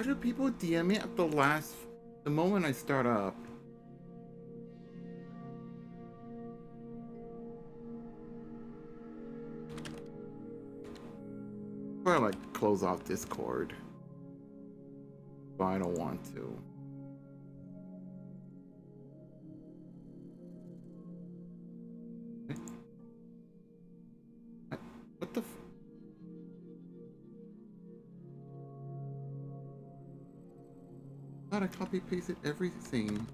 do people DM me at the moment I start up? Or like close off Discord. But I don't want to. What the God, I copy pasted everything.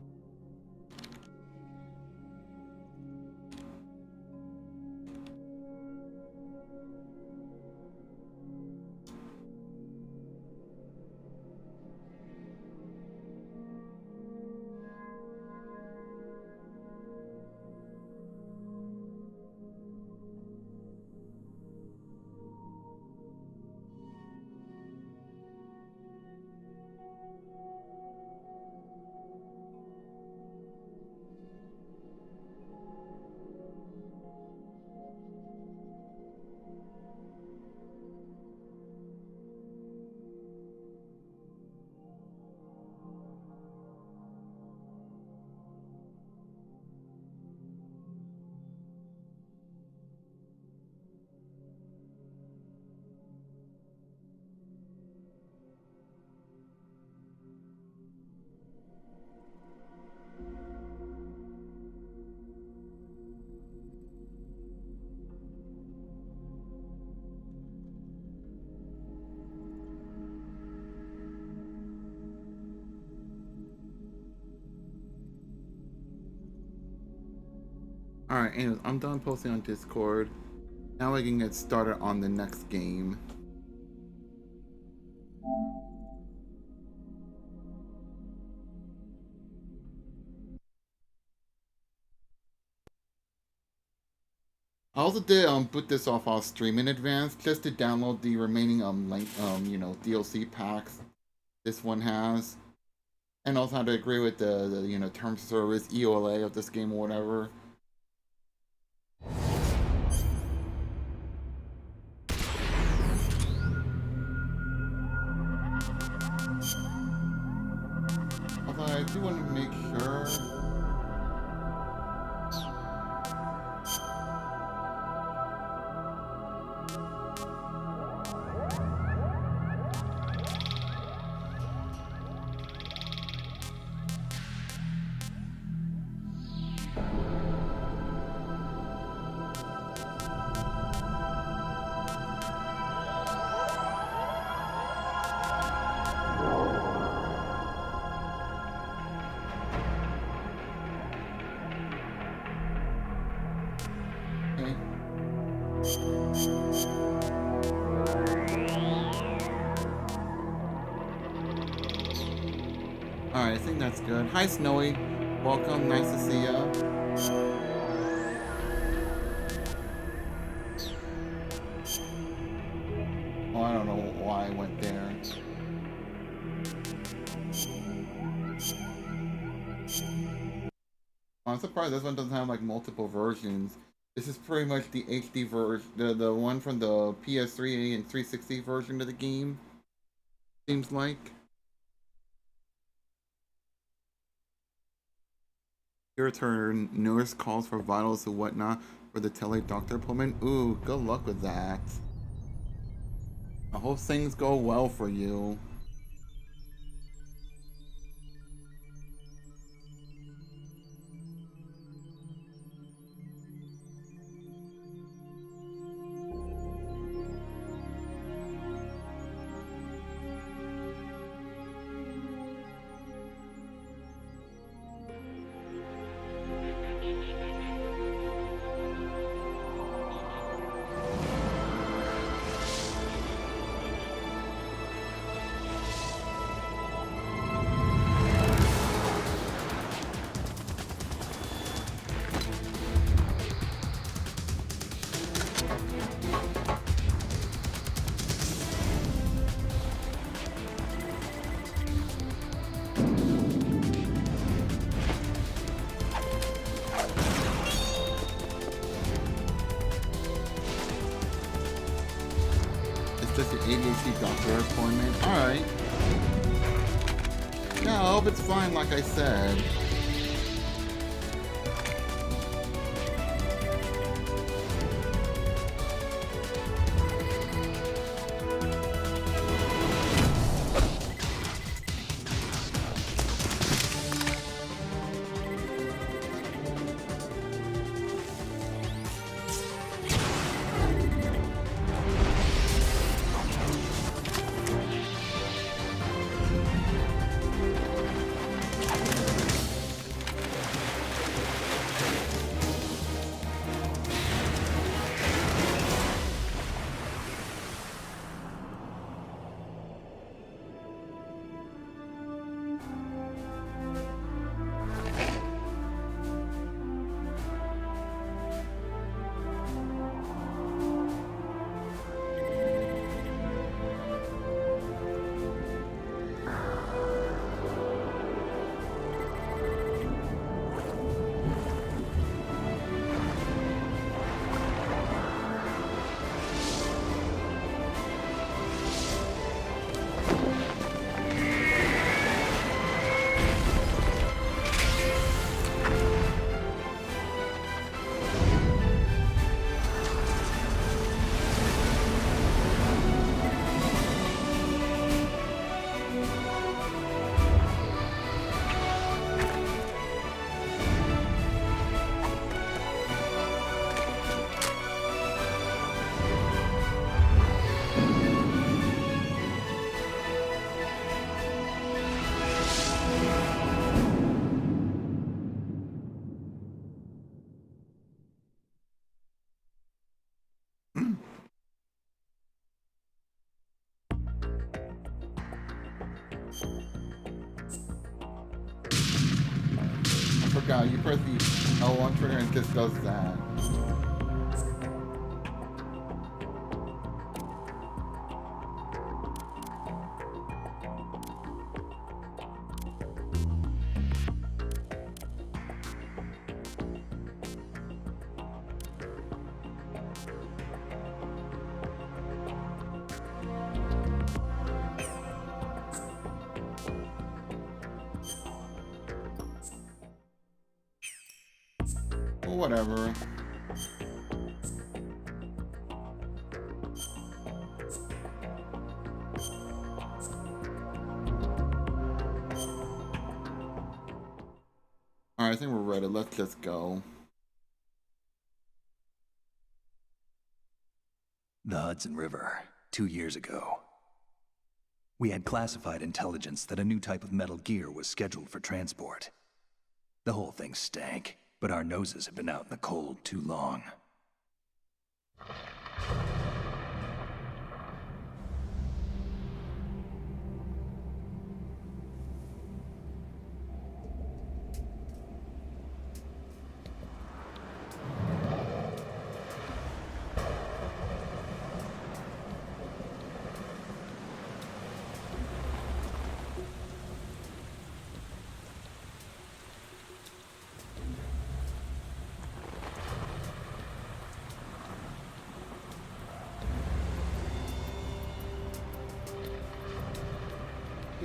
Alright, anyways, I'm done posting on Discord. Now we can get started on the next game. I also did put this off our stream in advance just to download the remaining DLC packs this one has. And also had to agree with the terms of service, EOLA of this game or whatever. Although I do want to make sure. Alright, I think that's good. Hi, Snowy. Welcome. Nice to see ya. Oh, I don't know why I went there. I'm surprised this one doesn't have like multiple versions. This is pretty much the HD version, the one from the PS3 and 360 version of the game. Seems like. Your turn. Nurse calls for vitals and whatnot for the tele-doctor appointment. Ooh, good luck with that. I hope things go well for you. Just an ADHD doctor appointment. Alright. Yeah, I hope it's fine, like I said. I forgot, you press the L1 trigger and it just does that. Well, whatever. Alright, I think we're ready. Let's just go. The Hudson River, 2 years ago. We had classified intelligence that a new type of metal gear was scheduled for transport. The whole thing stank, but our noses had been out in the cold too long.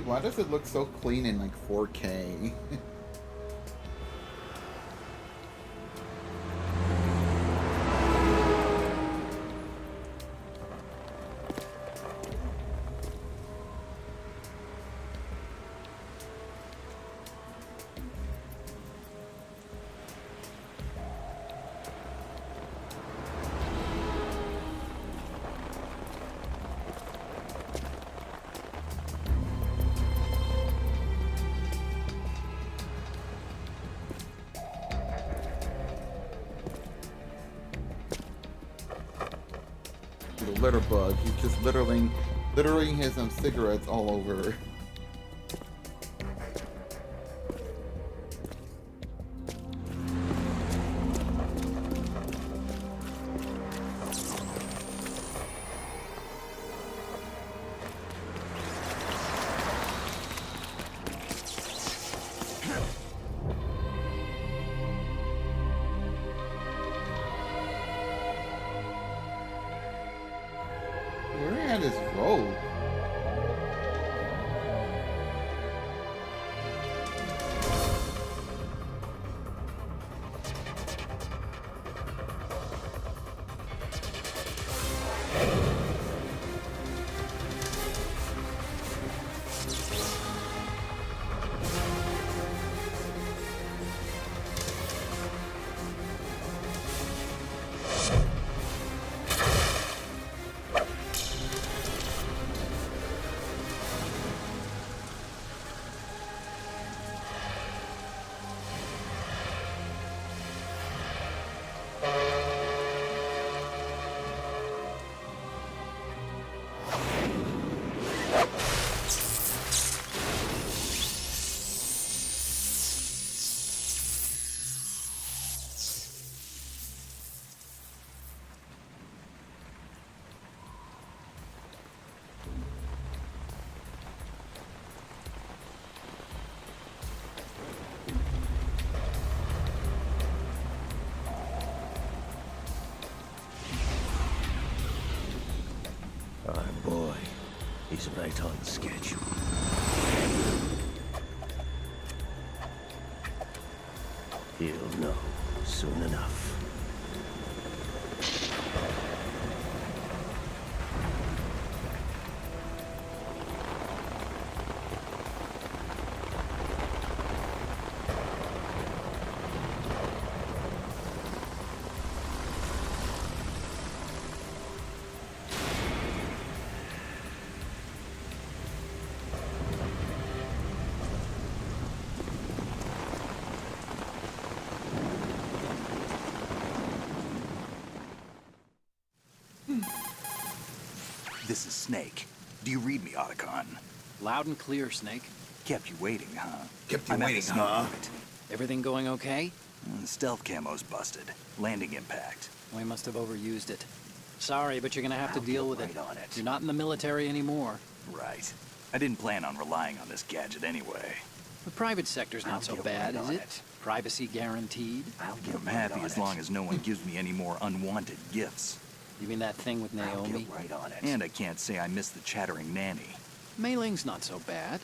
Why does it look so clean in like 4K? Litter bug. He's just littering his cigarettes all over. participate on schedule. He'll know soon enough. This is Snake. Do you read me, Otacon? Loud and clear, Snake. Kept you waiting, huh? Kept you I'm at waiting, the start huh? of it. Everything going okay? The stealth camo's busted. Landing impact. We must have overused it. Sorry, but you're gonna have to I'll deal get with right it. on it. You're not in the military anymore. Right. I didn't plan on relying on this gadget anyway. The private sector's not I'll so get bad, right is on it? it. Privacy guaranteed. I'm happy as long as no one gives me any more unwanted gifts. You mean that thing with Naomi? Right on it. And I can't say I miss the chattering nanny. Mei Ling's not so bad.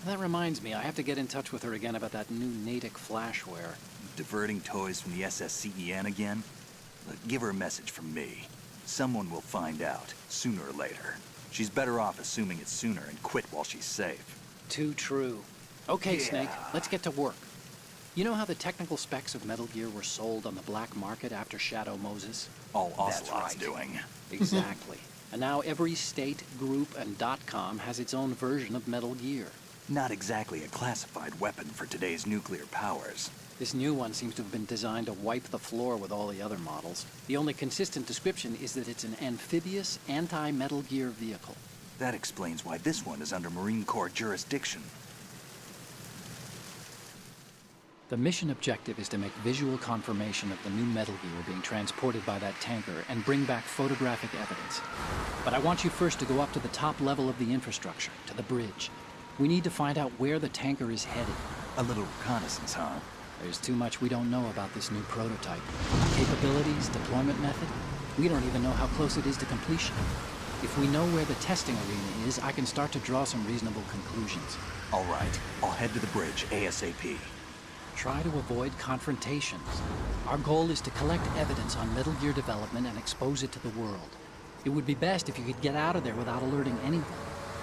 That reminds me, I have to get in touch with her again about that new Natick flashware. Diverting toys from the SSCEN again? Look, give her a message from me. Someone will find out, sooner or later. She's better off assuming it's sooner and quit while she's safe. Too true. Okay, Yeah. Snake, let's get to work. You know how the technical specs of Metal Gear were sold on the black market after Shadow Moses? All That's Ocelot's right. doing. Exactly. And now every state, group, and .com has its own version of Metal Gear. Not exactly a classified weapon for today's nuclear powers. This new one seems to have been designed to wipe the floor with all the other models. The only consistent description is that it's an amphibious, anti-Metal Gear vehicle. That explains why this one is under Marine Corps jurisdiction. The mission objective is to make visual confirmation of the new Metal Gear being transported by that tanker and bring back photographic evidence. But I want you first to go up to the top level of the infrastructure, to the bridge. We need to find out where the tanker is headed. A little reconnaissance, huh? There's too much we don't know about this new prototype. Capabilities, deployment method. We don't even know how close it is to completion. If we know where the testing arena is, I can start to draw some reasonable conclusions. All right, I'll head to the bridge ASAP. Try to avoid confrontations. Our goal is to collect evidence on Metal Gear development and expose it to the world. It would be best if you could get out of there without alerting anyone.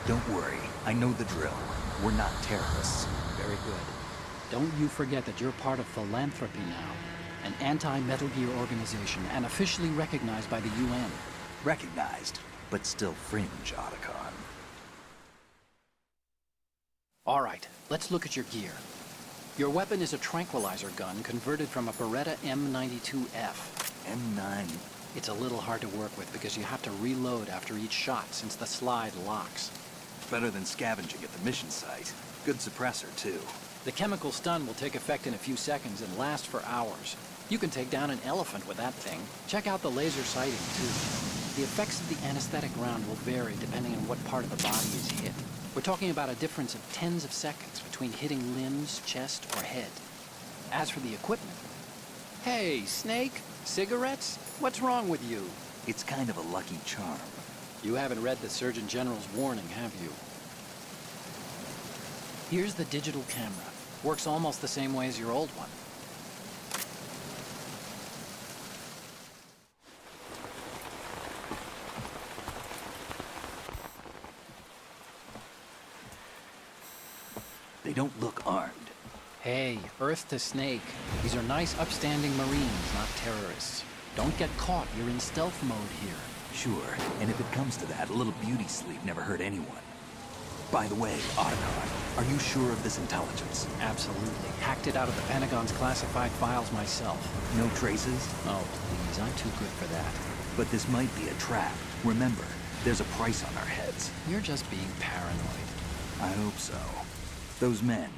Don't worry, I know the drill. We're not terrorists. Very good. Don't you forget that you're part of Philanthropy now, an anti-Metal Gear organization and officially recognized by the UN. Recognized, but still fringe, Otacon. All right, let's look at your gear. Your weapon is a tranquilizer gun converted from a Beretta M92F. M9. It's a little hard to work with because you have to reload after each shot since the slide locks. Better than scavenging at the mission site. Good suppressor, too. The chemical stun will take effect in a few seconds and last for hours. You can take down an elephant with that thing. Check out the laser sighting, too. The effects of the anesthetic round will vary depending on what part of the body is hit. We're talking about a difference of tens of seconds between hitting limbs, chest, or head. As for the equipment... Hey, Snake? Cigarettes? What's wrong with you? It's kind of a lucky charm. You haven't read the Surgeon General's warning, have you? Here's the digital camera. Works almost the same way as your old one. They don't look armed. Hey, Earth to Snake. These are nice, upstanding Marines, not terrorists. Don't get caught. You're in stealth mode here. Sure, and if it comes to that, a little beauty sleep never hurt anyone. By the way, Otacon, are you sure of this intelligence? Absolutely. Hacked it out of the Pentagon's classified files myself. No traces? Oh, please. I'm too good for that. But this might be a trap. Remember, there's a price on our heads. You're just being paranoid. I hope so. Those men,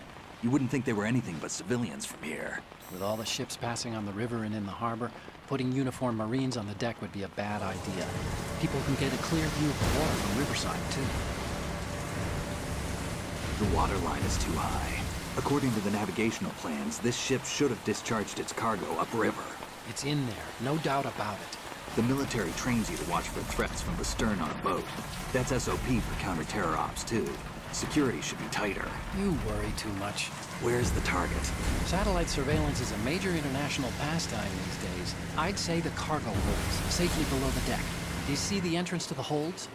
you wouldn't think they were anything but civilians from here. With all the ships passing on the river and in the harbor, putting uniformed Marines on the deck would be a bad idea. People can get a clear view of the water from Riverside, too. The water line is too high. According to the navigational plans, this ship should have discharged its cargo upriver. It's in there, no doubt about it. The military trains you to watch for threats from the stern on a boat. That's SOP for counter-terror ops, too. Security should be tighter. You worry too much. Where's the target? Satellite surveillance is a major international pastime these days. I'd say the cargo holds, safely below the deck. Do you see the entrance to the holds?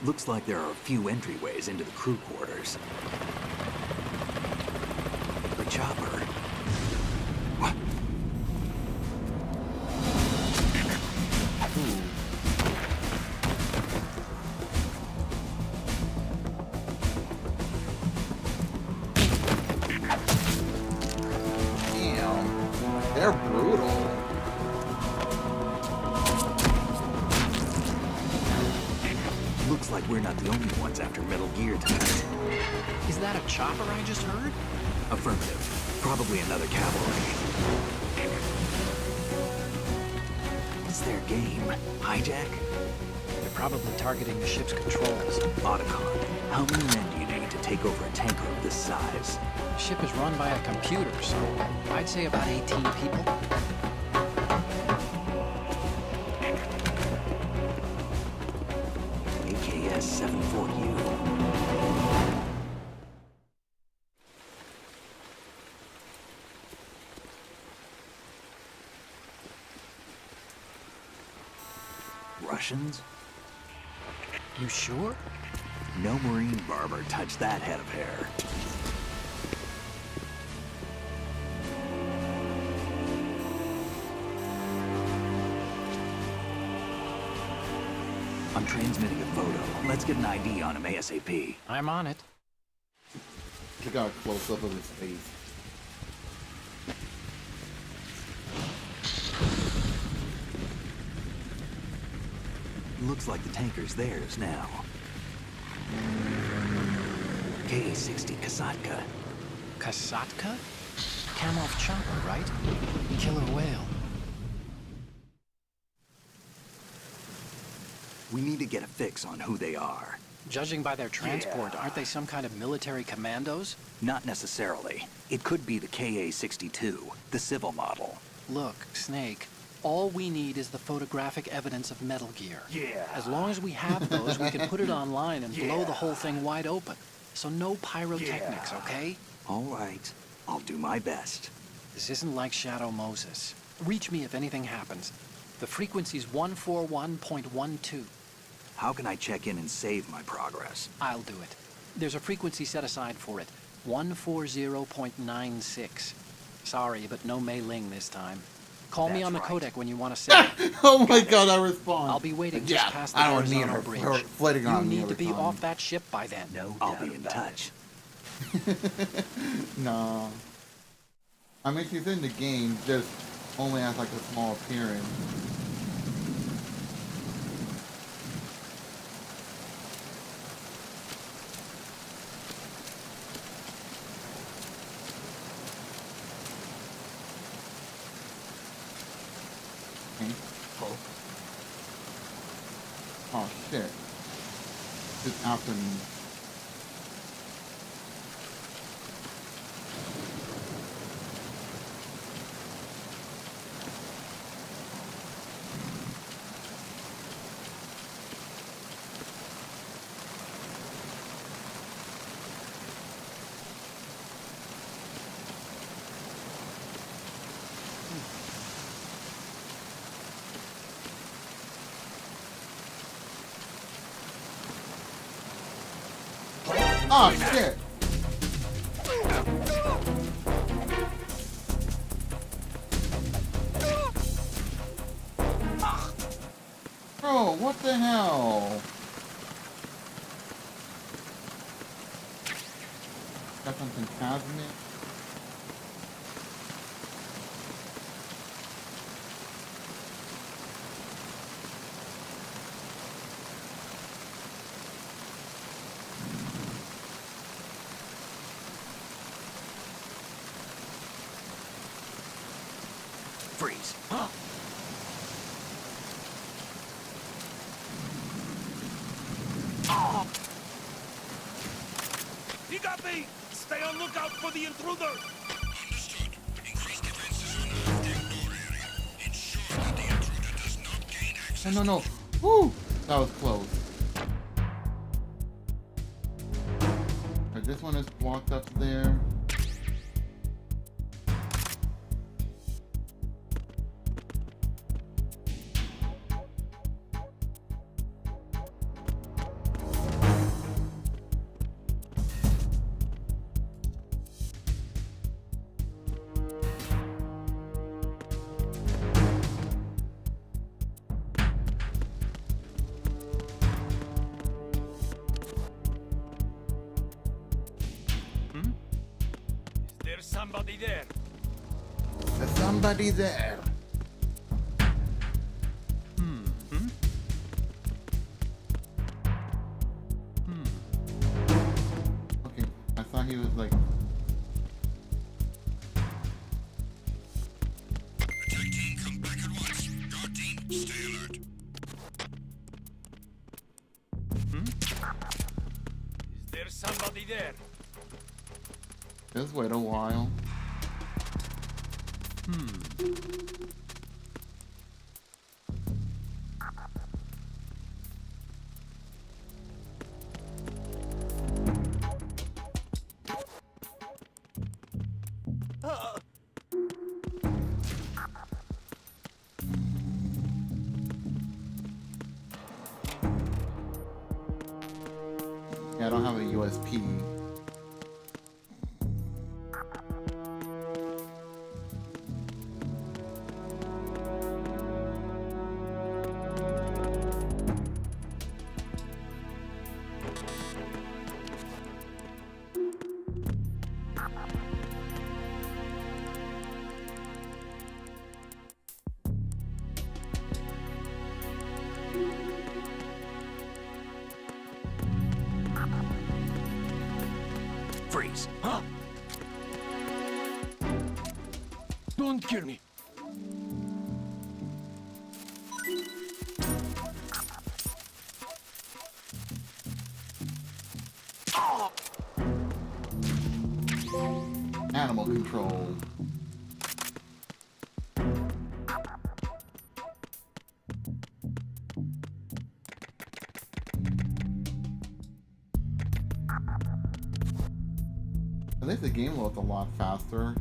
Looks like there are a few entryways into the crew quarters. The chopper. What? Damn. They're brutal. Looks like we're not the only ones after Metal Gear tonight. Is that a chopper I just heard? Affirmative. Probably another cavalry. What's their game? Hijack? They're probably targeting the ship's controls. Otacon. How many men do you need to take over a tanker of this size? The ship is run by a computer, so I'd say about 18 people. AKS 74U. Russians? You sure? No Marine barber touched that head of hair. I'm transmitting a photo. Let's get an ID on him ASAP. I'm on it. Check out a close-up of his face. Looks like the tanker's theirs now. KA-60 Kasatka. Kasatka? Kamov chopper, right? Killer whale. We need to get a fix on who they are. Judging by their transport, aren't they some kind of military commandos? Not necessarily. It could be the KA-62, the civil model. Look, Snake, all we need is the photographic evidence of Metal Gear. Yeah. As long as we have those, we can put it online and blow the whole thing wide open. So no pyrotechnics, okay? All right. I'll do my best. This isn't like Shadow Moses. Reach me if anything happens. The frequency's 141.12. How can I check in and save my progress? I'll do it. There's a frequency set aside for it. 140.96. Sorry, but no Mei Ling this time. Call me That's on the right. codec when you want to say it. Oh my god, I respond. I'll be waiting just Yeah, past the I don't need Arizona her bridge. flitting on You me need every to be time. off that ship by then. No, I'll be in touch. Nah. I mean, she's in the game, just only has like a small appearance. Okay. Oh shit. It's after me. Oh shit! Bro, what the hell? Got something cosmic? Freeze. You got me! Stay on lookout for the intruder! Understood. Increase defenses on the deck door area. Ensure that the intruder does not gain No, no, no. Woo! That was close. Alright, this one is blocked up there. There's somebody there. There's somebody there. Okay, I thought he was like. Attack team, come back at once. Guard team, stay alert. Is there somebody there? Just wait a while. Yeah, I don't have a USP. Freeze. Huh? Don't kill me. Animal control. At least the game loads a lot faster,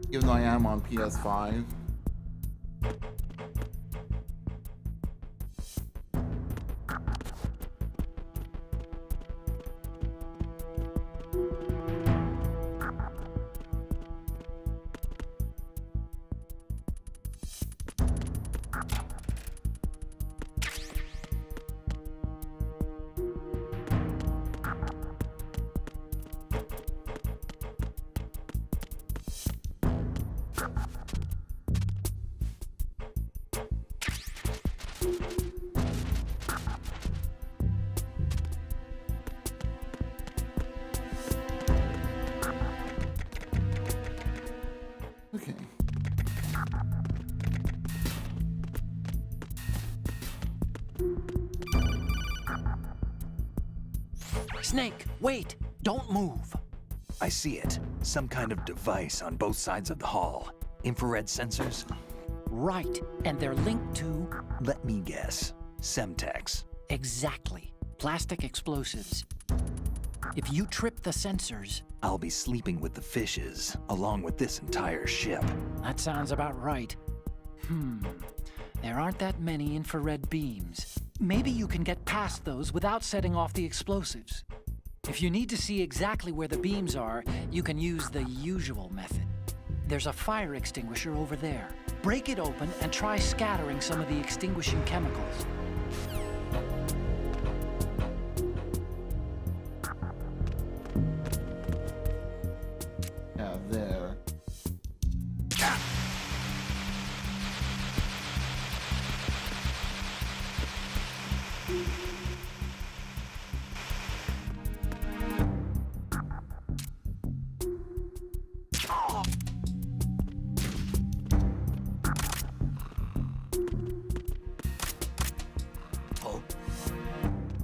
even though I am on PS5. Okay. Snake, wait! Don't move! I see it. Some kind of device on both sides of the hall. Infrared sensors? Right, and they're linked to... Let me guess. Semtex. Exactly. Plastic explosives. If you trip the sensors... I'll be sleeping with the fishes, along with this entire ship. That sounds about right. There aren't that many infrared beams. Maybe you can get past those without setting off the explosives. If you need to see exactly where the beams are, you can use the usual method. There's a fire extinguisher over there. Break it open and try scattering some of the extinguishing chemicals. Yeah, there.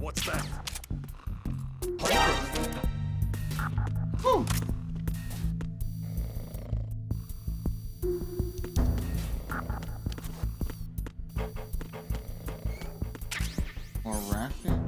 What's that? Whew. More ration?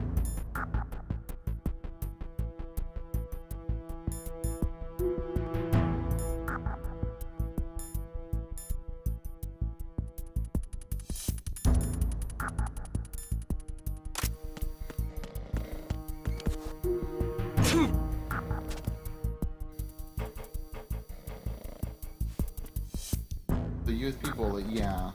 The US people, yeah.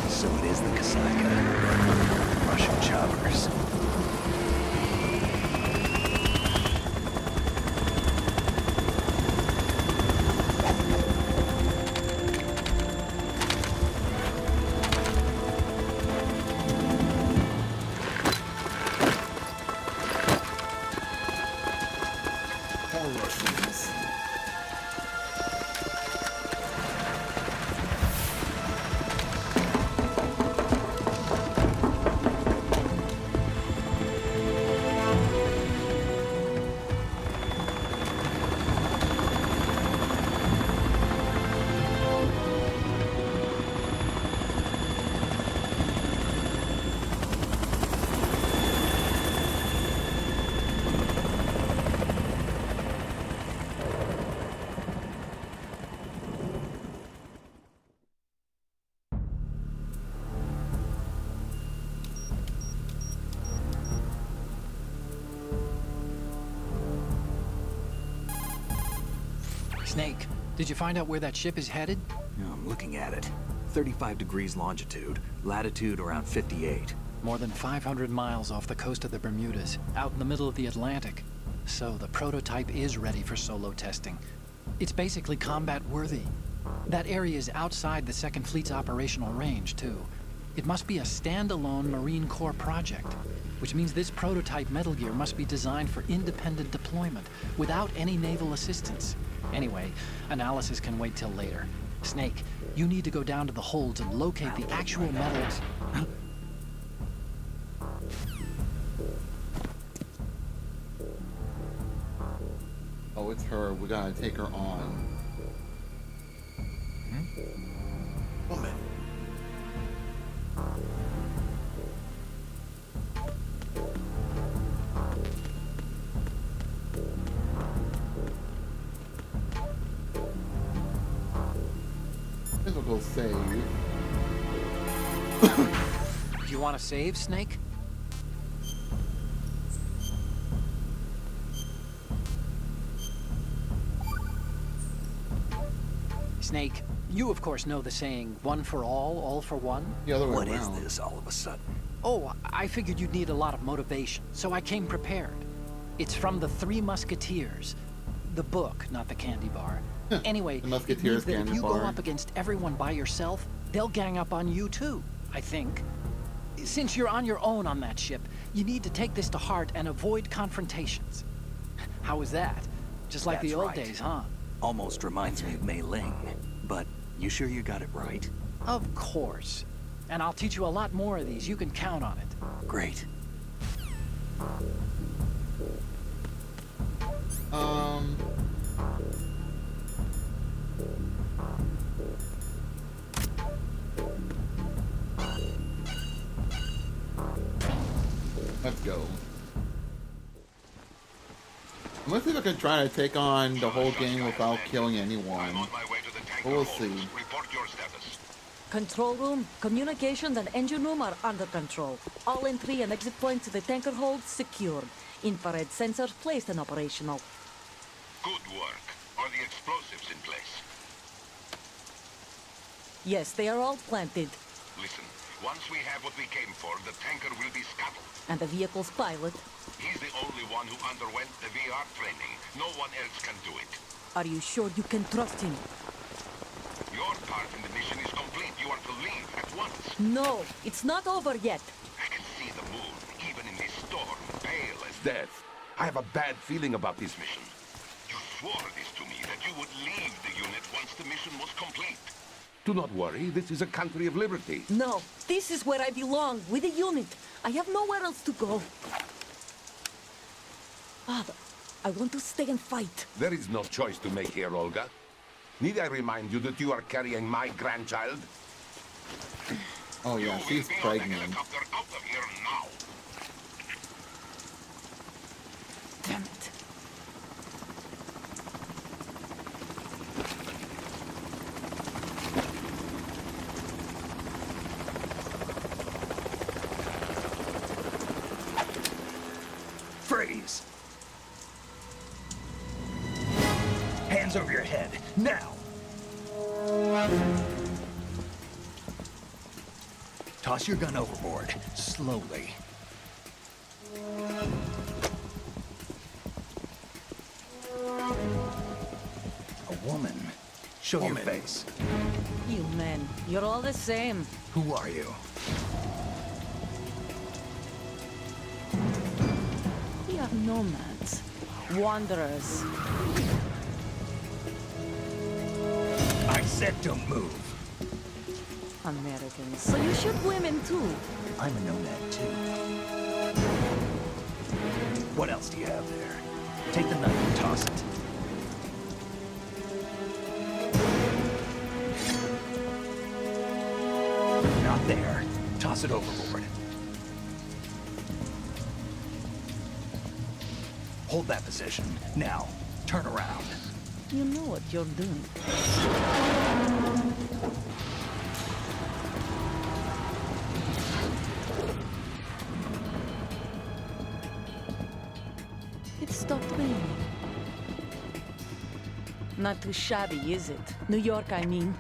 So it is the Kasaka. Russian choppers. More Russians. Snake, did you find out where that ship is headed? Yeah, I'm looking at it. 35 degrees longitude, latitude around 58. More than 500 miles off the coast of the Bermudas, out in the middle of the Atlantic. So the prototype is ready for solo testing. It's basically combat worthy. That area is outside the Second Fleet's operational range, too. It must be a standalone Marine Corps project, which means this prototype Metal Gear must be designed for independent deployment, without any naval assistance. Anyway, analysis can wait till later. Snake, you need to go down to the holds and locate the actual metals. Oh, it's her. We gotta take her on. Woman. Physical save. Do you want to save, Snake? Snake, you of course know the saying, one for all for one? The other way What is around. this all of a sudden? Oh, I figured you'd need a lot of motivation, so I came prepared. It's from the Three Musketeers. The book, not the candy bar. Anyway, The it Musketeers means that if candy you go bar. up against everyone by yourself, they'll gang up on you too, I think. Since you're on your own on that ship, you need to take this to heart and avoid confrontations. How was that? Just like the That's old right. days, huh? Almost reminds me of Mei Ling. But you sure you got it right? Of course. And I'll teach you a lot more of these. You can count on it. Great. Let's go. I'm gonna see if I can try to take on the whole game without killing anyone. But we'll see. Report your status. Control room, communications and engine room are under control. All entry and exit points to the tanker hold secured. Infrared sensors placed and operational. Good work. Are the explosives in place? Yes, they are all planted. Listen, once we have what we came for, the tanker will be scuttled. And the vehicle's pilot. He's the only one who underwent the VR training. No one else can do it. Are you sure you can trust him? Your part in the mission is complete. You are to leave at once. No, it's not over yet. I can see the moon, even in this storm, pale as death. I have a bad feeling about this mission. You swore this to me, that you would leave the unit once the mission was complete. Do not worry, this is a country of liberty. No, this is where I belong, with the unit. I have nowhere else to go. Father, I want to stay and fight. There is no choice to make here, Olga. Need I remind you that you are carrying my grandchild? Oh yeah, You she's will be on the pregnant. helicopter out of here now. Damn it. Freeze! Hands over your head, now! Toss your gun overboard, slowly. A woman. Show your face. You men, you're all the same. Who are you? We are nomads. Wanderers. I said don't move. Americans. So you shoot women too. I'm a nomad too. What else do you have there? Take the knife and toss it. Not there. Toss it overboard. Hold that position. Now, turn around. You know what you're doing. It stopped raining. Not too shabby, is it? New York, I mean.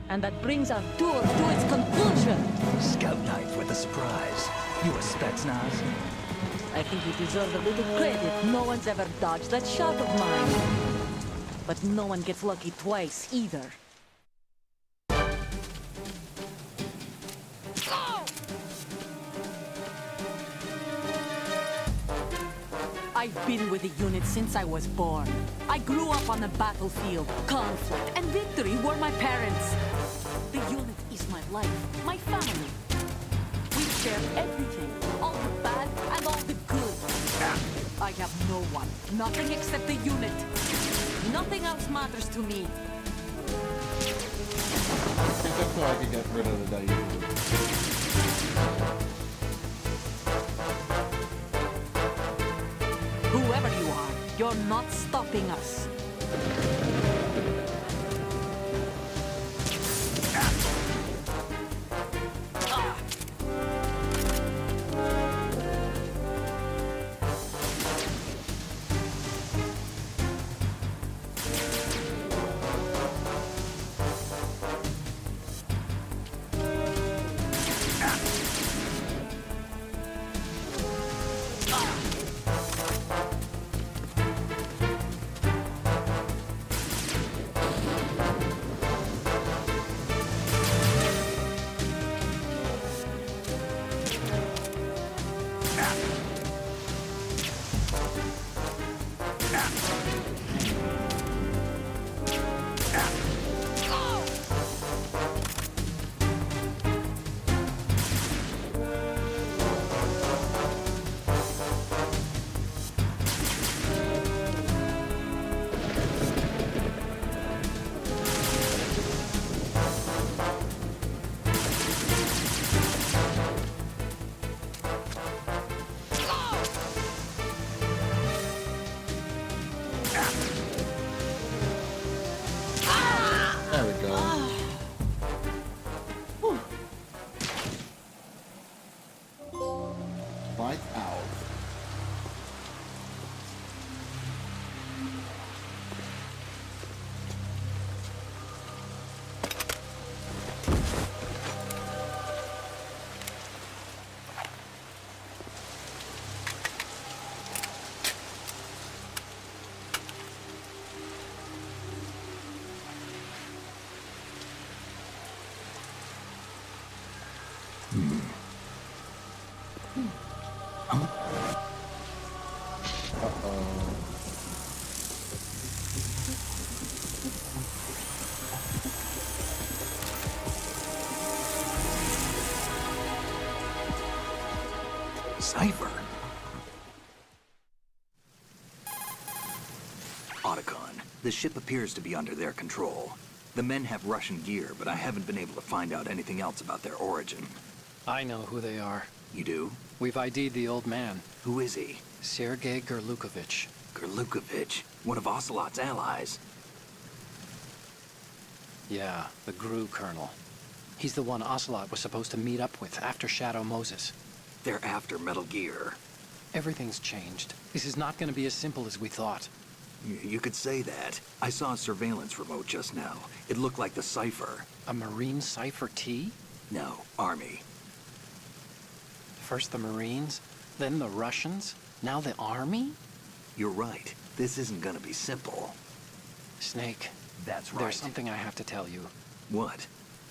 And that brings our tour to its conclusion. Scout knife with a surprise. You a Spetsnaz? I think you deserve a little credit. No one's ever dodged that shot of mine. But no one gets lucky twice, either. I've been with the unit since I was born. I grew up on the battlefield. Conflict and victory were my parents. The unit is my life, my family. We share everything, all the bad and all the good. I have no one, nothing except the unit. Nothing else matters to me. I think that's why I could get rid of the diaper. Whoever you are, you're not stopping us. Lights out. Cipher. Otacon, the ship appears to be under their control. The men have Russian gear, but I haven't been able to find out anything else about their origin. I know who they are. You do? We've ID'd the old man, Who is he? Sergei Gerlukovich. Gerlukovich, one of Ocelot's allies. Yeah, the GRU colonel. He's the one Ocelot was supposed to meet up with after Shadow Moses. They're after Metal Gear. Everything's changed. This is not going to be as simple as we thought. You could say that. I saw a surveillance remote just now. It looked like the Cipher. A Marine Cipher T? No, Army. First the Marines, then the Russians, now the Army? You're right. This isn't gonna be simple. Snake, That's right. there's something I have to tell you. What?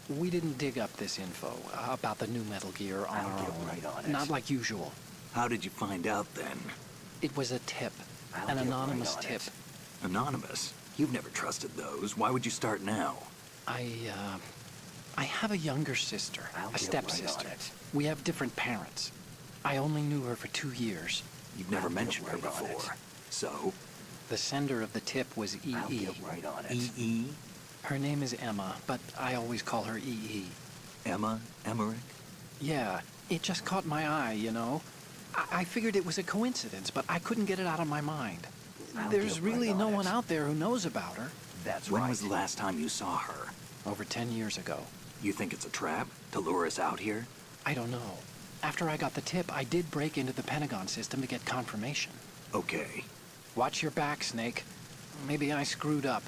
We didn't dig up this info about the new Metal Gear on I'll our get own. right on it. Not like usual. How did you find out then? It was a tip. I'll An get anonymous right on tip. it. Anonymous? You've never trusted those. Why would you start now? I have a younger sister, I'll a get right on stepsister. it. We have different parents. I only knew her for 2 years. You've never I'll get mentioned her right on it. before. So? The sender of the tip was I'll EE. get right on it. E.E.? Her name is Emma, but I always call her EE. Emma? Emmerich? Yeah, it just caught my eye, you know? I figured it was a coincidence, but I couldn't get it out of my mind. I'll There's get right really on no it. one out there who knows about her. That's When right. was the last time you saw her? Over 10 years ago. You think it's a trap? To lure us out here? I don't know. After I got the tip, I did break into the Pentagon system to get confirmation. Okay. Watch your back, Snake. Maybe I screwed up.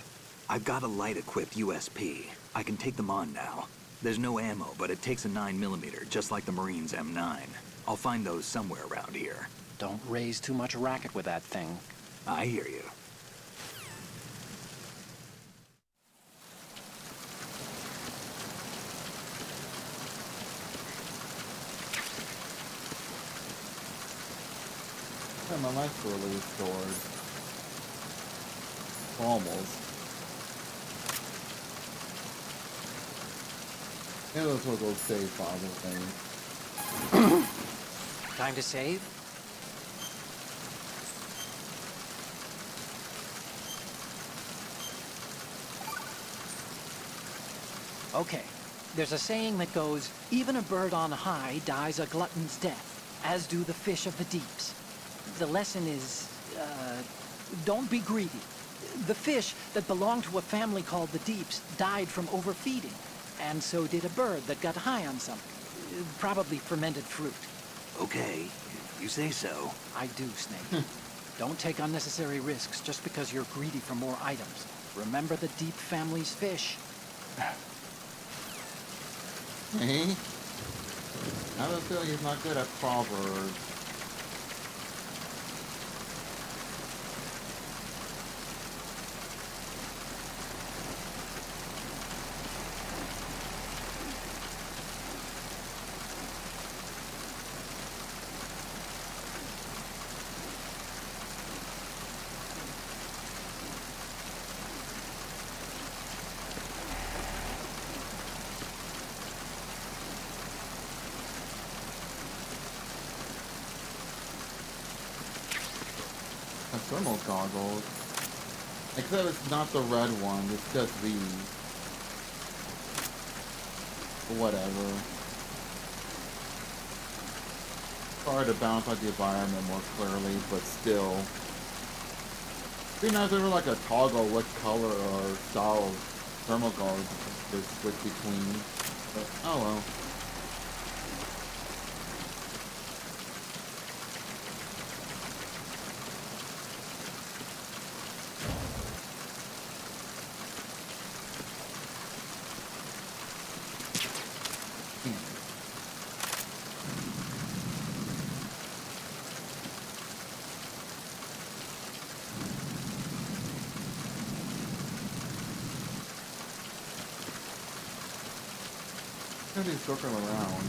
I've got a light-equipped USP. I can take them on now. There's no ammo, but it takes a 9mm, just like the Marines' M9. I'll find those somewhere around here. Don't raise too much racket with that thing. I hear you. Yeah, my life's really restored. Almost. Yeah, those were those save file things. Time to save? Okay. There's a saying that goes, even a bird on high dies a glutton's death, as do the fish of the deeps. The lesson is, don't be greedy. The fish that belonged to a family called the Deeps died from overfeeding, and so did a bird that got high on something, probably fermented fruit. Okay, if you say so. I do, Snake. Don't take unnecessary risks just because you're greedy for more items. Remember the Deep family's fish. Hey? I have a feeling he's not good at proverbs. Thermal goggles. Except it's not the red one, it's just these. Whatever. Sorry to balance out the environment more clearly, but still. It'd be nice if there were like a toggle what color or style of thermal goggles to switch between. But oh well. somebody's circling around.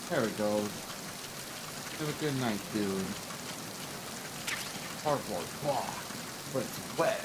There it goes. Have a good night, dude. Cardboard box, but it's wet.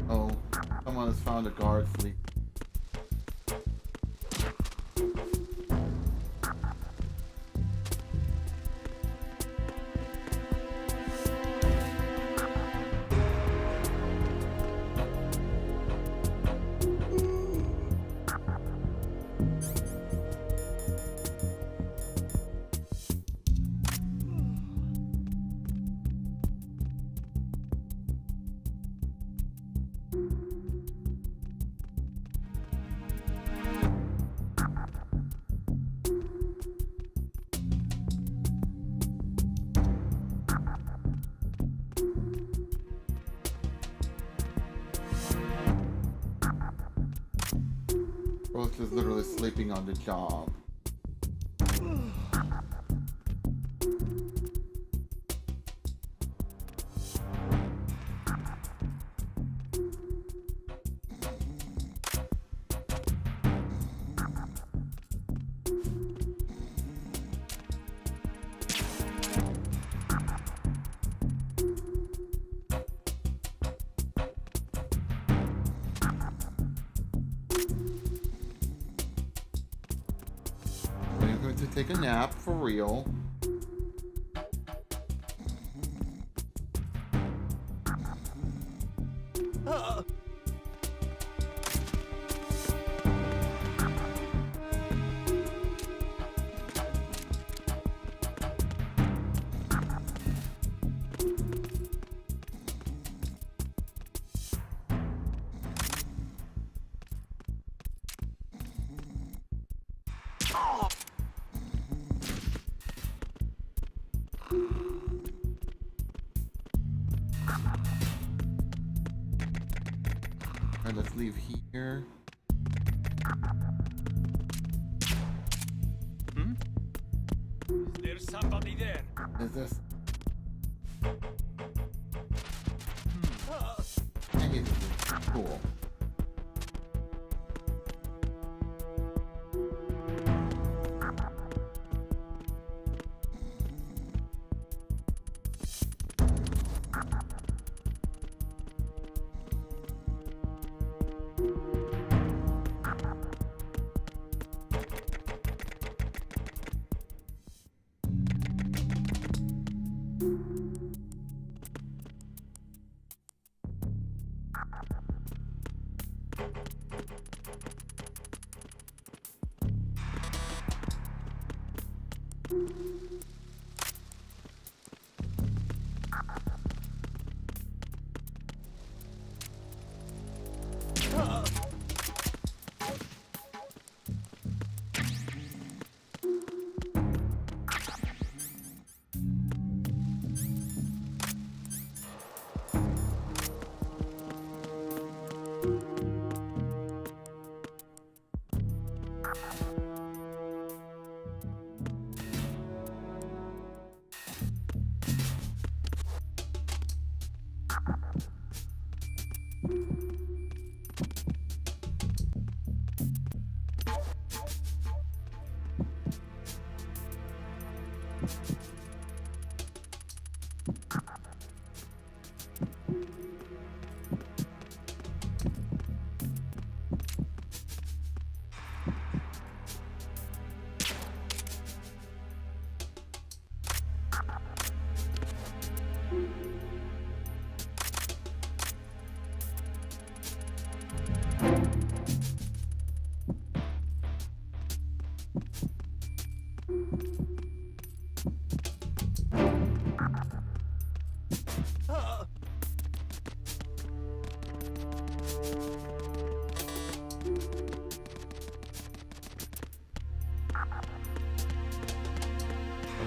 Oh, someone has found a guard sleep. Bro's just literally sleeping on the job. I'm going to take a nap for real. Alright, let's leave here. There's somebody there. Is this? Hey, this is cool. Let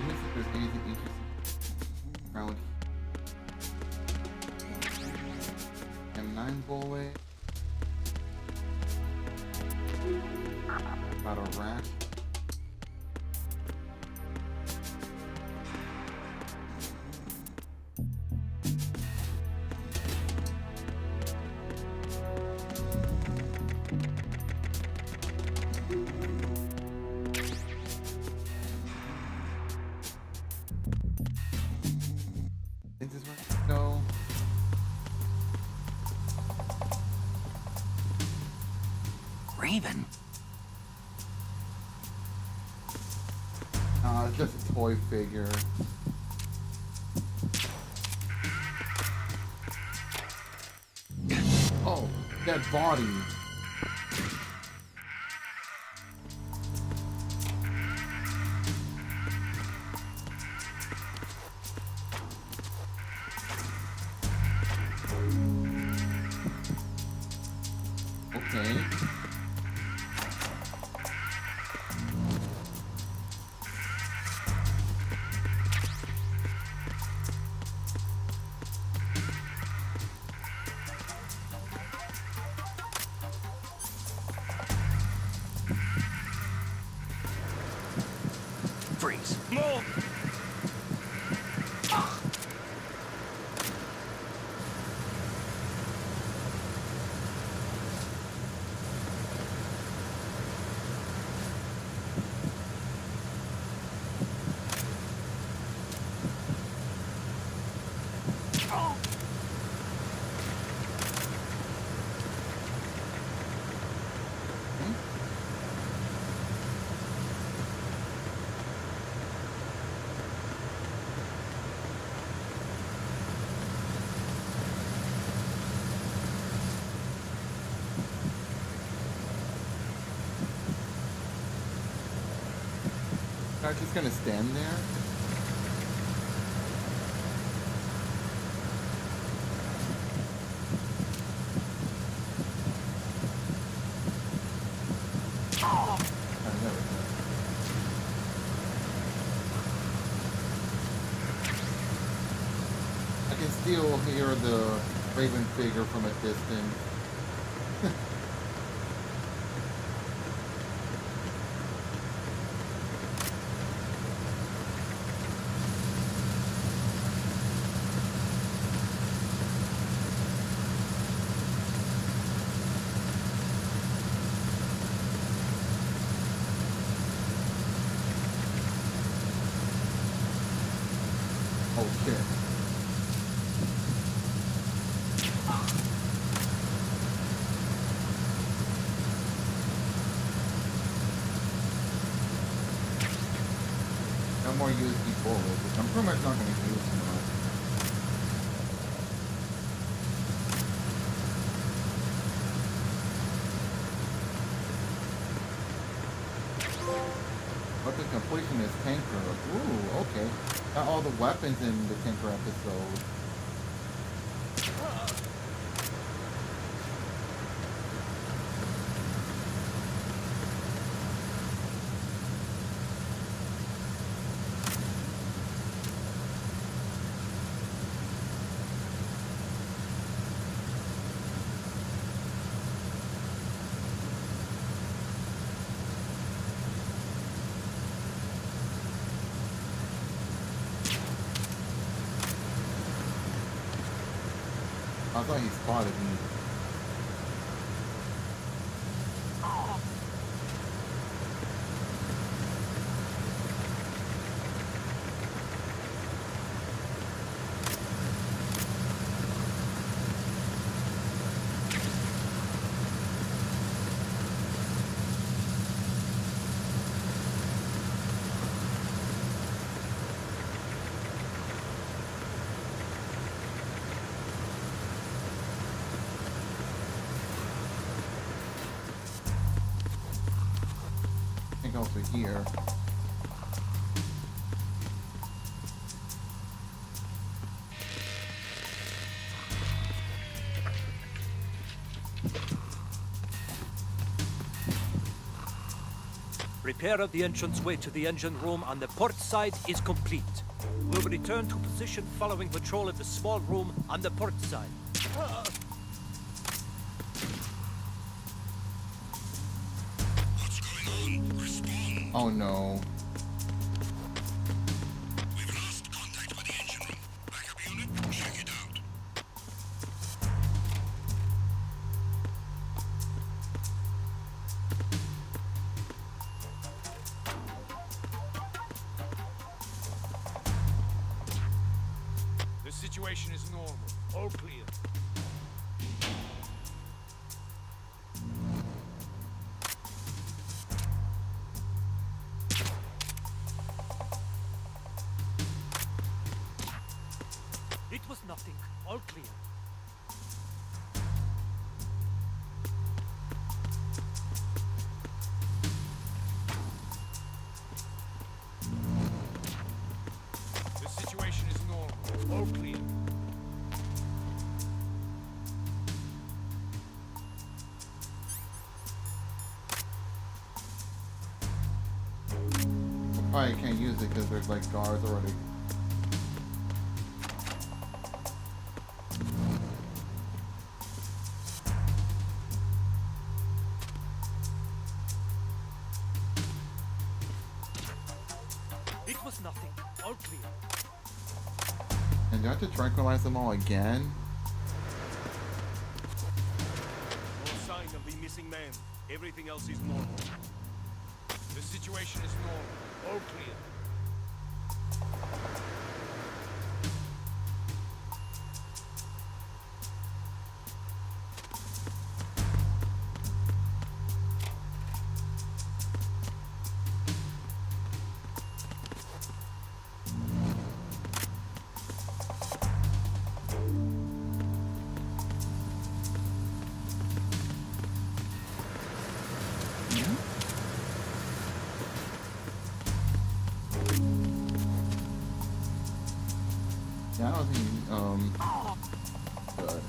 me see if there's anything interesting around here. M9 bullet. About a rack. Is this right? No. Raven. It's just a toy figure. Oh, that body. Okay. Freeze. Move! I'm just gonna stand there. Oh, there we go. I can still hear the Raven figure from a distance. Oh shit. No more USB bullets, which I'm pretty much not going to use too much. But the completion is tanker. Ooh, okay. Got all the weapons in the tanker episode. I thought he spotted me. also here. Repair of the entranceway to the engine room on the port side is complete. We'll return to position following patrol of the small room on the port side. What's going on? Respond. Oh no. We've lost contact with the engine room. Backup unit, check it out. The situation is normal. All clear. It was nothing. All clear. The situation is normal. All clear. Probably can't use it because there's like guards already. It was nothing. All clear. And do I have to tranquilize them all again? No sign of the missing man. Everything else is normal. The situation is normal. All clear. Yeah, I don't think, good.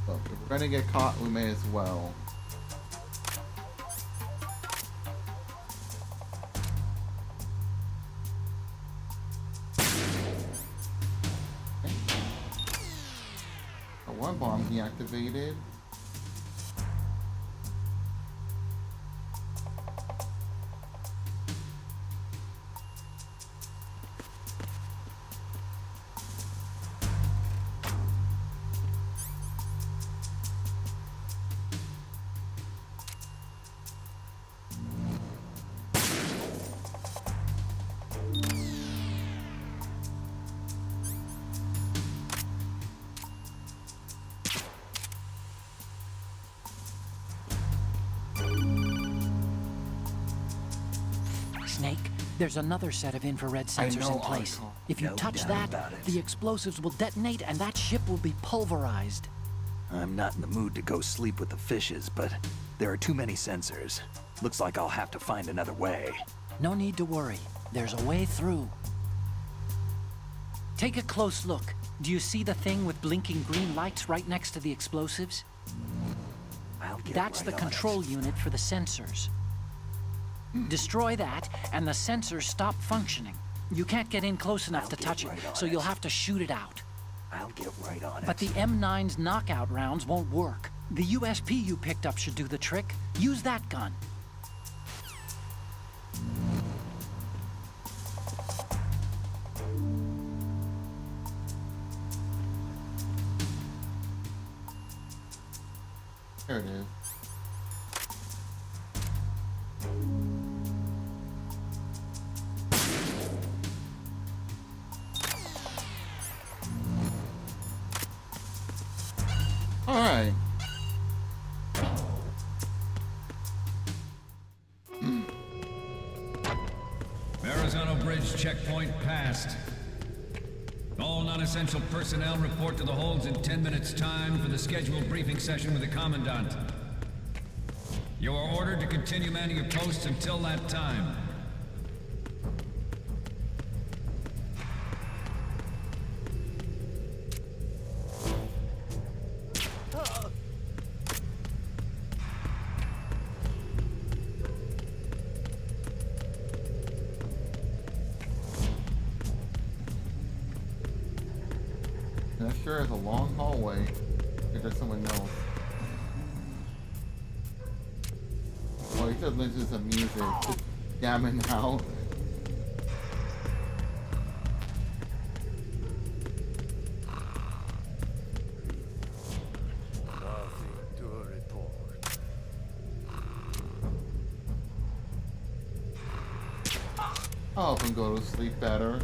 Look, if we're gonna get caught, we may as well. Okay. One bomb deactivated. Snake, there's another set of infrared sensors know, in place. Uncle. If you No touch doubt that, about it. the explosives will detonate and that ship will be pulverized. I'm not in the mood to go sleep with the fishes, but there are too many sensors. Looks like I'll have to find another way. No need to worry. There's a way through. Take a close look. Do you see the thing with blinking green lights right next to the explosives? I'll get That's right the on control it. unit for the sensors. Destroy that, and the sensors stop functioning. You can't get in close enough I'll to get touch it, right on so it. you'll have to shoot it out. I'll get right on it. But the M9's knockout rounds won't work. The USP you picked up should do the trick. Use that gun. There it is. Alright. Verrazano Bridge checkpoint passed. All non-essential personnel report to the holds in 10 minutes' time for the scheduled briefing session with the Commandant. You are ordered to continue manning your posts until that time. That sure is a long hallway. If there's someone else. Oh, he said listen to some music. Just jamming out. Nothing to report. I'll help him go to sleep better.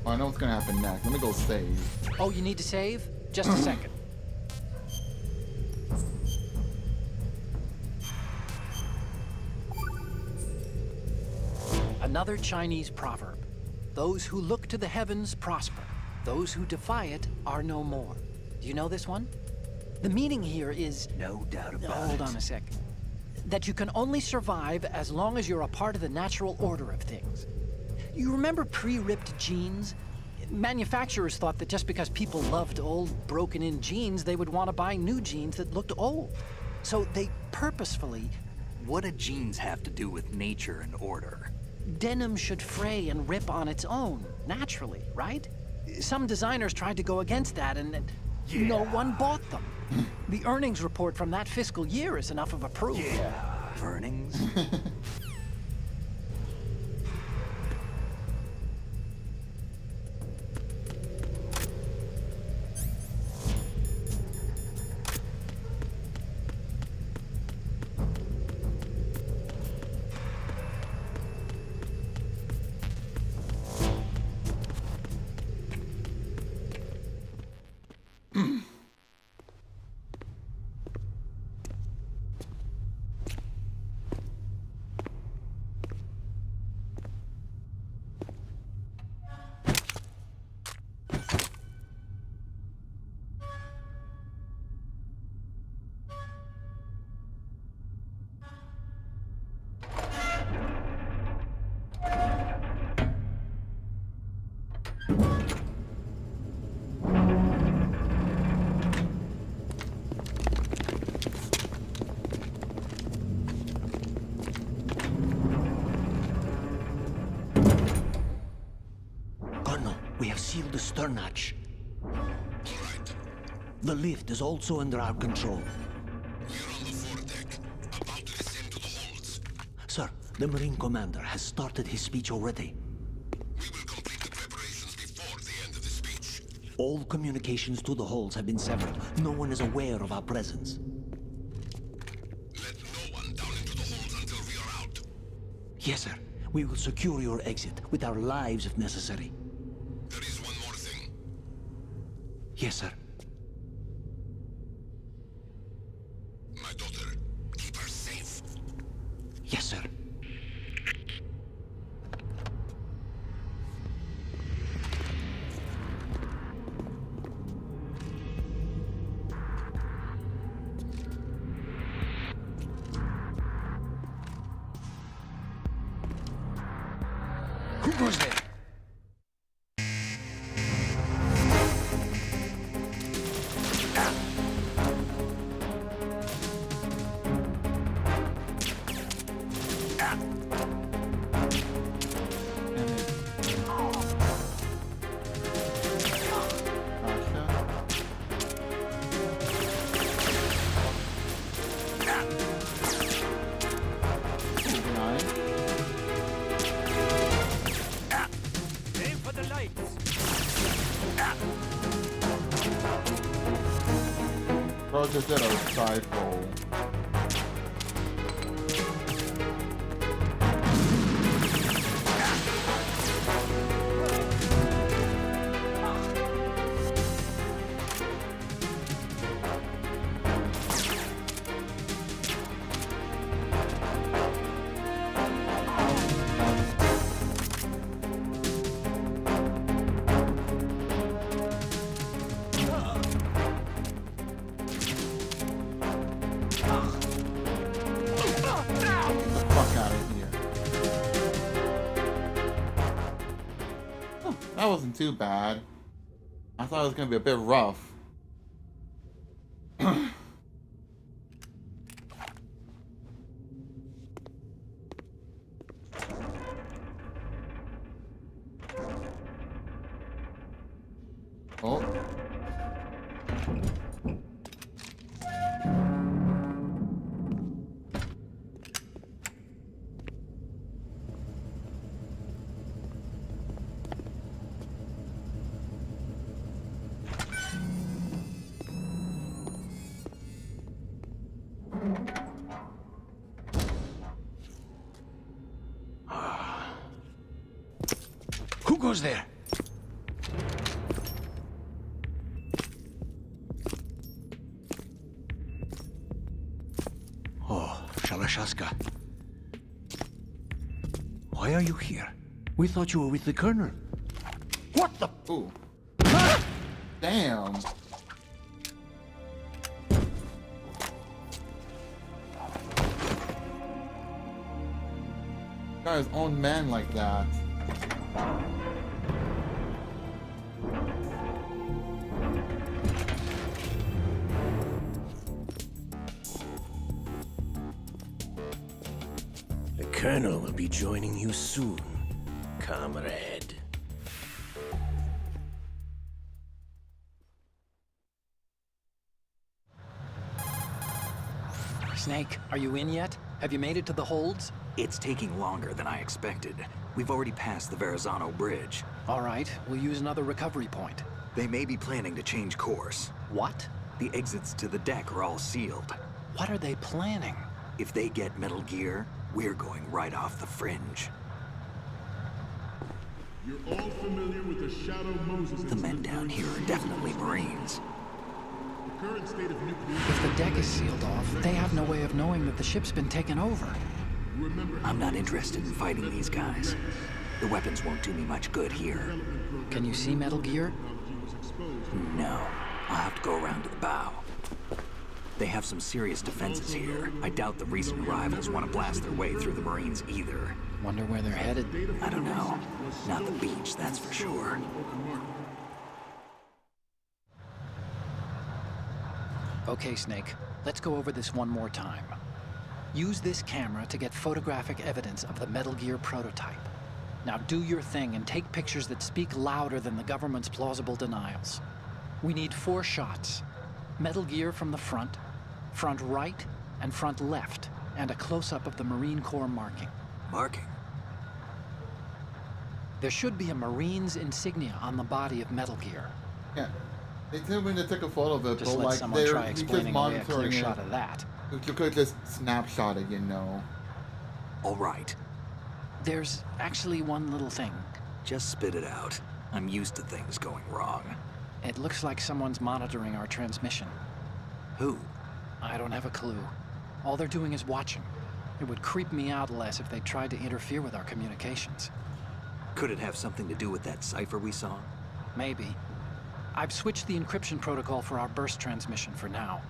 I know what's gonna happen next. Let me go save. Oh, you need to save? Just a second. Another Chinese proverb. Those who look to the heavens prosper. Those who defy it are no more. Do you know this one? The meaning here is... No doubt about it. Hold on a sec. That you can only survive as long as you're a part of the natural order of things. You remember pre-ripped jeans? Manufacturers thought that just because people loved old, broken-in jeans, they would want to buy new jeans that looked old. So they purposefully... What do jeans have to do with nature and order? Denim should fray and rip on its own, naturally, right? Some designers tried to go against that and no one bought them. The earnings report from that fiscal year is enough of a proof. Earnings? We have sealed the stern hatch. All right. The lift is also under our control. We're on the foredeck, about to descend to the holds. Sir, the Marine Commander has started his speech already. We will complete the preparations before the end of the speech. All communications to the holds have been severed. No one is aware of our presence. Let no one down into the holds until we are out. Yes, sir. We will secure your exit with our lives if necessary. There is one more thing. Yes, sir. My daughter, keep her safe. Yes, sir. Who goes there? was just at a side roll. That wasn't too bad. I thought it was gonna be a bit rough. Oh. Who goes there? Oh, Shalashaska. Why are you here? We thought you were with the Colonel. What the? Ooh. Damn. Got his own man like that. The Colonel will be joining you soon, comrade. Snake, are you in yet? Have you made it to the holds? It's taking longer than I expected. We've already passed the Verrazano Bridge. All right, we'll use another recovery point. They may be planning to change course. What? The exits to the deck are all sealed. What are they planning? If they get Metal Gear, we're going right off the fringe. You're all familiar with the Shadow Moses. The men down here are definitely Marines. The current state of nuclear... If the deck is sealed off, they have no way of knowing that the ship's been taken over. I'm not interested in fighting these guys. The weapons won't do me much good here. Can you see Metal Gear? No. I'll have to go around to the bow. They have some serious defenses here. I doubt the recent arrivals want to blast their way through the Marines either. Wonder where they're headed? I don't know. Not the beach, that's for sure. Okay, Snake. Let's go over this one more time. Use this camera to get photographic evidence of the Metal Gear prototype. Now do your thing and take pictures that speak louder than the government's plausible denials. We need 4 shots. Metal Gear from the front right, and front left, and a close-up of the Marine Corps marking. Marking? There should be a Marine's insignia on the body of Metal Gear. Yeah. They told me to take a photo of it, Just but let like someone try just explaining away a clear monitoring shot it. of that. You could just snapshot it, you know. All right. There's actually one little thing. Just spit it out. I'm used to things going wrong. It looks like someone's monitoring our transmission. Who? I don't have a clue. All they're doing is watching. It would creep me out less if they tried to interfere with our communications. Could it have something to do with that cipher we saw? Maybe. I've switched the encryption protocol for our burst transmission for now.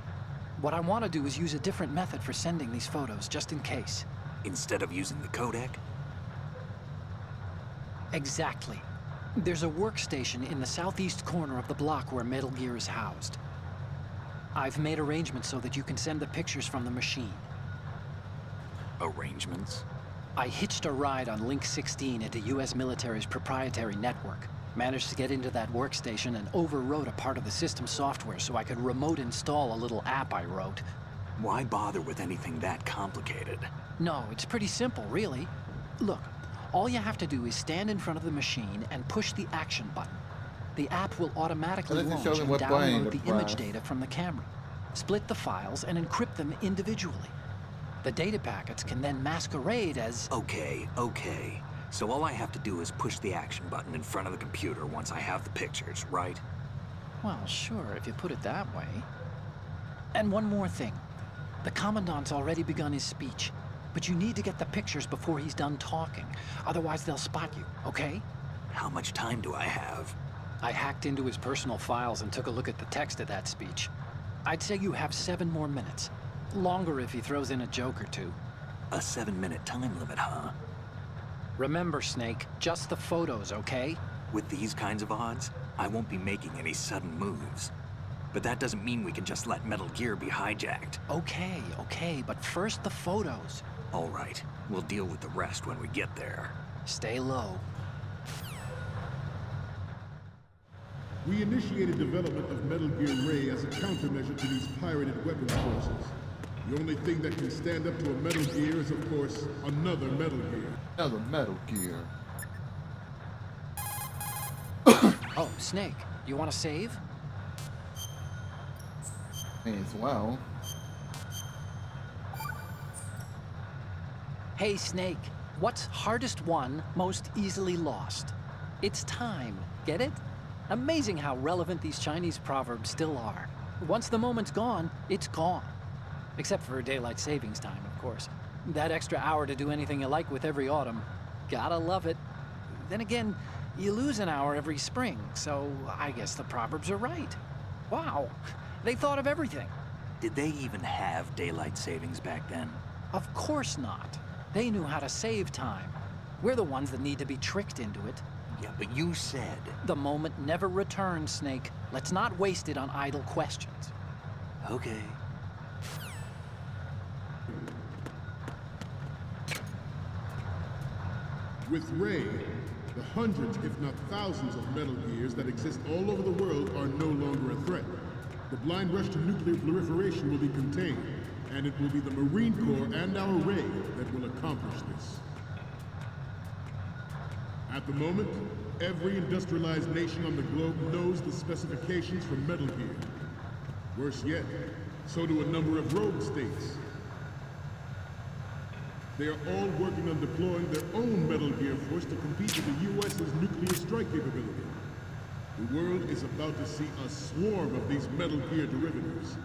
What I want to do is use a different method for sending these photos, just in case. Instead of using the codec? Exactly. There's a workstation in the southeast corner of the block where Metal Gear is housed. I've made arrangements so that you can send the pictures from the machine. Arrangements? I hitched a ride on Link 16 into US military's proprietary network. Managed to get into that workstation and overwrote a part of the system software so I could remote install a little app I wrote. Why bother with anything that complicated? No, it's pretty simple, really. Look, all you have to do is stand in front of the machine and push the action button. The app will automatically launch and download the image data from the camera. split the files, and encrypt them individually. The data packets can then masquerade as... Okay. So all I have to do is push the action button in front of the computer once I have the pictures, right? Well, sure, if you put it that way. And one more thing. The Commandant's already begun his speech, but you need to get the pictures before he's done talking. Otherwise, they'll spot you, okay? How much time do I have? I hacked into his personal files and took a look at the text of that speech. I'd say you have 7 more minutes. Longer if he throws in a joke or two. A 7-minute time limit, huh? Remember, Snake, just the photos, okay? With these kinds of odds, I won't be making any sudden moves. But that doesn't mean we can just let Metal Gear be hijacked. Okay, but first the photos. All right, we'll deal with the rest when we get there. Stay low. We initiated development of Metal Gear Ray as a countermeasure to these pirated weapons forces. The only thing that can stand up to a Metal Gear is, of course, another Metal Gear. Another Metal Gear. Oh, Snake, you want to save? May as well. Hey, Snake, what's hardest won, most easily lost? It's time, get it? Amazing how relevant these Chinese proverbs still are. Once the moment's gone, it's gone. Except for daylight savings time, of course. That extra hour to do anything you like with every autumn. Gotta love it. Then again, you lose an hour every spring, so I guess the proverbs are right. Wow, they thought of everything. Did they even have daylight savings back then? Of course not. They knew how to save time. We're the ones that need to be tricked into it. Yeah, but you said... The moment never returns, Snake. Let's not waste it on idle questions. Okay. With Ray, the hundreds, if not thousands, of Metal Gears that exist all over the world are no longer a threat. The blind rush to nuclear proliferation will be contained, and it will be the Marine Corps and our Ray that will accomplish this. At the moment, every industrialized nation on the globe knows the specifications for Metal Gear. Worse yet, so do a number of rogue states. They are all working on deploying their own Metal Gear force to compete with the U.S.'s nuclear strike capability. The world is about to see a swarm of these Metal Gear derivatives.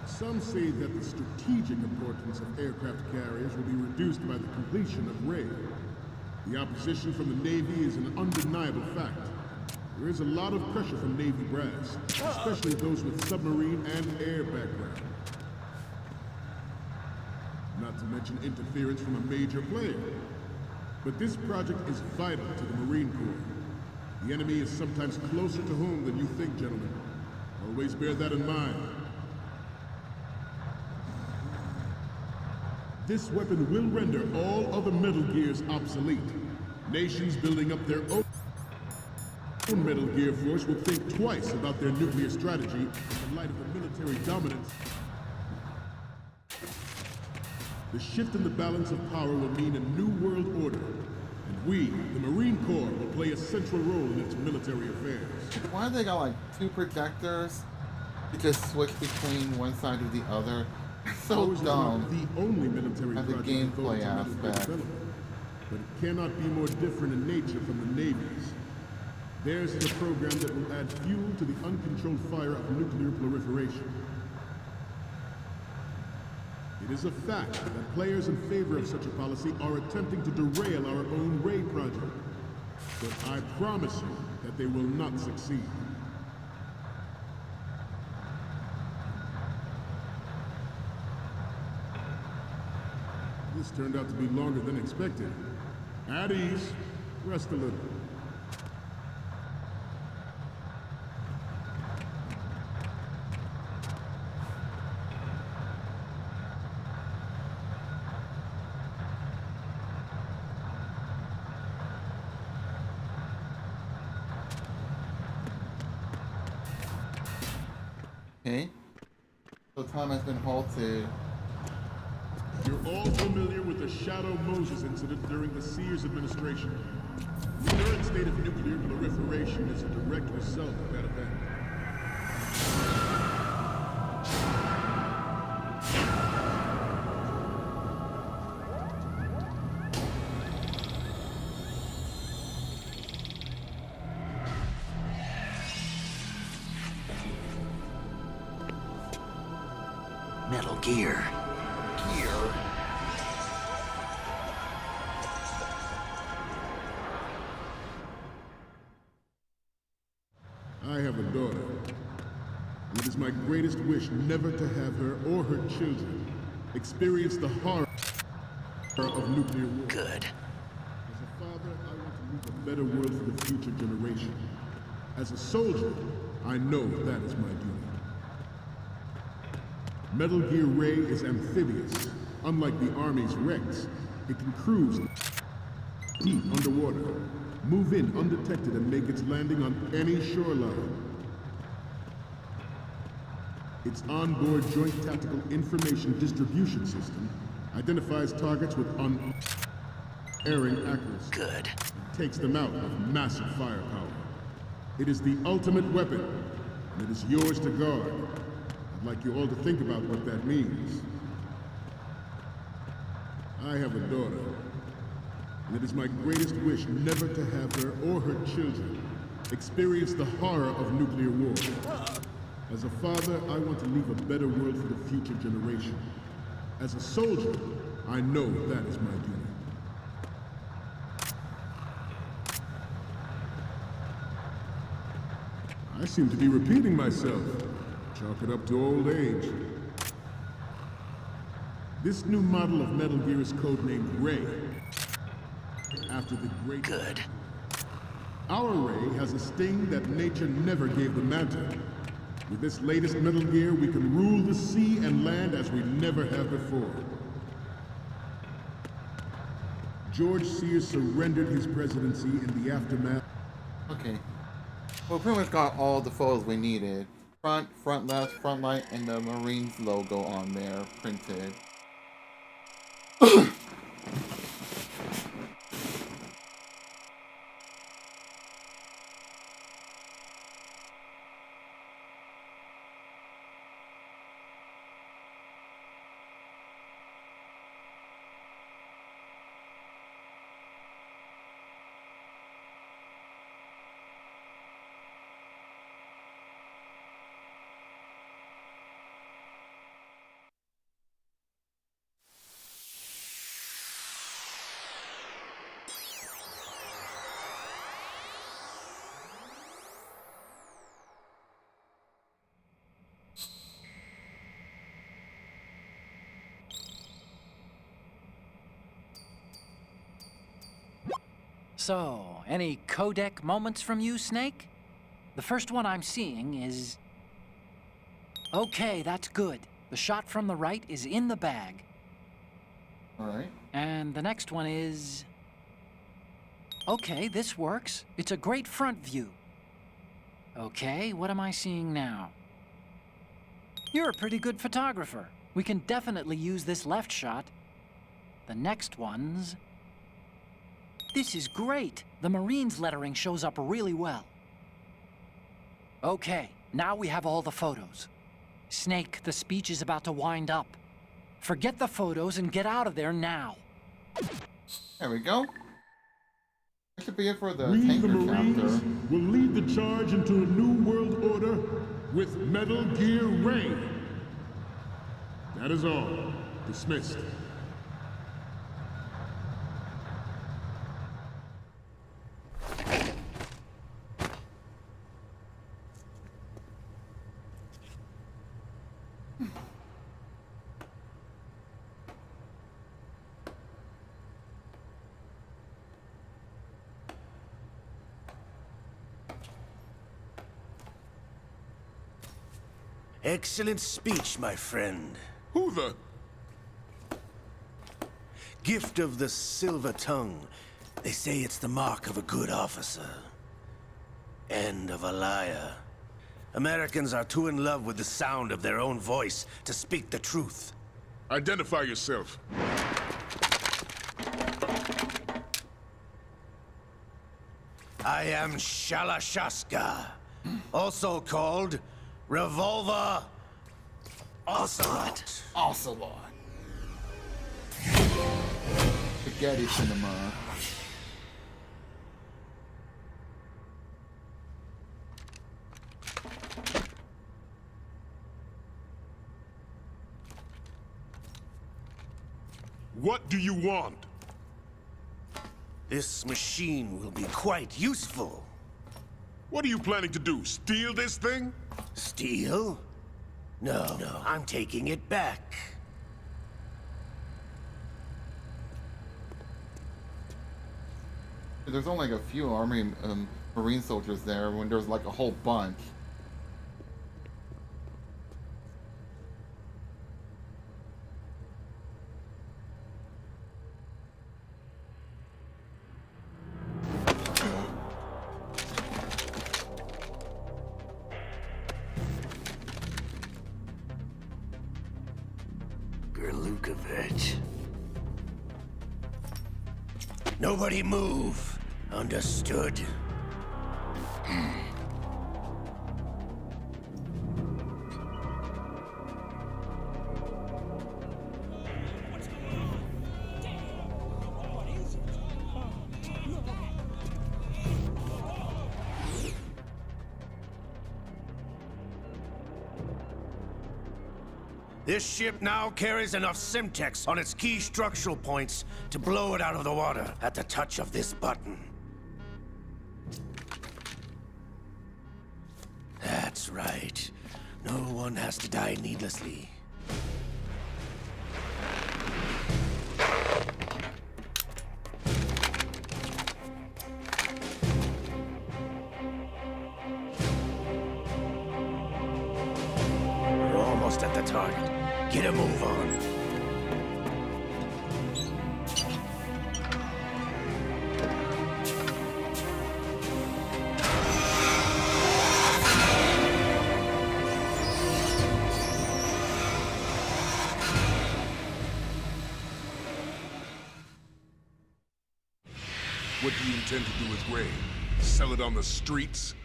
Some say that the strategic importance of aircraft carriers will be reduced by the completion of Ray. The opposition from the Navy is an undeniable fact. There is a lot of pressure from Navy brass, especially those with submarine and air background. Not to mention interference from a major player. But this project is vital to the Marine Corps. The enemy is sometimes closer to home than you think, gentlemen. Always bear that in mind. This weapon will render all other Metal Gears obsolete. Nations building up their own Metal Gear force will think twice about their nuclear strategy in the light of the military dominance. The shift in the balance of power will mean a new world order, and we, the Marine Corps, will play a central role in its military affairs. Why they got like 2 projectors to just switch between one side or the other? So Ours is dumb. not the only military And the project gameplay devoted to Metal Gear aspect. development, but it cannot be more different in nature from the Navy's. Theirs is a program that will add fuel to the uncontrolled fire of nuclear proliferation. It is a fact that players in favor of such a policy are attempting to derail our own Ray project. But I promise you that they will not succeed. This turned out to be longer than expected. At ease. Rest a little. Okay. So time has been halted. You're all familiar with the Shadow Moses incident during the Sears administration. The current state of nuclear proliferation is a direct result of that event. Gear. I have a daughter. And it is my greatest wish never to have her or her children experience the horror of nuclear war. Good. As a father, I want to leave a better world for the future generation. As a soldier, I know that is my duty. Metal Gear Ray is amphibious. Unlike the Army's Rex, it can cruise deep underwater, move in undetected and make its landing on any shoreline. Its onboard Joint Tactical Information Distribution System identifies targets with unerring accuracy. Good. And takes them out with massive firepower. It is the ultimate weapon, and it is yours to guard. I'd like you all to think about what that means. I have a daughter, and it is my greatest wish never to have her or her children experience the horror of nuclear war. As a father, I want to leave a better world for the future generation. As a soldier, I know that is my duty. I seem to be repeating myself. Chalk it up to old age. This new model of Metal Gear is codenamed Ray, after the great... Good. Our Ray has a sting that nature never gave the Manta. With this latest Metal Gear, we can rule the sea and land as we never have before. George Sears surrendered his presidency in the aftermath. Okay. Well, pretty much got all the photos we needed. Front, front left, front light, and the Marines logo on there printed. So, any codec moments from you, Snake? The first one I'm seeing is... Okay, that's good. The shot from the right is in the bag. Alright. And the next one is... Okay, this works. It's a great front view. Okay, what am I seeing now? You're a pretty good photographer. We can definitely use this left shot. The next one's... This is great. The Marines lettering shows up really well. Okay, now we have all the photos. Snake, the speech is about to wind up. Forget the photos and get out of there now. There we go. That should be it for the We, the tanker Marines, chapter. will lead the charge into a new world order with Metal Gear Ray. That is all. Dismissed. Excellent speech, my friend. Who the? Gift of the silver tongue. They say it's the mark of a good officer. And of a liar. Americans are too in love with the sound of their own voice to speak the truth. Identify yourself. I am Shalashaska, also called Revolver Ocelot. Ocelot. Spaghetti cinema. What do you want? This machine will be quite useful. What are you planning to do? Steal this thing? Steal? No, I'm taking it back. There's only like a few army marine soldiers there when there's like a whole bunch. Nobody move. Understood? This ship now carries enough Simtex on its key structural points to blow it out of the water at the touch of this button. That's right. No one has to die needlessly. We're almost at the target. Get a move on. What do you intend to do with Ray? Sell it on the streets?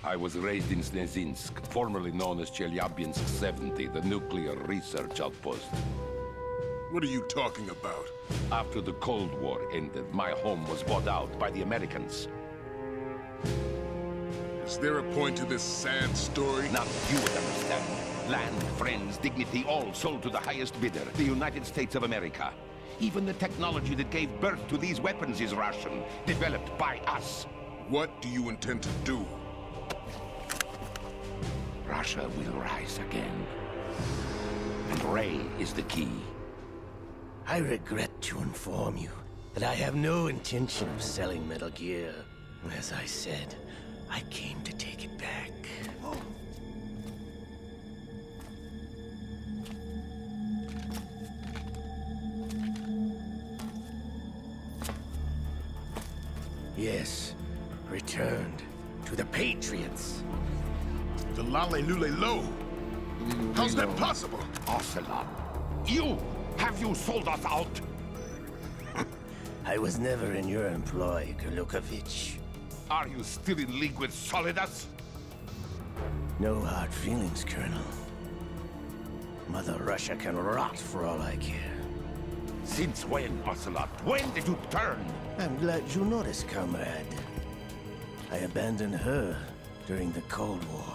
I was raised in Snezinsk, formerly known as Chelyabinsk 70, the nuclear research outpost. What are you talking about? After the Cold War ended, my home was bought out by the Americans. Is there a point to this sad story? Now you would understand. Land, friends, dignity, all sold to the highest bidder, the United States of America. Even the technology that gave birth to these weapons is Russian, developed by us. What do you intend to do? Russia will rise again. And Ray is the key. I regret to inform you that I have no intention of selling Metal Gear. As I said, I came to take it back. Yes, returned to the Patriots. The Lale Lule Lo? How's that possible? Ocelot, have you sold us out? I was never in your employ, Gurlukovich. Are you still in league with Solidus? No hard feelings, Colonel. Mother Russia can rot for all I care. Since when, Ocelot? When did you turn? I'm glad you noticed, comrade. I abandoned her during the Cold War.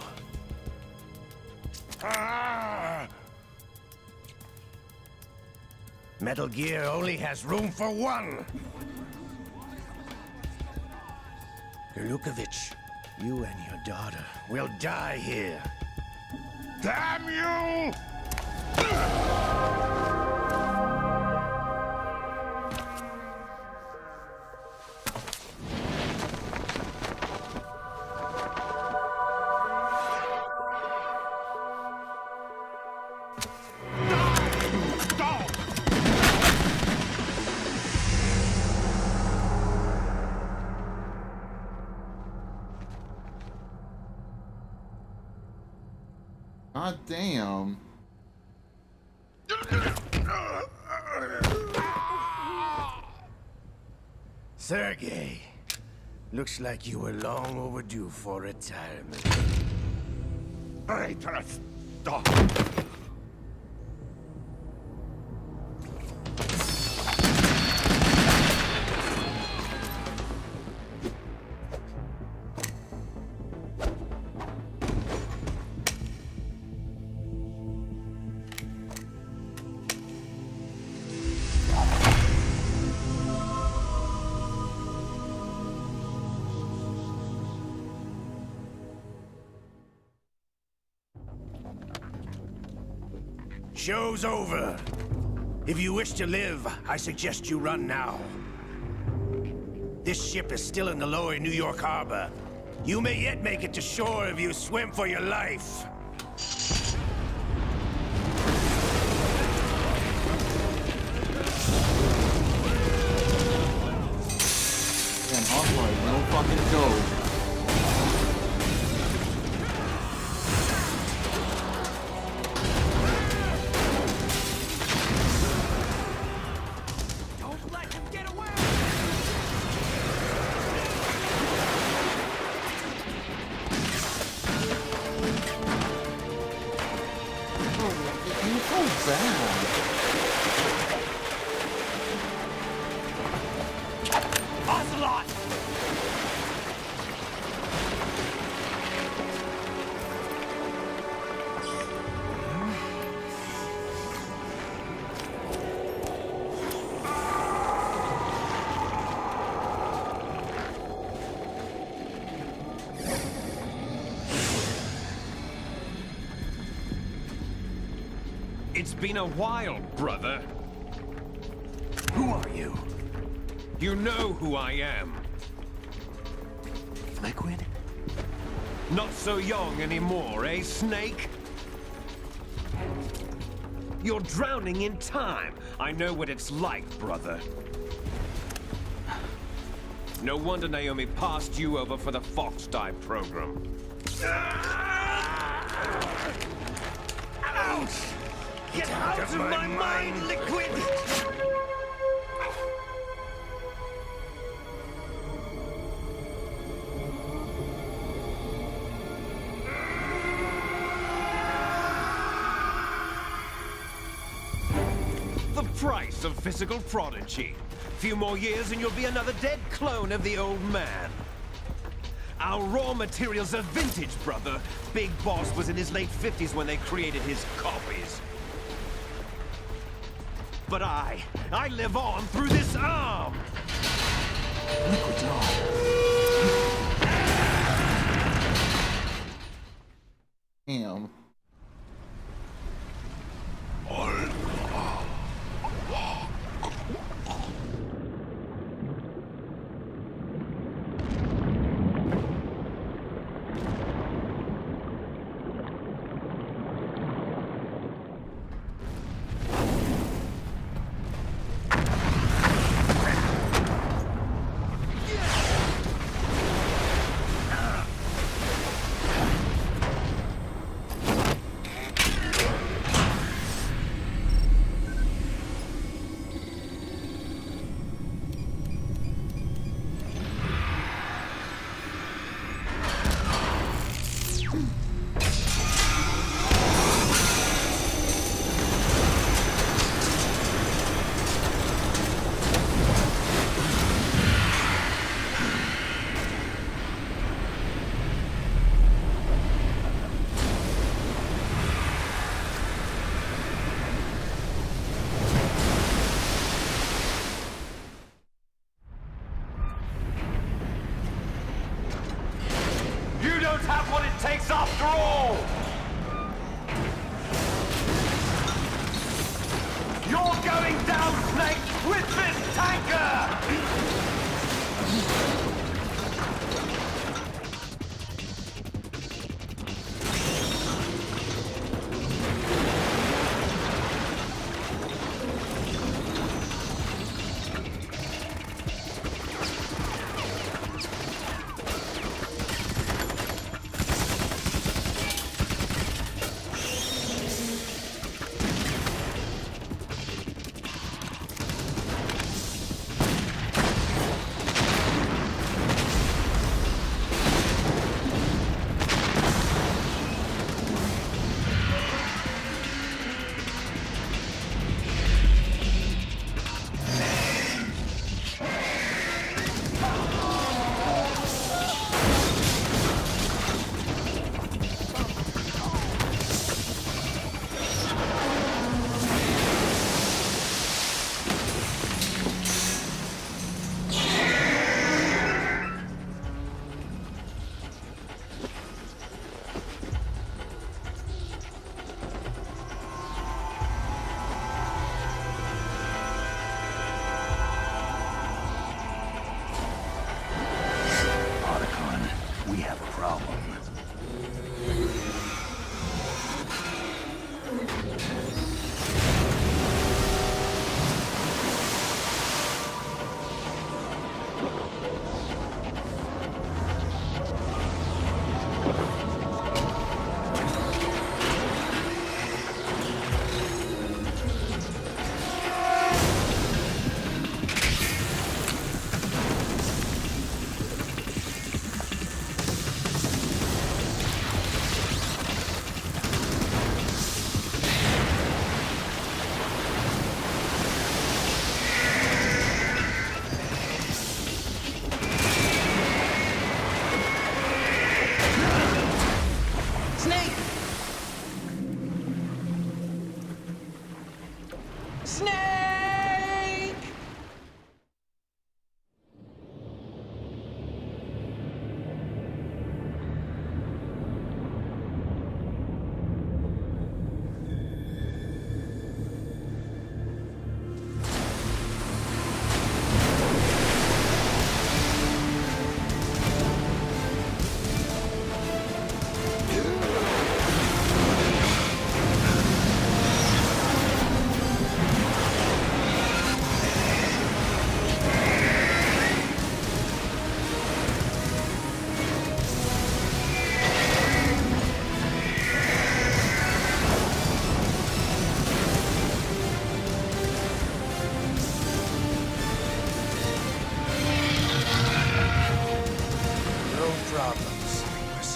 Metal Gear only has room for one! Gurlukovich, you and your daughter will die here. Damn you! God damn. Sergei, looks like you were long overdue for retirement. Traitorous dog! show's over. If you wish to live, I suggest you run now. This ship is still in the lower New York harbor. You may yet make it to shore if you swim for your life. And Hawkeye, no fucking go. It's been a while, brother. Who are you? You know who I am. Liquid? Not so young anymore, eh, Snake? You're drowning in time. I know what it's like, brother. No wonder Naomi passed you over for the Fox Dive program. Ouch! Get out of my mind, Liquid! The price of physical prodigy. Few more years and you'll be another dead clone of the old man. Our raw materials are vintage, brother. Big Boss was in his late 50s when they created his copies. But I live on through this arm! Liquid's on. Damn. Have what it takes after all! You're going down, Snake, with this tanker!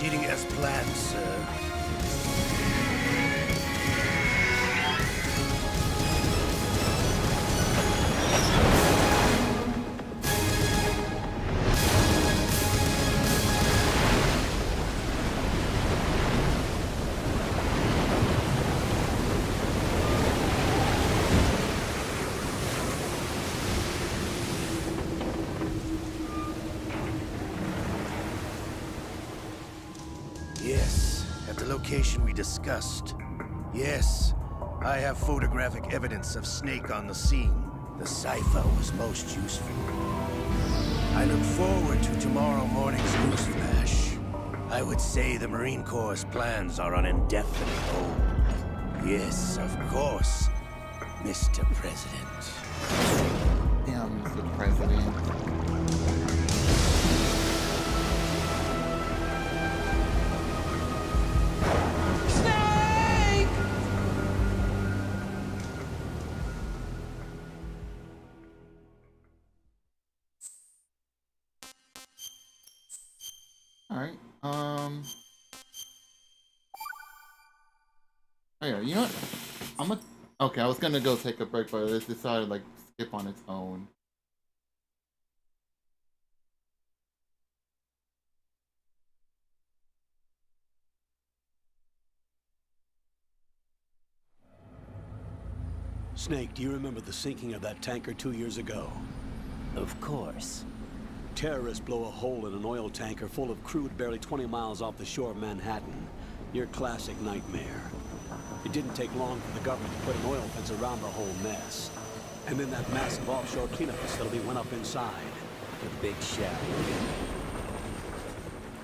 Proceeding as planned, sir. Yes, at the location we discussed. Yes, I have photographic evidence of Snake on the scene. The cipher was most useful. I look forward to tomorrow morning's newsflash. I would say the Marine Corps' plans are on indefinite hold. Yes, of course, Mr. President. Damn, Mr. President. Alright, oh yeah, you know what? Okay, I was gonna go take a break, but it decided, like, skip on its own. Snake, do you remember the sinking of that tanker 2 years ago? Of course. Terrorists blow a hole in an oil tanker full of crude barely 20 miles off the shore of Manhattan. Your classic nightmare. It didn't take long for the government to put an oil fence around the whole mess. And then that massive offshore cleanup facility went up inside. The big shell.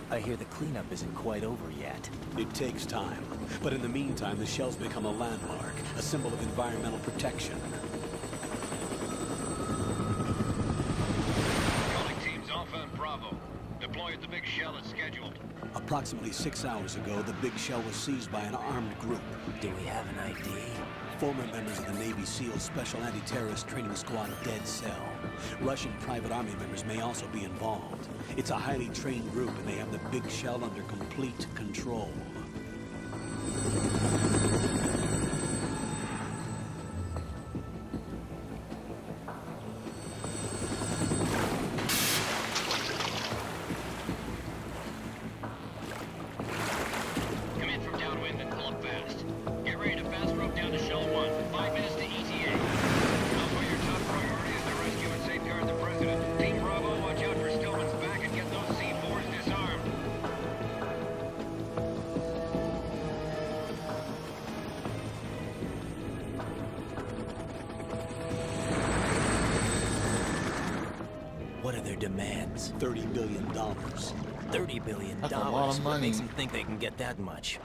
I hear the cleanup isn't quite over yet. It takes time. But in the meantime, the shell's become a landmark, a symbol of environmental protection. Alpha and Bravo. Deploy at the big shell as scheduled. Approximately 6 hours ago, the big shell was seized by an armed group. Do we have an ID? Former members of the Navy SEAL Special Anti-Terrorist Training Squad Dead Cell. Russian private army members may also be involved. It's a highly trained group, and they have the big shell under complete control. What are their demands? $30 billion. $30 billion? That's a lot of money. What makes them think they can get that much?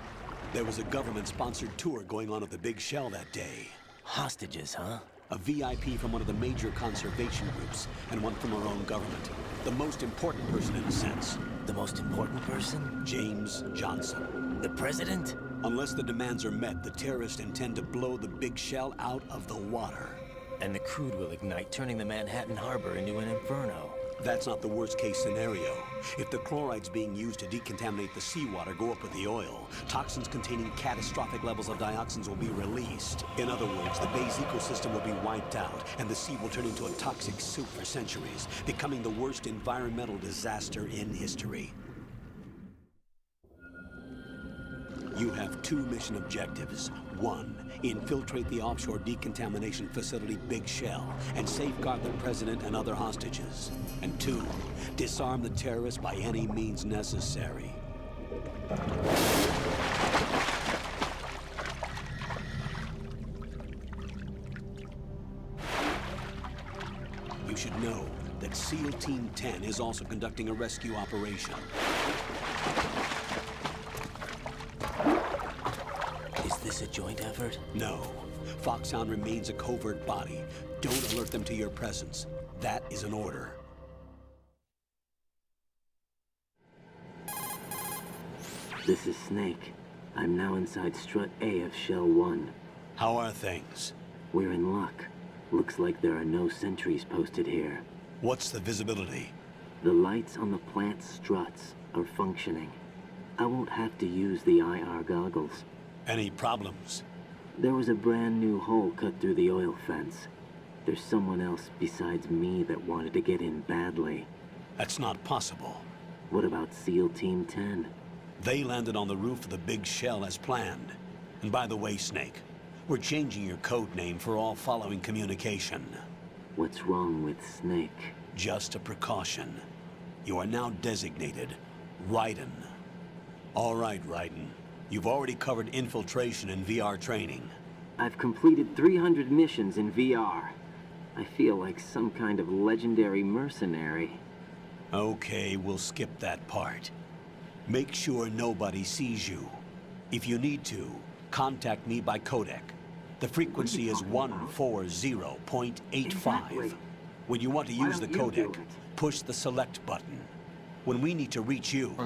There was a government-sponsored tour going on at the big shell that day. Hostages, huh? A VIP from one of the major conservation groups, and one from our own government. The most important person, in a sense. The most important person? James Johnson. The president? Unless the demands are met, the terrorists intend to blow the big shell out of the water. And the crude will ignite, turning the Manhattan Harbor into an inferno. That's not the worst-case scenario. If the chlorides being used to decontaminate the seawater go up with the oil, toxins containing catastrophic levels of dioxins will be released. In other words, the bay's ecosystem will be wiped out, and the sea will turn into a toxic soup for centuries, becoming the worst environmental disaster in history. You have 2 mission objectives. 1, infiltrate the offshore decontamination facility Big Shell and safeguard the president and other hostages. And 2, disarm the terrorists by any means necessary. You should know that SEAL Team 10 is also conducting a rescue operation. Is this a joint effort? No. Foxhound remains a covert body. Don't alert them to your presence. That is an order. This is Snake. I'm now inside Strut A of Shell 1. How are things? We're in luck. Looks like there are no sentries posted here. What's the visibility? The lights on the plant's struts are functioning. I won't have to use the IR goggles. Any problems? There was a brand new hole cut through the oil fence. There's someone else besides me that wanted to get in badly. That's not possible. What about SEAL Team 10? They landed on the roof of the big shell as planned. And by the way, Snake, we're changing your code name for all following communication. What's wrong with Snake? Just a precaution. You are now designated Raiden. All right, Raiden. You've already covered infiltration and VR training. I've completed 300 missions in VR. I feel like some kind of legendary mercenary. Okay, we'll skip that part. Make sure nobody sees you. If you need to, contact me by codec. The frequency is 140.85. Exactly. When you want to Why use the don't you do codec, it? push the select button. When we need to reach you,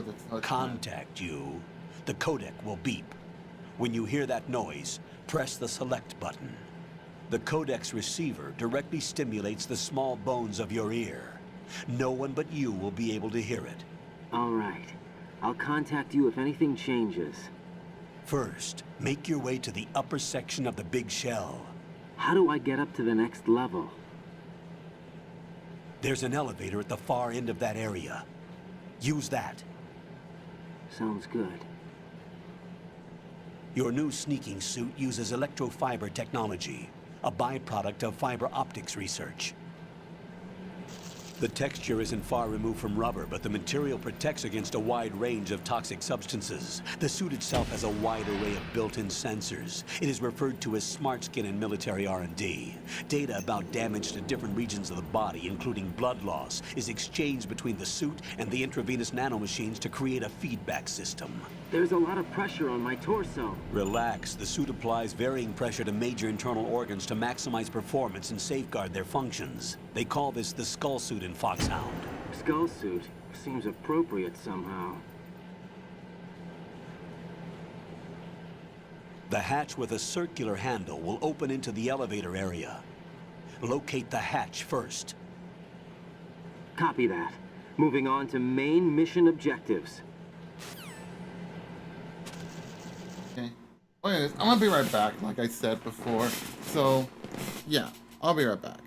contact you, the codec will beep. When you hear that noise, press the select button. The codec's receiver directly stimulates the small bones of your ear. No one but you will be able to hear it. All right. I'll contact you if anything changes. First, make your way to the upper section of the big shell. How do I get up to the next level? There's an elevator at the far end of that area. Use that. Sounds good. Your new sneaking suit uses electrofiber technology, a byproduct of fiber optics research. The texture isn't far removed from rubber, but the material protects against a wide range of toxic substances. The suit itself has a wide array of built-in sensors. It is referred to as smart skin in military R&D. Data about damage to different regions of the body, including blood loss, is exchanged between the suit and the intravenous nanomachines to create a feedback system. There's a lot of pressure on my torso. Relax. The suit applies varying pressure to major internal organs to maximize performance and safeguard their functions. They call this the skull suit in Foxhound. Skull suit seems appropriate somehow. The hatch with a circular handle will open into the elevator area. Locate the hatch first. Copy that. Moving on to main mission objectives. Okay. Oh, yeah, I'm gonna be right back, like I said before. So, yeah, I'll be right back.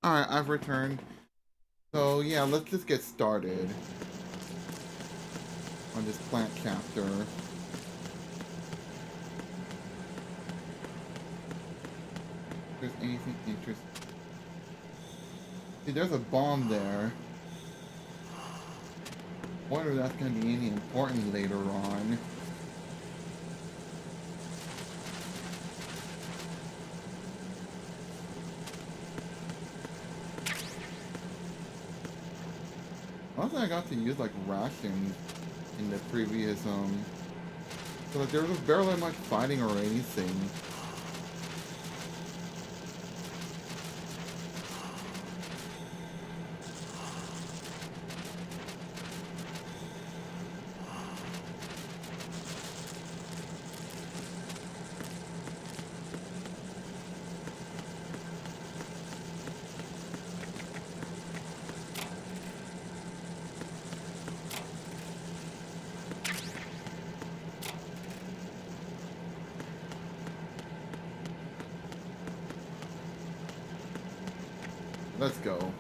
Alright, I've returned. So yeah, let's just get started on this plant chapter. If there's anything interesting. See, there's a bomb there. Wonder if that's gonna be any important later on. Also, I got to use like rations in the previous so like there was barely much fighting or anything. Let's go.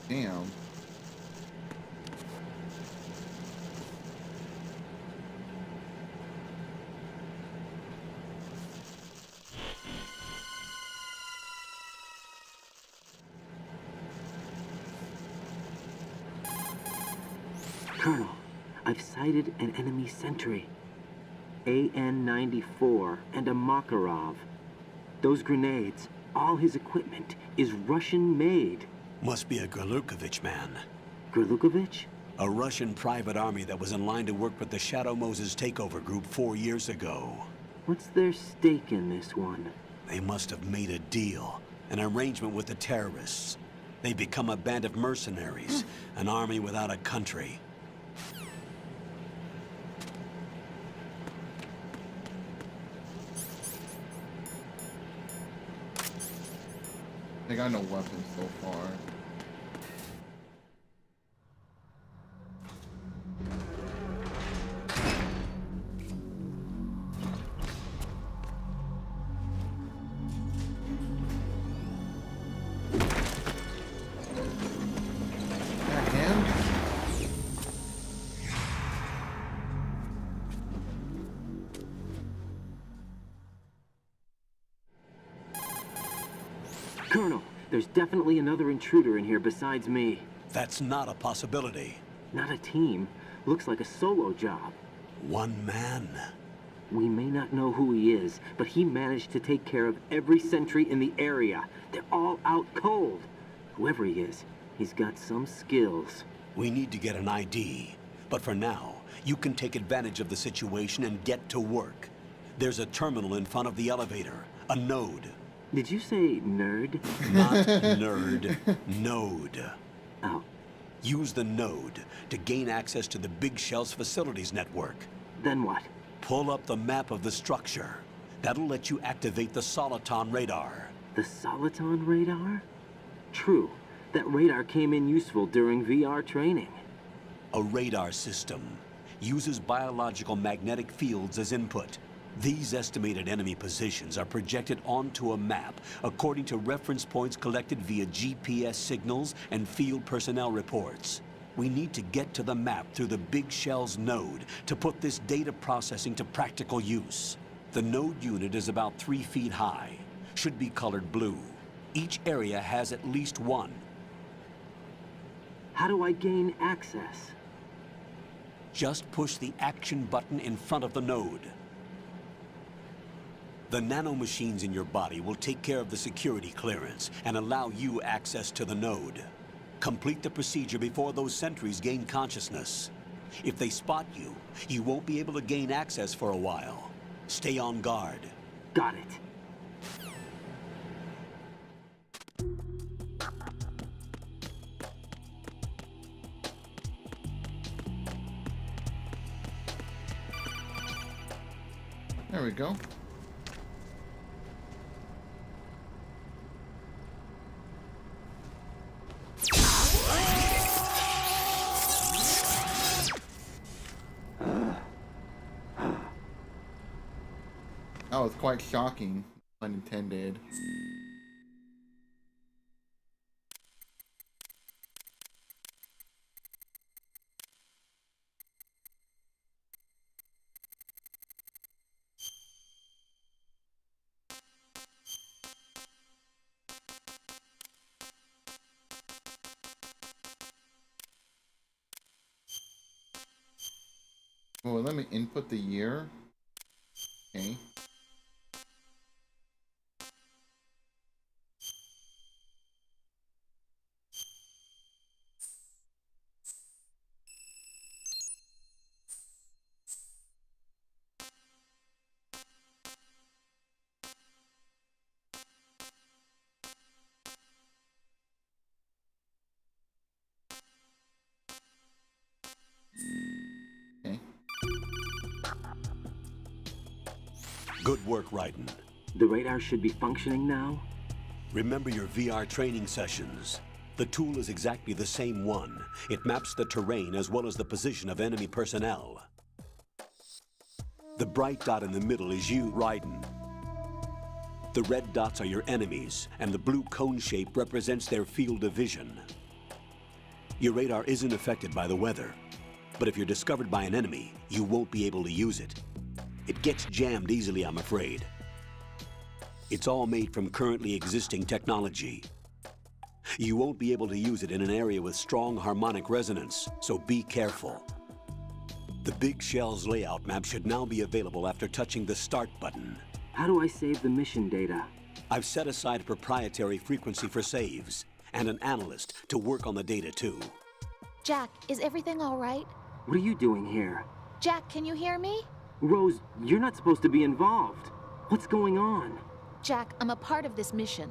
Damn. Colonel, I've sighted an enemy sentry. AN-94 and a Makarov. Those grenades, all his equipment, is Russian-made. Must be a Gorlukovich man. Gorlukovich? A Russian private army that was in line to work with the Shadow Moses takeover group 4 years ago. What's their stake in this one? They must have made a deal, an arrangement with the terrorists. They become a band of mercenaries, an army without a country. They got no weapons so far. Colonel, there's definitely another intruder in here besides me. That's not a possibility. Not a team. Looks like a solo job. One man. We may not know who he is, but he managed to take care of every sentry in the area. They're all out cold. Whoever he is, he's got some skills. We need to get an ID. But for now, you can take advantage of the situation and get to work. There's a terminal in front of the elevator. A node. Did you say nerd? Not nerd. Node. Oh. Use the node to gain access to the Big Shell's facilities network. Then what? Pull up the map of the structure. That'll let you activate the Soliton radar. The Soliton radar? True. That radar came in useful during VR training. A radar system uses biological magnetic fields as input. These estimated enemy positions are projected onto a map according to reference points collected via GPS signals and field personnel reports. We need to get to the map through the Big Shell's node to put this data processing to practical use. The node unit is about 3 feet high, should be colored blue. Each area has at least one. How do I gain access? Just push the action button in front of the node. The nanomachines in your body will take care of the security clearance and allow you access to the node. Complete the procedure before those sentries gain consciousness. If they spot you, you won't be able to gain access for a while. Stay on guard. Got it. There we go. That was quite shocking, pun intended. Oh, let me input the year. Okay. Good work, Raiden. The radar should be functioning now? Remember your VR training sessions. The tool is exactly the same one. It maps the terrain as well as the position of enemy personnel. The bright dot in the middle is you, Raiden. The red dots are your enemies, and the blue cone shape represents their field of vision. Your radar isn't affected by the weather, but if you're discovered by an enemy, you won't be able to use it. It gets jammed easily, I'm afraid. It's all made from currently existing technology. You won't be able to use it in an area with strong harmonic resonance, so be careful. The Big Shell's layout map should now be available after touching the Start button. How do I save the mission data? I've set aside a proprietary frequency for saves, and an analyst to work on the data too. Jack, is everything all right? What are you doing here? Jack, can you hear me? Rose, you're not supposed to be involved. What's going on? Jack, I'm a part of this mission.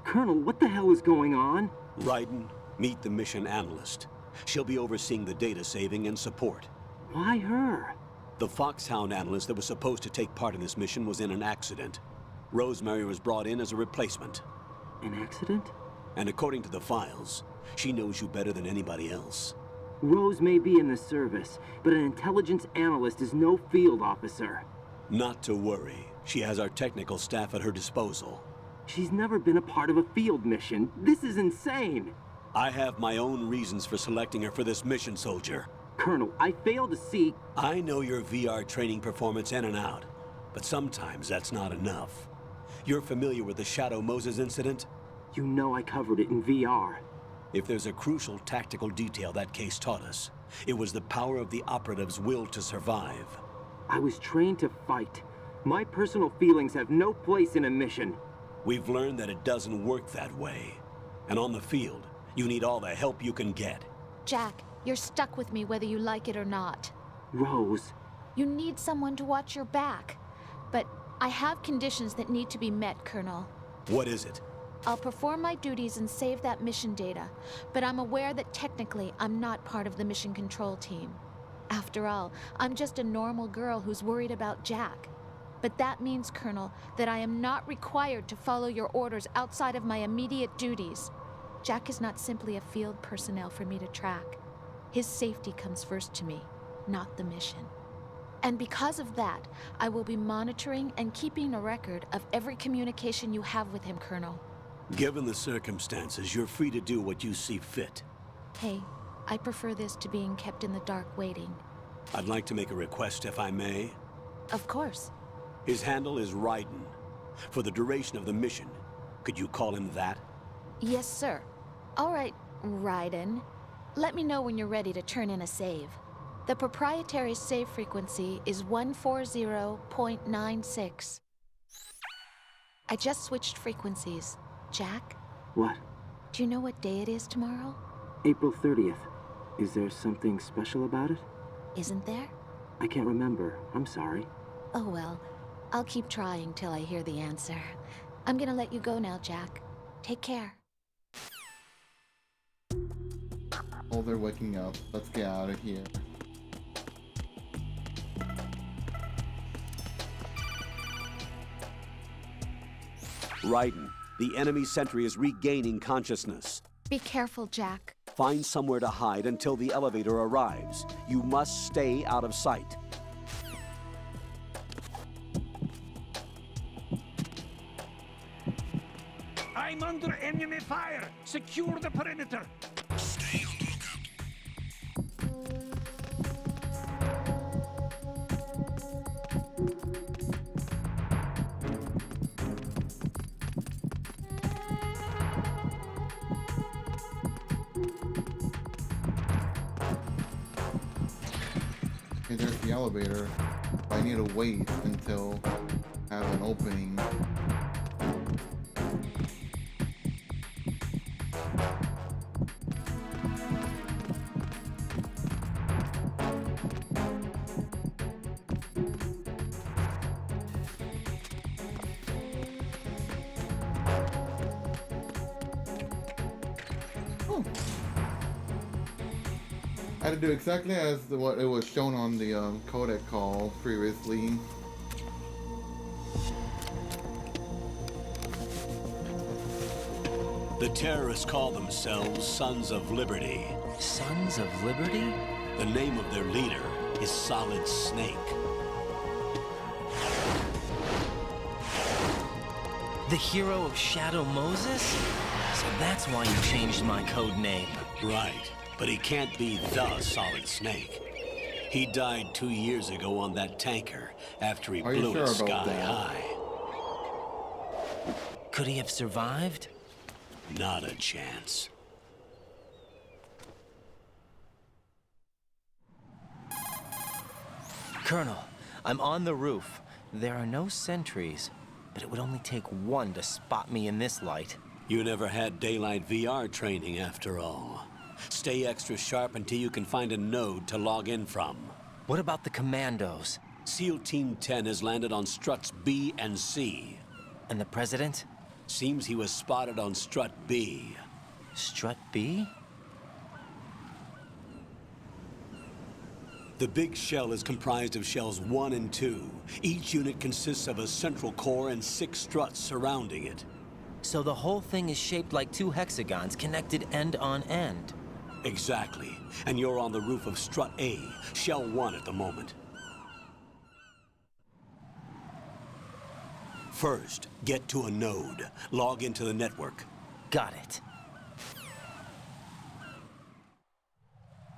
Colonel, what the hell is going on? Raiden, meet the mission analyst. She'll be overseeing the data saving and support. Why her? The Foxhound analyst that was supposed to take part in this mission was in an accident. Rosemary was brought in as a replacement. An accident? And according to the files, she knows you better than anybody else. Rose may be in the service, but an intelligence analyst is no field officer. Not to worry. She has our technical staff at her disposal. She's never been a part of a field mission. This is insane. I have my own reasons for selecting her for this mission, soldier. Colonel, I fail to see... I know your VR training performance in and out, but sometimes that's not enough. You're familiar with the Shadow Moses incident? You know I covered it in VR. If there's a crucial tactical detail that case taught us, it was the power of the operative's will to survive. I was trained to fight. My personal feelings have no place in a mission. We've learned that it doesn't work that way. And on the field, you need all the help you can get. Jack, you're stuck with me whether you like it or not. Rose. You need someone to watch your back. But I have conditions that need to be met, Colonel. What is it? I'll perform my duties and save that mission data, but I'm aware that technically I'm not part of the mission control team. After all, I'm just a normal girl who's worried about Jack. But that means, Colonel, that I am not required to follow your orders outside of my immediate duties. Jack is not simply a field personnel for me to track. His safety comes first to me, not the mission. And because of that, I will be monitoring and keeping a record of every communication you have with him, Colonel. Given the circumstances, you're free to do what you see fit. Hey, I prefer this to being kept in the dark waiting. I'd like to make a request, if I may. Of course. His handle is Raiden. For the duration of the mission, could you call him that? Yes, sir. All right, Raiden. Let me know when you're ready to turn in a save. The proprietary save frequency is 140.96. I just switched frequencies. Jack? What? Do you know what day it is tomorrow? April 30th. Is there something special about it? Isn't there? I can't remember. I'm sorry. Oh well, I'll keep trying till I hear the answer. I'm gonna let you go now, Jack. Take care. Oh, they're waking up. Let's get out of here. Raiden, the enemy sentry is regaining consciousness. Be careful, Jack. Find somewhere to hide until the elevator arrives. You must stay out of sight. I'm under enemy fire! Secure the perimeter! Stay on the Okay, there's the elevator. I need to wait until I have an opening. I had to do exactly as what it was shown on the codec call previously. The terrorists call themselves Sons of Liberty. Sons of Liberty? The name of their leader is Solid Snake. The hero of Shadow Moses? So that's why you changed my code name. Right, but he can't be the Solid Snake. He died 2 years ago on that tanker after he blew it sky high. Could he have survived? Not a chance. Colonel, I'm on the roof. There are no sentries, but it would only take one to spot me in this light. You never had daylight VR training after all. Stay extra sharp until you can find a node to log in from. What about the commandos? SEAL Team 10 has landed on struts B and C. And the President? Seems he was spotted on strut B. Strut B? The big shell is comprised of shells 1 and 2. Each unit consists of a central core and 6 struts surrounding it. So the whole thing is shaped like 2 hexagons connected end on end. Exactly. And you're on the roof of strut A, shell 1 at the moment. First, get to a node. Log into the network. Got it.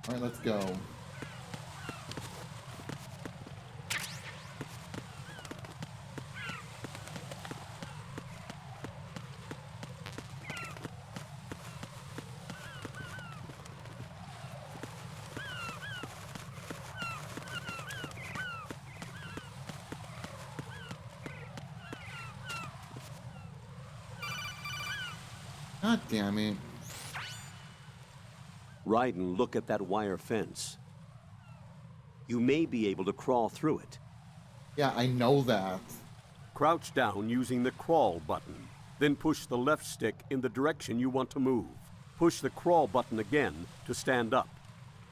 All right, let's go. God damn it. Raiden, look at that wire fence. You may be able to crawl through it. Yeah, I know that. Crouch down using the crawl button. Then push the left stick in the direction you want to move. Push the crawl button again to stand up.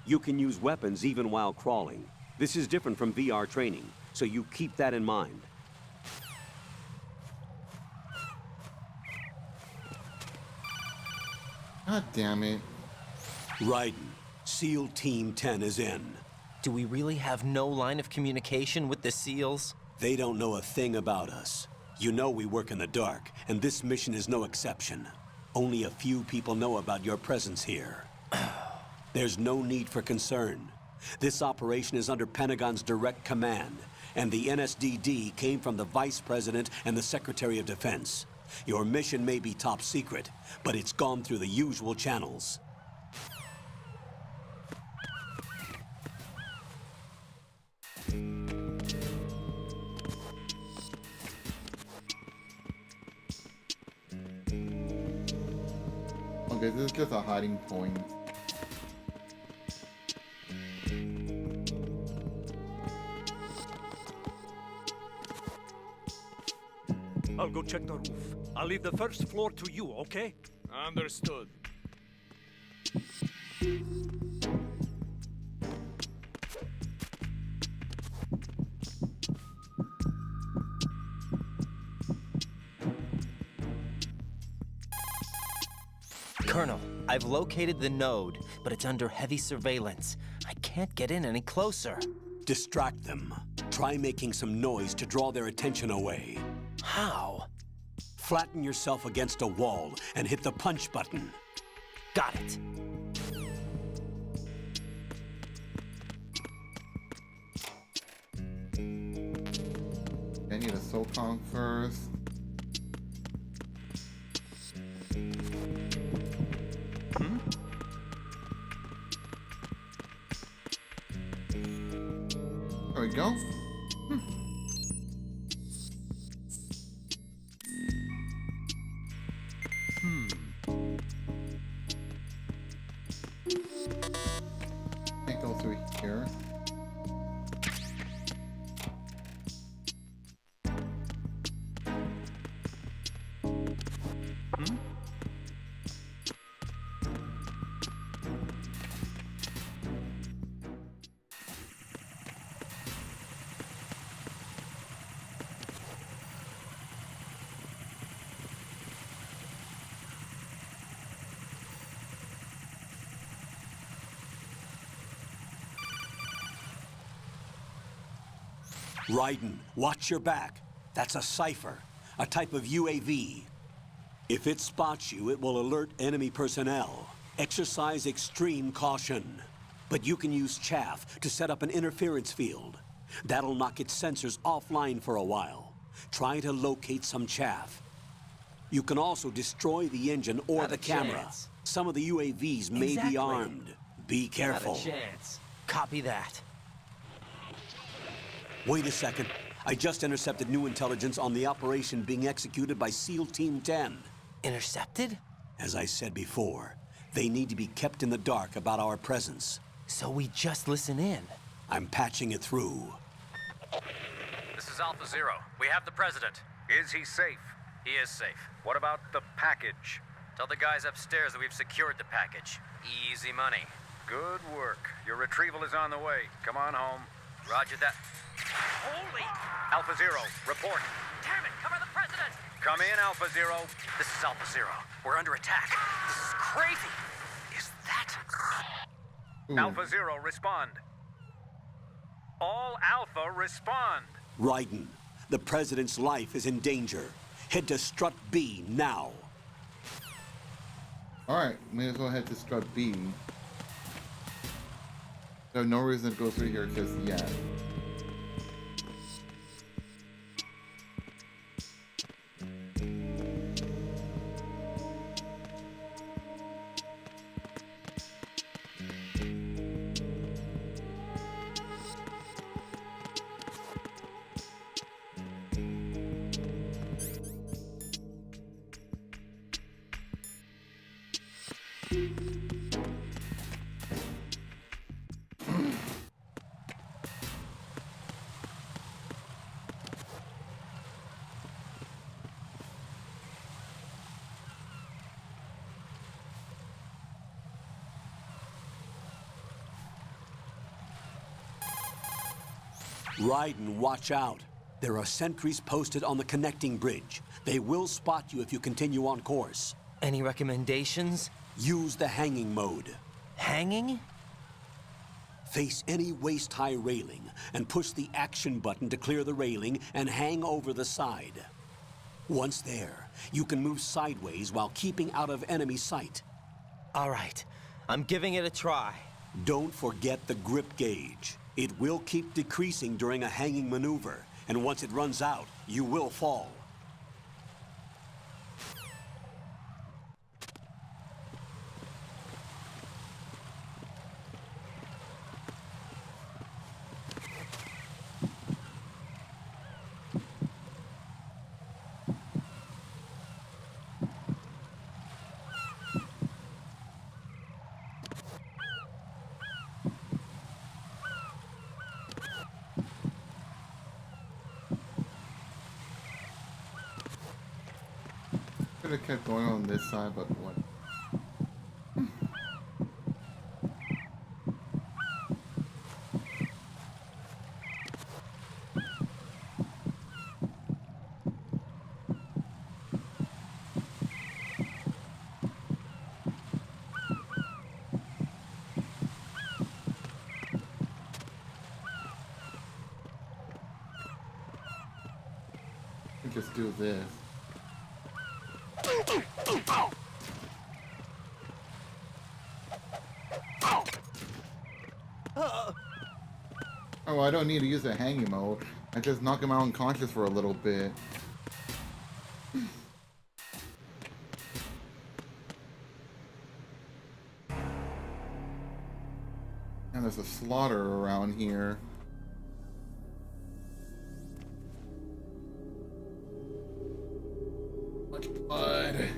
You can use weapons even while crawling. This is different from VR training, so you keep that in mind. God damn it. Raiden, SEAL Team 10 is in. Do we really have no line of communication with the SEALs? They don't know a thing about us. You know we work in the dark, and this mission is no exception. Only a few people know about your presence here. There's no need for concern. This operation is under Pentagon's direct command, and the NSDD came from the Vice President and the Secretary of Defense. Your mission may be top secret, but it's gone through the usual channels. Okay, this is just a hiding point. I'll go check the roof. I'll leave the first floor to you, okay? Understood. Colonel, I've located the node, but it's under heavy surveillance. I can't get in any closer. Distract them. Try making some noise to draw their attention away. How? Flatten yourself against a wall and hit the punch button. Got it. I need a SOCOM first. There we go. Can't go through here. Raiden, watch your back. That's a cipher, a type of UAV. If it spots you, it will alert enemy personnel. Exercise extreme caution. But you can use chaff to set up an interference field. That'll knock its sensors offline for a while. Try to locate some chaff. You can also destroy the engine or the camera. Some of the UAVs may be armed. Be careful. Not a chance. Copy that. Wait a second. I just intercepted new intelligence on the operation being executed by SEAL Team 10. Intercepted? As I said before, they need to be kept in the dark about our presence. So we just listen in. I'm patching it through. This is Alpha Zero. We have the president. Is he safe? He is safe. What about the package? Tell the guys upstairs that we've secured the package. Easy money. Good work. Your retrieval is on the way. Come on home. Roger that. Holy! Alpha Zero, report. Damn it, cover the president! Come in, Alpha Zero. This is Alpha Zero. We're under attack. This is crazy. Is that... Alpha Zero, respond. All Alpha, respond. Raiden, the president's life is in danger. Head to Strut B now. Alright, may as well head to Strut B. There's no reason to go through here just yet. Raiden, watch out. There are sentries posted on the connecting bridge. They will spot you if you continue on course. Any recommendations? Use the hanging mode. Hanging? Face any waist-high railing and push the action button to clear the railing and hang over the side. Once there, you can move sideways while keeping out of enemy sight. All right, I'm giving it a try. Don't forget the grip gauge. It will keep decreasing during a hanging maneuver, and once it runs out, you will fall. Could have kept going on this side, but what? Just do this. Oh, I don't need to use the hanging mode. I just knock him out unconscious for a little bit. And there's a slaughter around here. Much blood.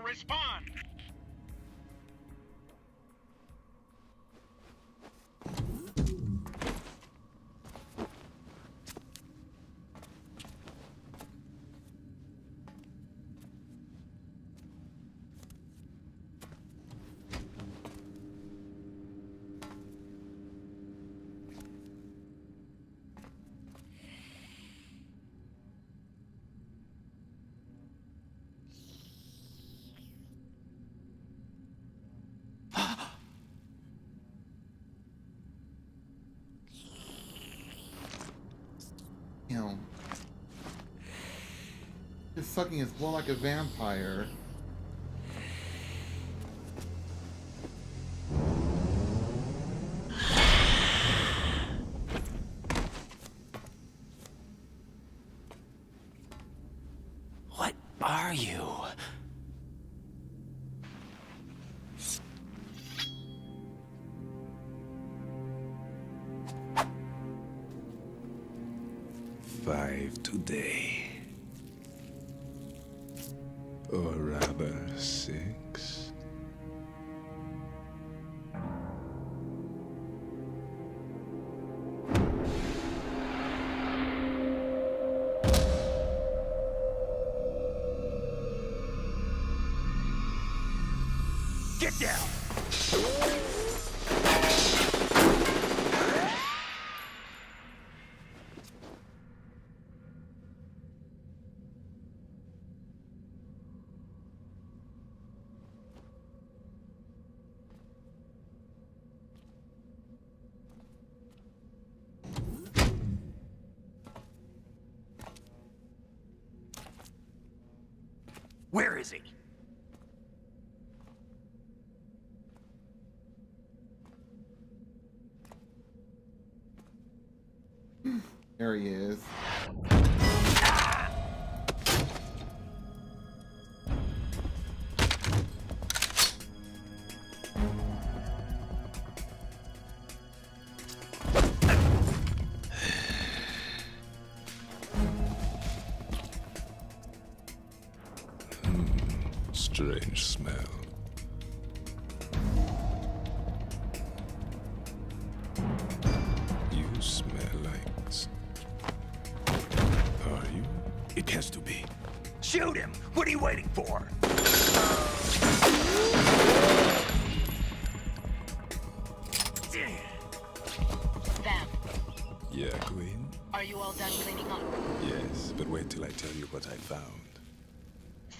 Respond! Just sucking his blood like a vampire. What are you? Five today. Or rather, 6. Get down! Where is he? There he is. Strange smell. You smell like Has to be. Shoot him! What are you waiting for? Vamp, Yeah, Queen? are you all done cleaning up? Yes, but wait till I tell you what I found.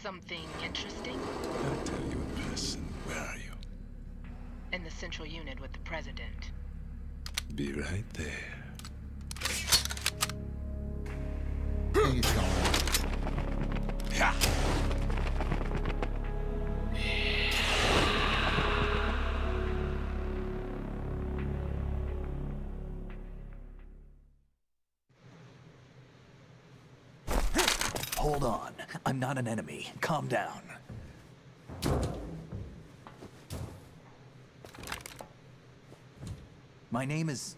Something interesting? I'll tell you in person. Where are you? In the central unit with the president. Be right there. And he's gone. Yeah. Hold on. I'm not an enemy. Calm down. My name is...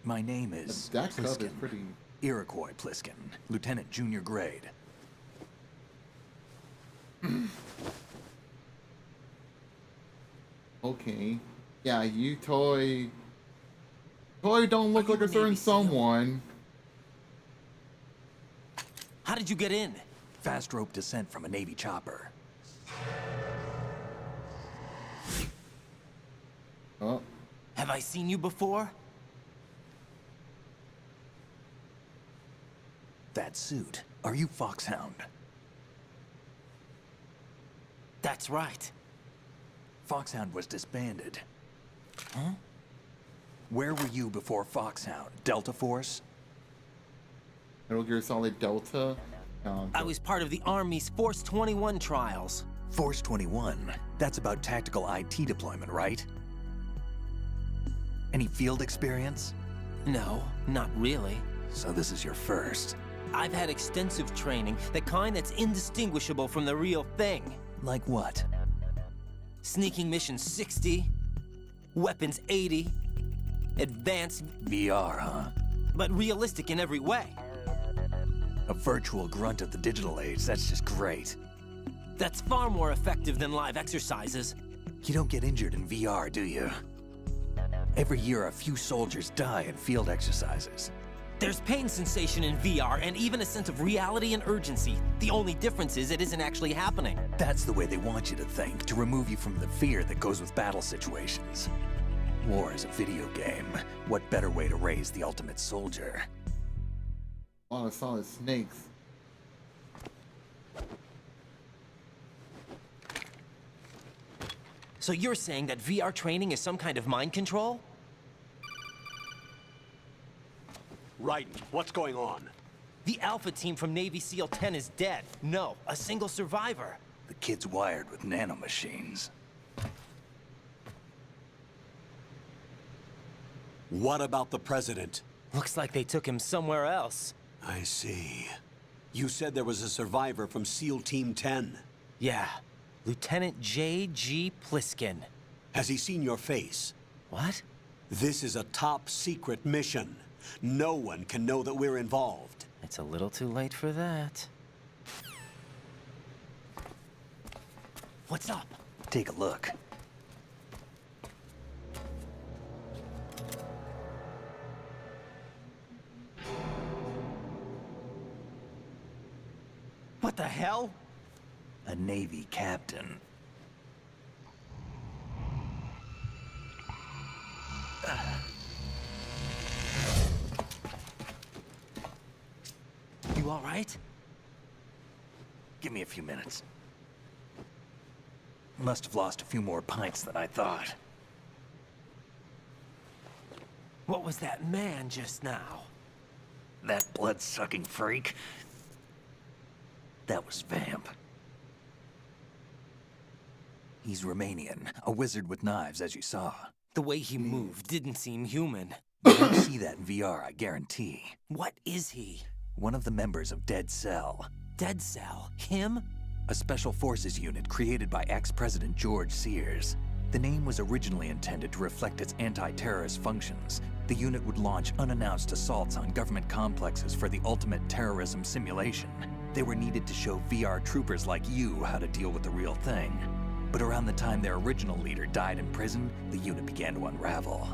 That cover is Pliskin. pretty. Iroquois Pliskin, Lieutenant Junior Grade. Okay. Yeah, you Toy don't look like a certain someone. How did you get in? Fast rope descent from a Navy chopper. Oh. Have I seen you before? That suit. Are you Foxhound? That's right. Foxhound was disbanded. Huh? Where were you before Foxhound? Delta Force? Metal Gear Solid Delta. I was part of the Army's Force 21 trials. Force 21? That's about tactical IT deployment, right? Any field experience? No, not really. So this is your first. I've had extensive training, the kind that's indistinguishable from the real thing. Like what? Sneaking mission 60, weapons 80, advanced... VR, huh? But realistic in every way. A virtual grunt of the digital age, that's just great. That's far more effective than live exercises. You don't get injured in VR, do you? Every year, a few soldiers die in field exercises. There's pain sensation in VR and even a sense of reality and urgency. The only difference is it isn't actually happening. That's the way they want you to think, to remove you from the fear that goes with battle situations. War is a video game. What better way to raise the ultimate soldier? All I saw is snakes. So you're saying that VR training is some kind of mind control? Raiden, what's going on? The Alpha team from Navy SEAL 10 is dead. No, a single survivor. The kid's wired with nanomachines. What about the president? Looks like they took him somewhere else. I see. You said there was a survivor from SEAL Team 10. Yeah, Lieutenant J.G. Pliskin. Has he seen your face? What? This is a top secret mission. No one can know that we're involved. It's a little too late for that. What's up? Take a look. What the hell? A Navy captain. You all right? Give me a few minutes. Must have lost a few more pints than I thought. What was that man just now? That blood-sucking freak? That was Vamp. He's Romanian, a wizard with knives, as you saw. The way he moved didn't seem human. You won't see that in VR, I guarantee. What is he? One of the members of Dead Cell. Dead Cell? Him? A special forces unit created by ex-President George Sears. The name was originally intended to reflect its anti-terrorist functions. The unit would launch unannounced assaults on government complexes for the ultimate terrorism simulation. They were needed to show VR troopers like you how to deal with the real thing. But around the time their original leader died in prison, the unit began to unravel.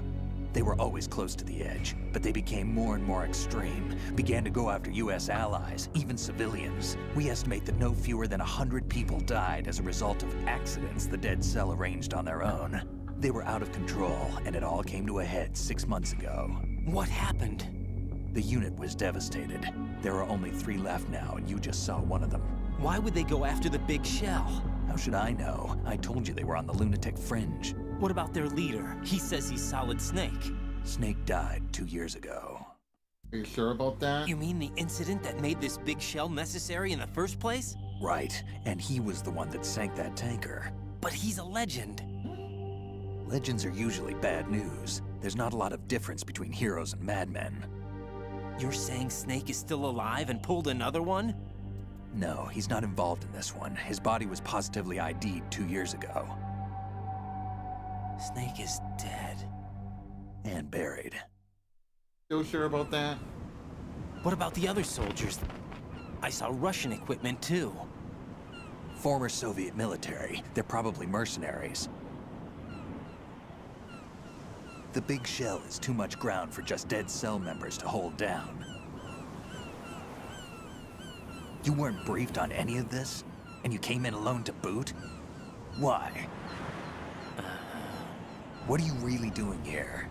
They were always close to the edge, but they became more and more extreme, began to go after US allies, even civilians. We estimate that no fewer than 100 people died as a result of accidents the Dead Cell arranged on their own. They were out of control, and it all came to a head 6 months ago. What happened? The unit was devastated. There are only 3 left now, and you just saw one of them. Why would they go after the big shell? How should I know? I told you they were on the lunatic fringe. What about their leader? He says he's Solid Snake. Snake died 2 years ago. Are you sure about that? You mean the incident that made this big shell necessary in the first place? Right, and he was the one that sank that tanker. But he's a legend. Legends are usually bad news. There's not a lot of difference between heroes and madmen. You're saying Snake is still alive and pulled another one? No, he's not involved in this one. His body was positively ID'd 2 years ago. Snake is dead. And buried. Still sure about that? What about the other soldiers? I saw Russian equipment too. Former Soviet military. They're probably mercenaries. The big shell is too much ground for just Dead Cell members to hold down. You weren't briefed on any of this? And you came in alone to boot? Why? What are you really doing here?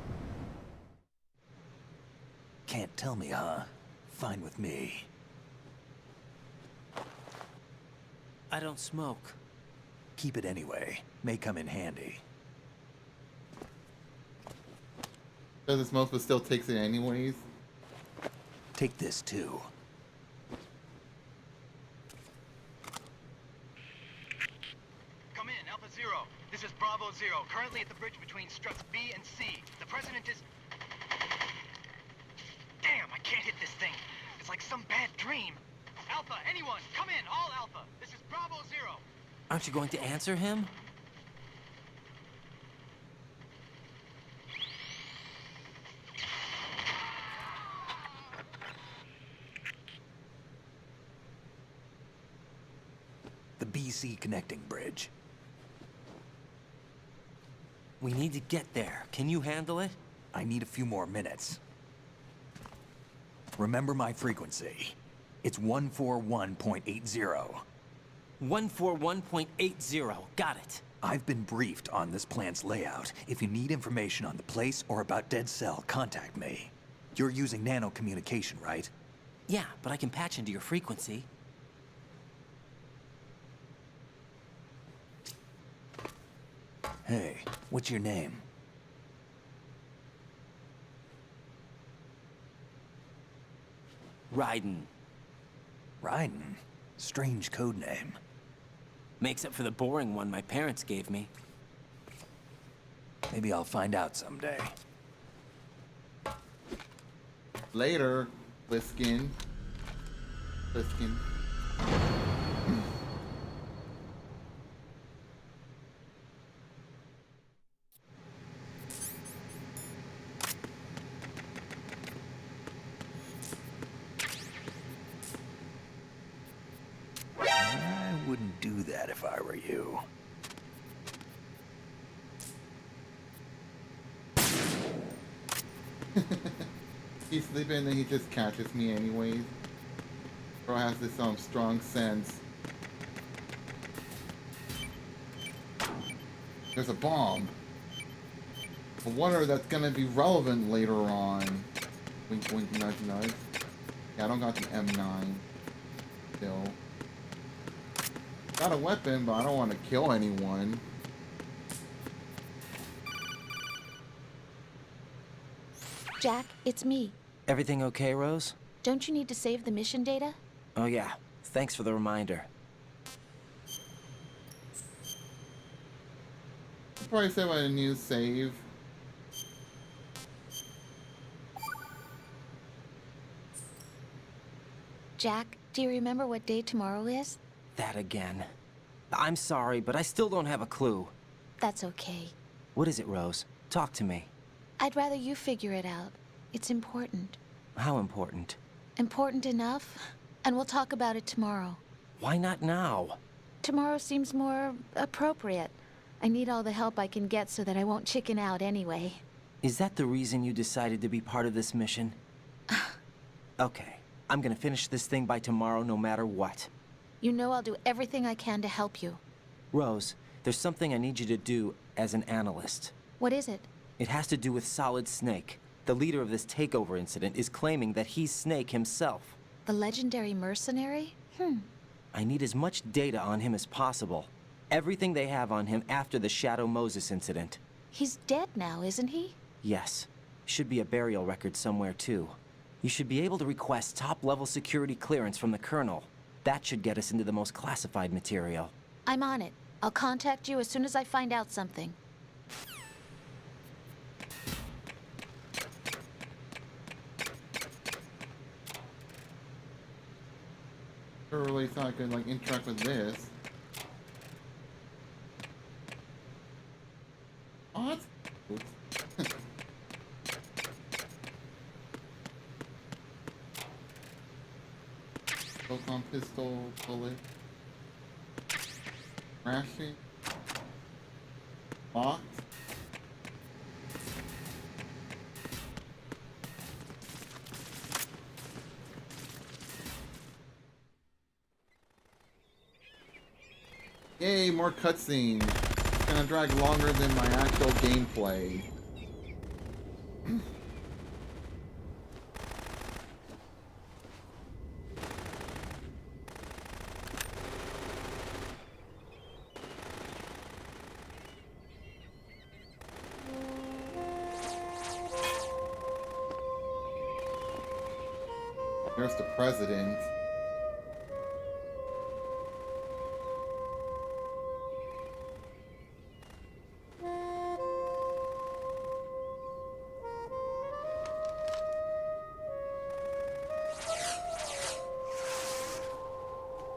Can't tell me, huh? Fine with me. I don't smoke. Keep it anyway. May come in handy. Doesn't smoke but still takes it anyways. Take this too. Come in, Alpha Zero. This is Bravo Zero, currently at the bridge between struts B and C. The President is... Damn, I can't hit this thing. It's like some bad dream. Alpha, anyone, come in, all Alpha. This is Bravo Zero. Aren't you going to answer him? The BC connecting bridge. We need to get there. Can you handle it? I need a few more minutes. Remember my frequency. It's 141.80. 141.80. Got it. I've been briefed on this plant's layout. If you need information on the place or about Dead Cell, contact me. You're using nano communication, right? Yeah, but I can patch into your frequency. Hey, what's your name? Raiden. Raiden? Strange code name. Makes up for the boring one my parents gave me. Maybe I'll find out someday. Later, Bliskin. Bliskin. I wouldn't do that if I were you. He's sleeping and then he just catches me anyways. Bro has this strong sense. There's a bomb. I wonder if that's gonna be relevant later on. Wink wink nudge nudge. Yeah, I don't got the M9 still. Got a weapon, but I don't want to kill anyone. Jack, it's me. Everything okay, Rose? Don't you need to save the mission data? Oh yeah. Thanks for the reminder. I'll probably save a new save. Jack, do you remember what day tomorrow is? That again. I'm sorry, but I still don't have a clue. That's okay. What is it, Rose? Talk to me. I'd rather you figure it out. It's important. How important? Important enough? And we'll talk about it tomorrow. Why not now? Tomorrow seems more appropriate. I need all the help I can get so that I won't chicken out anyway. Is that the reason you decided to be part of this mission? Okay. I'm gonna finish this thing by tomorrow no matter what. You know I'll do everything I can to help you. Rose, there's something I need you to do as an analyst. What is it? It has to do with Solid Snake. The leader of this takeover incident is claiming that he's Snake himself. The legendary mercenary? I need as much data on him as possible. Everything they have on him after the Shadow Moses incident. He's dead now, isn't he? Yes. Should be a burial record somewhere, too. You should be able to request top-level security clearance from the Colonel. That should get us into the most classified material. I'm on it. I'll contact you as soon as I find out something. I really thought I could like interact with this. What? Photon pistol, bullet, crashing, locked. Yay, more cutscenes. It's gonna drag longer than my actual gameplay. There's the president.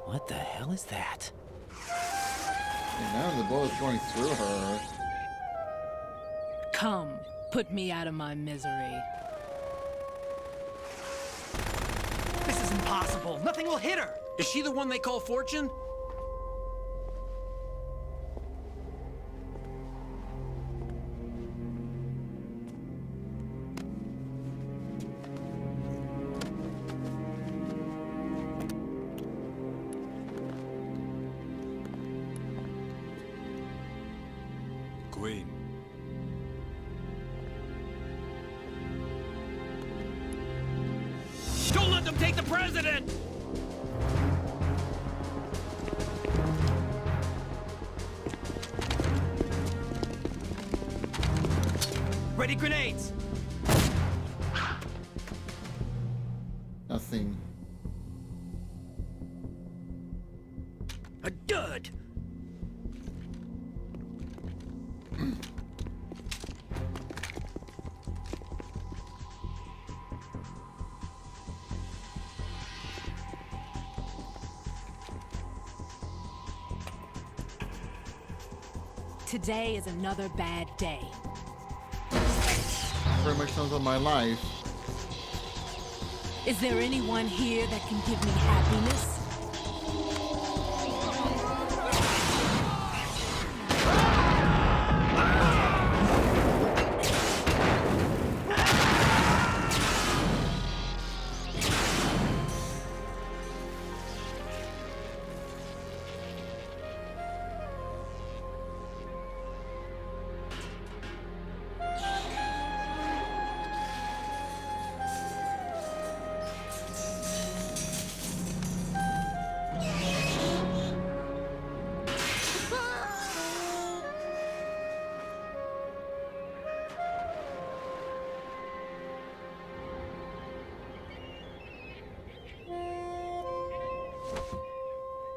What the hell is that? And now the bullet's going through her. Come, put me out of my misery. This is impossible. Nothing will hit her. Is she the one they call Fortune? Queen. Don't let them take the president! Ready grenades! Nothing. A dud! Today is another bad day. Pretty much sounds like my life. Is there anyone here that can give me happiness?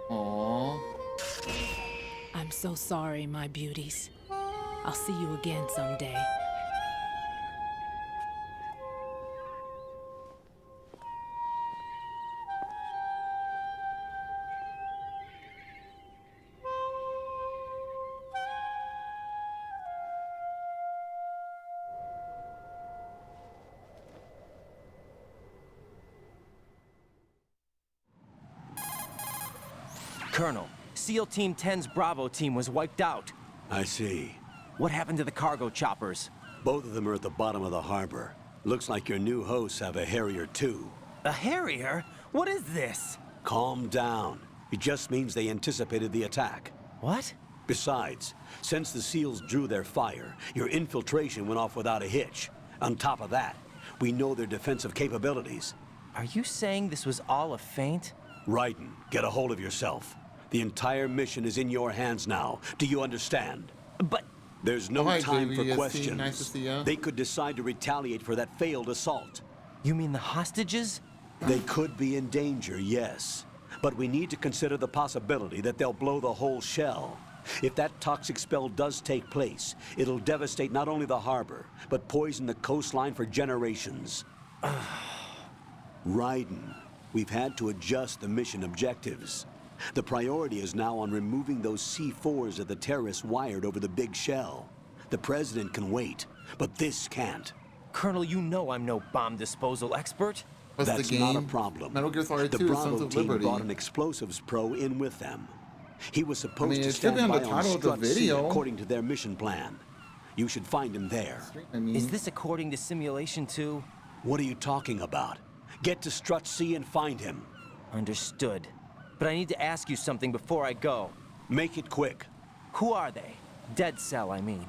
Aww. I'm so sorry, my beauties. I'll see you again someday. Colonel, SEAL Team 10's Bravo team was wiped out. I see. What happened to the cargo choppers? Both of them are at the bottom of the harbor. Looks like your new hosts have a Harrier too. A Harrier? What is this? Calm down. It just means they anticipated the attack. What? Besides, since the SEALs drew their fire, your infiltration went off without a hitch. On top of that, we know their defensive capabilities. Are you saying this was all a feint? Raiden, get a hold of yourself. The entire mission is in your hands now. Do you understand? But... There's no time for JVSC. questions. Nice to see ya. They could decide to retaliate for that failed assault. You mean the hostages? They could be in danger, yes. But we need to consider the possibility that they'll blow the whole shell. If that toxic spell does take place, it'll devastate not only the harbor, but poison the coastline for generations. Raiden, we've had to adjust the mission objectives. The priority is now on removing those C4s that the terrorists wired over the big shell. The President can wait, but this can't. Colonel, you know I'm no bomb disposal expert. What's That's the not game? a problem. Metal Gear Solid The 2, Bravo Sons of team Liberty. brought an explosives pro in with them. He was supposed to it should stand be on the by title of the Strut C video. according to their mission plan. You should find him there. Is this according to simulation 2? What are you talking about? Get to Strut C and find him. Understood. But I need to ask you something before I go. Make it quick. Who are they? Dead Cell, I mean.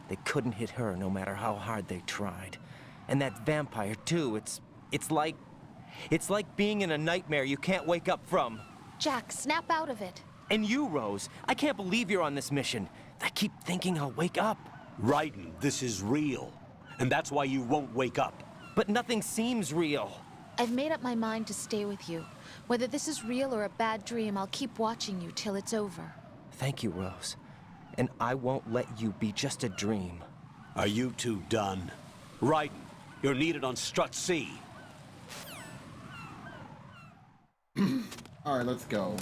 They couldn't hit her no matter how hard they tried. And that vampire, too, it's like being in a nightmare you can't wake up from. Jack, snap out of it. And you, Rose, I can't believe you're on this mission. I keep thinking I'll wake up. Raiden, this is real. And that's why you won't wake up. But nothing seems real. I've made up my mind to stay with you. Whether this is real or a bad dream, I'll keep watching you till it's over. Thank you, Rose. And I won't let you be just a dream. Are you two done? Raiden, you're needed on Strut C. Alright, let's go.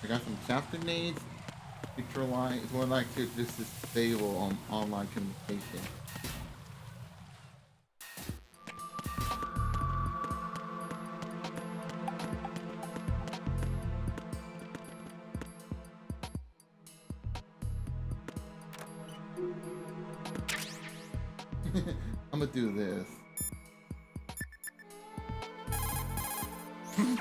I got some chaff grenades. Picture line is more like to just disable on online communication. I'm gonna do this.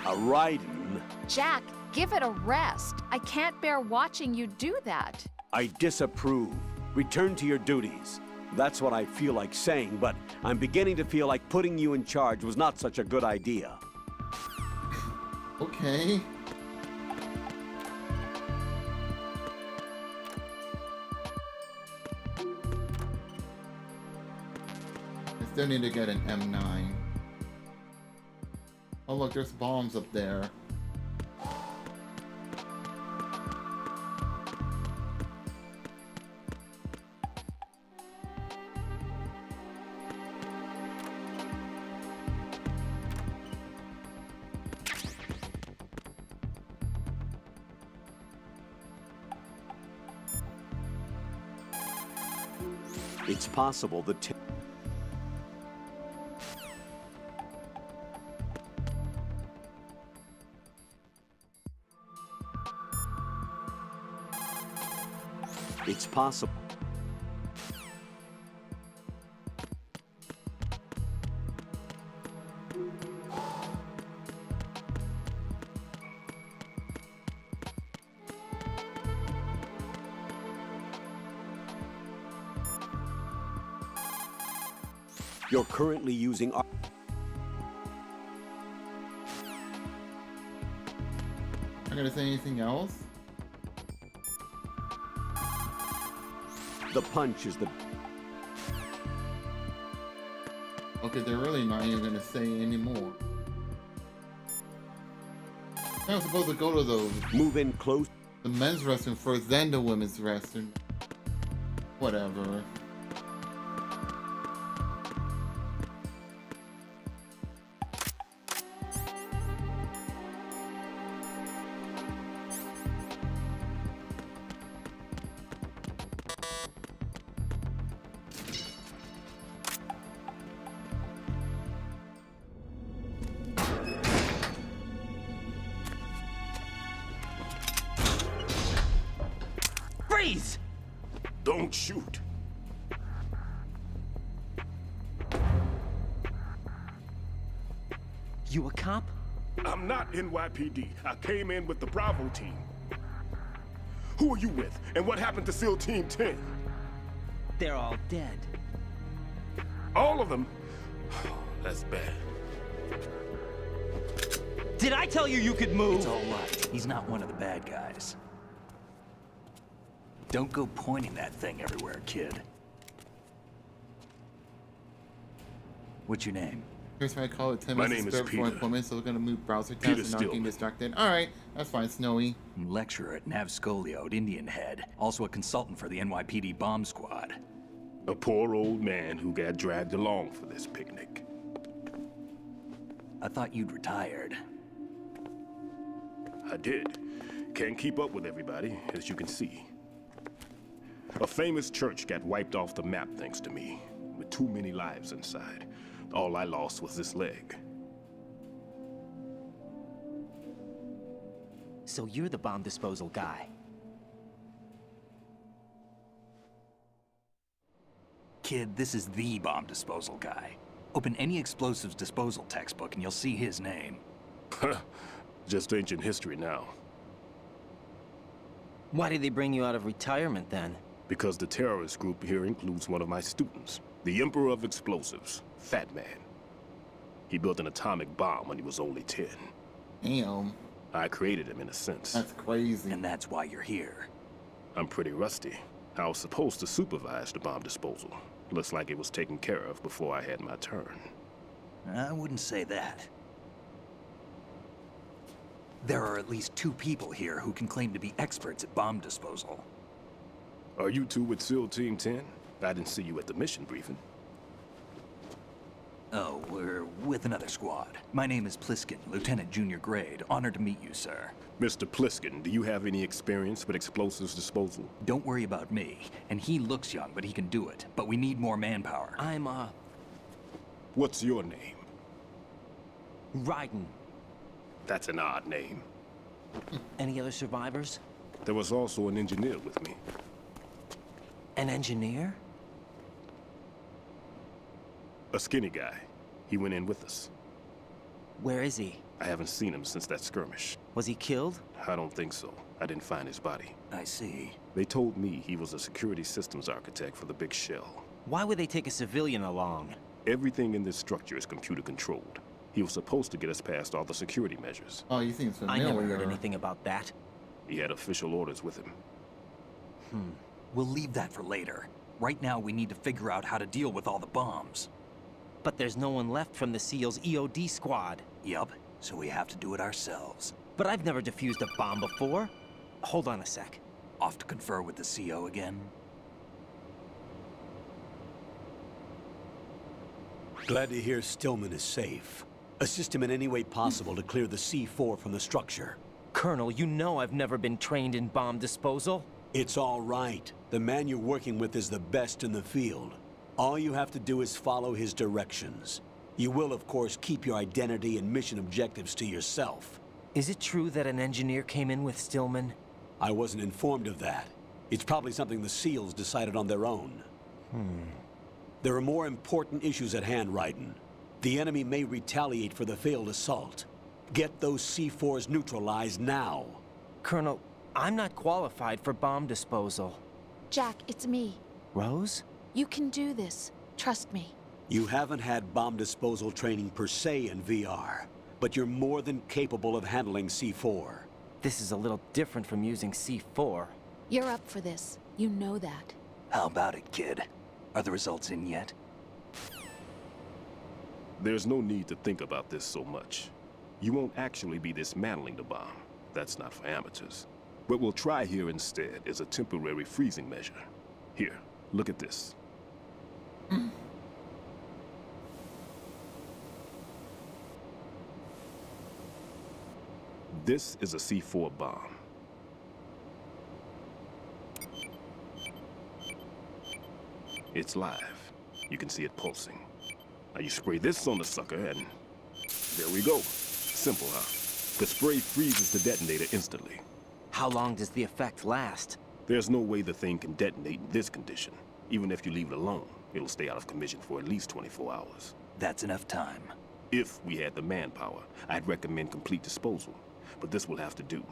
Raiden. Jack, give it a rest. I can't bear watching you do that. I disapprove. Return to your duties. That's what I feel like saying, but I'm beginning to feel like putting you in charge was not such a good idea. Okay. I still need to get an M9. Oh look, there's bombs up there. It's possible the It's possible. You're currently using our... I'm gonna say anything else? The punch is the... Okay, they're really not even gonna say anymore. I'm supposed to go to those. Move in close. The men's restroom first, then the women's restroom. Whatever. Freeze! Don't shoot. You a cop? I'm not NYPD. I came in with the Bravo team. Who are you with? And what happened to SEAL Team 10? They're all dead. All of them? That's bad. Did I tell you you could move? It's all right. He's not one of the bad guys. Don't go pointing that thing everywhere, kid. What's your name? Here's why I call it 10 My minutes name is before Peter. employment, so we're gonna move browser Peter tabs and not getting Stillman. distracted. Alright, that's fine, Snowy. Lecturer at Nav Scolio at Indian Head. Also a consultant for the NYPD bomb squad. A poor old man who got dragged along for this picnic. I thought you'd retired. I did. Can't keep up with everybody, as you can see. A famous church got wiped off the map thanks to me, with too many lives inside. All I lost was this leg. So you're the bomb disposal guy. Kid, this is the bomb disposal guy. Open any explosives disposal textbook and you'll see his name. Just ancient history now. Why did they bring you out of retirement then? Because the terrorist group here includes one of my students, the Emperor of Explosives, Fat Man. He built an atomic bomb when he was only 10. Damn. I created him in a sense. That's crazy. And that's why you're here. I'm pretty rusty. I was supposed to supervise the bomb disposal. Looks like it was taken care of before I had my turn. I wouldn't say that. There are at least 2 people here who can claim to be experts at bomb disposal. Are you two with SEAL Team 10? I didn't see you at the mission briefing. Oh, we're with another squad. My name is Pliskin, Lieutenant Junior Grade. Honored to meet you, sir. Mr. Pliskin, do you have any experience with explosives disposal? Don't worry about me. And he looks young, but he can do it. But we need more manpower. I'm, What's your name? Raiden. That's an odd name. Any other survivors? There was also an engineer with me. An engineer? A skinny guy. He went in with us. Where is he? I haven't seen him since that skirmish. Was he killed? I don't think so. I didn't find his body. I see. They told me he was a security systems architect for the big shell. Why would they take a civilian along? Everything in this structure is computer controlled. He was supposed to get us past all the security measures. Oh, you seem I familiar. never heard anything about that. He had official orders with him. We'll leave that for later. Right now, we need to figure out how to deal with all the bombs. But there's no one left from the SEAL's EOD squad. Yup, so we have to do it ourselves. But I've never defused a bomb before. Hold on a sec. Off to confer with the CO again? Glad to hear Stillman is safe. Assist him in any way possible to clear the C4 from the structure. Colonel, you know I've never been trained in bomb disposal. It's all right. The man you're working with is the best in the field. All you have to do is follow his directions. You will, of course, keep your identity and mission objectives to yourself. Is it true that an engineer came in with Stillman? I wasn't informed of that. It's probably something the SEALs decided on their own. There are more important issues at hand, Raiden. The enemy may retaliate for the failed assault. Get those C4s neutralized now. Colonel, I'm not qualified for bomb disposal. Jack, it's me. Rose? You can do this. Trust me. You haven't had bomb disposal training per se in VR, but you're more than capable of handling C4. This is a little different from using C4. You're up for this. You know that. How about it, kid? Are the results in yet? There's no need to think about this so much. You won't actually be dismantling the bomb. That's not for amateurs. What we'll try here instead is a temporary freezing measure. Here, look at this. This is a C4 bomb. It's live. You can see it pulsing. Now you spray this on the sucker and there we go. Simple, huh? The spray freezes the detonator instantly. How long does the effect last? There's no way the thing can detonate in this condition. Even if you leave it alone, it'll stay out of commission for at least 24 hours. That's enough time. If we had the manpower, I'd recommend complete disposal. But this will have to do.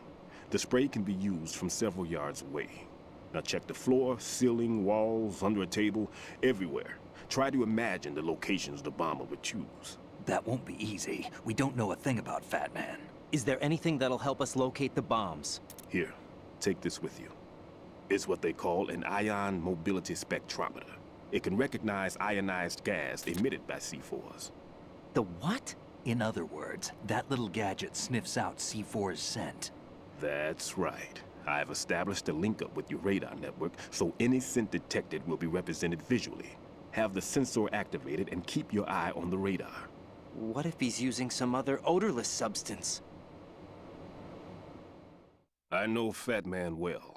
The spray can be used from several yards away. Now check the floor, ceiling, walls, under a table, everywhere. Try to imagine the locations the bomber would choose. That won't be easy. We don't know a thing about Fat Man. Is there anything that'll help us locate the bombs? Here, take this with you. It's what they call an ion mobility spectrometer. It can recognize ionized gas emitted by C4s. The what? In other words, that little gadget sniffs out C4's scent. That's right. I've established a link up with your radar network, so any scent detected will be represented visually. Have the sensor activated and keep your eye on the radar. What if he's using some other odorless substance? I know Fat Man well.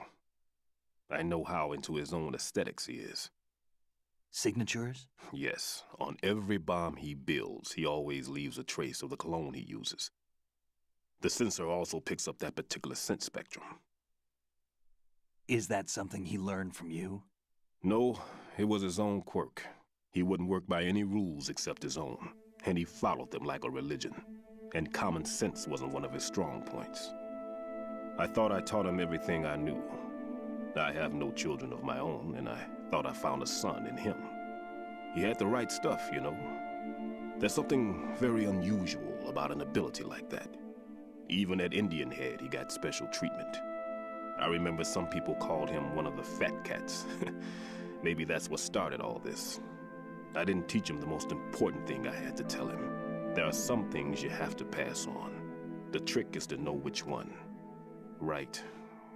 I know how into his own aesthetics he is. Signatures? Yes. On every bomb he builds, he always leaves a trace of the cologne he uses. The sensor also picks up that particular scent spectrum. Is that something he learned from you? No, it was his own quirk. He wouldn't work by any rules except his own, and he followed them like a religion. And common sense wasn't one of his strong points. I thought I taught him everything I knew. I have no children of my own, and I thought I found a son in him. He had the right stuff, you know. There's something very unusual about an ability like that. Even at Indian Head, he got special treatment. I remember some people called him one of the fat cats. Maybe that's what started all this. I didn't teach him the most important thing I had to tell him. There are some things you have to pass on. The trick is to know which one. Right.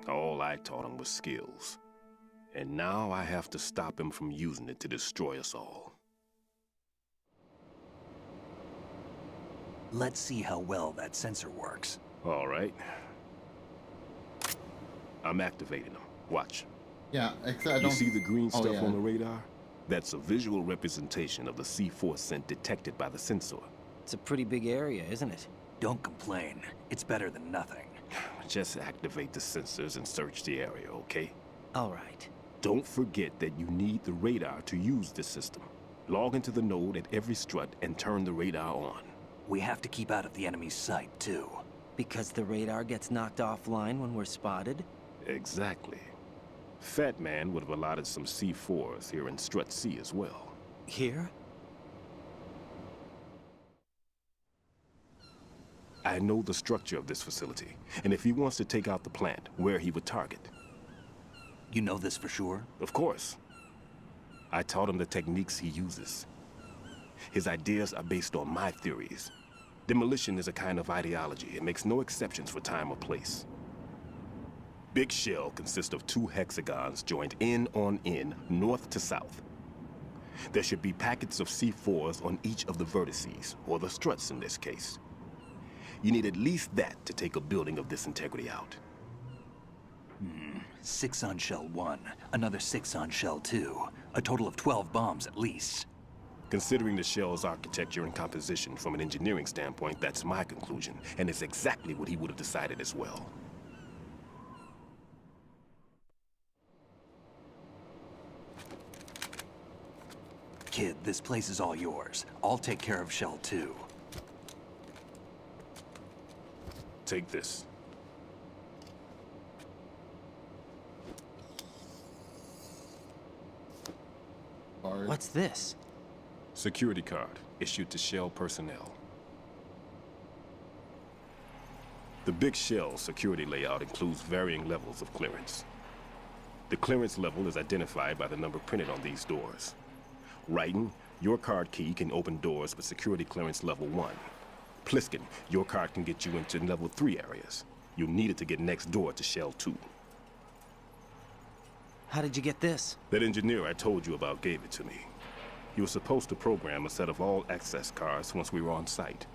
All I taught him was skills. And now I have to stop him from using it to destroy us all. Let's see how well that sensor works. All right. I'm activating them. Watch. Yeah, except I don't... You see the green stuff yeah. on the radar? That's a visual representation of the C4 scent detected by the sensor. It's a pretty big area, isn't it? Don't complain. It's better than nothing. Just activate the sensors and search the area, okay? All right. Don't forget that you need the radar to use this system. Log into the node at every strut and turn the radar on. We have to keep out of the enemy's sight, too. Because the radar gets knocked offline when we're spotted? Exactly. Fat Man would have allotted some C4s here in Strut C as well. Here? I know the structure of this facility, and if he wants to take out the plant, where he would target. You know this for sure? Of course. I taught him the techniques he uses. His ideas are based on my theories. Demolition is a kind of ideology. It makes no exceptions for time or place. Big shell consists of 2 hexagons joined end on end, north to south. There should be packets of C4s on each of the vertices, or the struts in this case. You need at least that to take a building of this integrity out. 6 on shell 1, another 6 on shell 2. A total of 12 bombs at least. Considering the shell's architecture and composition from an engineering standpoint, that's my conclusion, and it's exactly what he would have decided as well. Kid, this place is all yours. I'll take care of shell 2. Take this. What's this? Security card, issued to Shell personnel. The Big Shell security layout includes varying levels of clearance. The clearance level is identified by the number printed on these doors. Raiden, your card key can open doors with security clearance level 1. Pliskin, your card can get you into level 3 areas. You'll need it to get next door to Shell 2. How did you get this? That engineer I told you about gave it to me. He was supposed to program a set of all access cards once we were on site.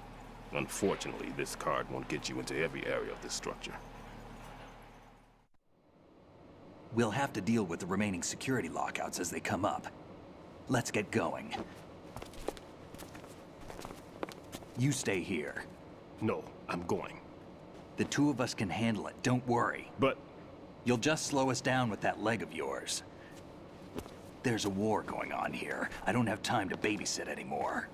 Unfortunately, this card won't get you into every area of this structure. We'll have to deal with the remaining security lockouts as they come up. Let's get going. You stay here. No, I'm going. The 2 of us can handle it, don't worry. But You'll just slow us down with that leg of yours. There's a war going on here. I don't have time to babysit anymore.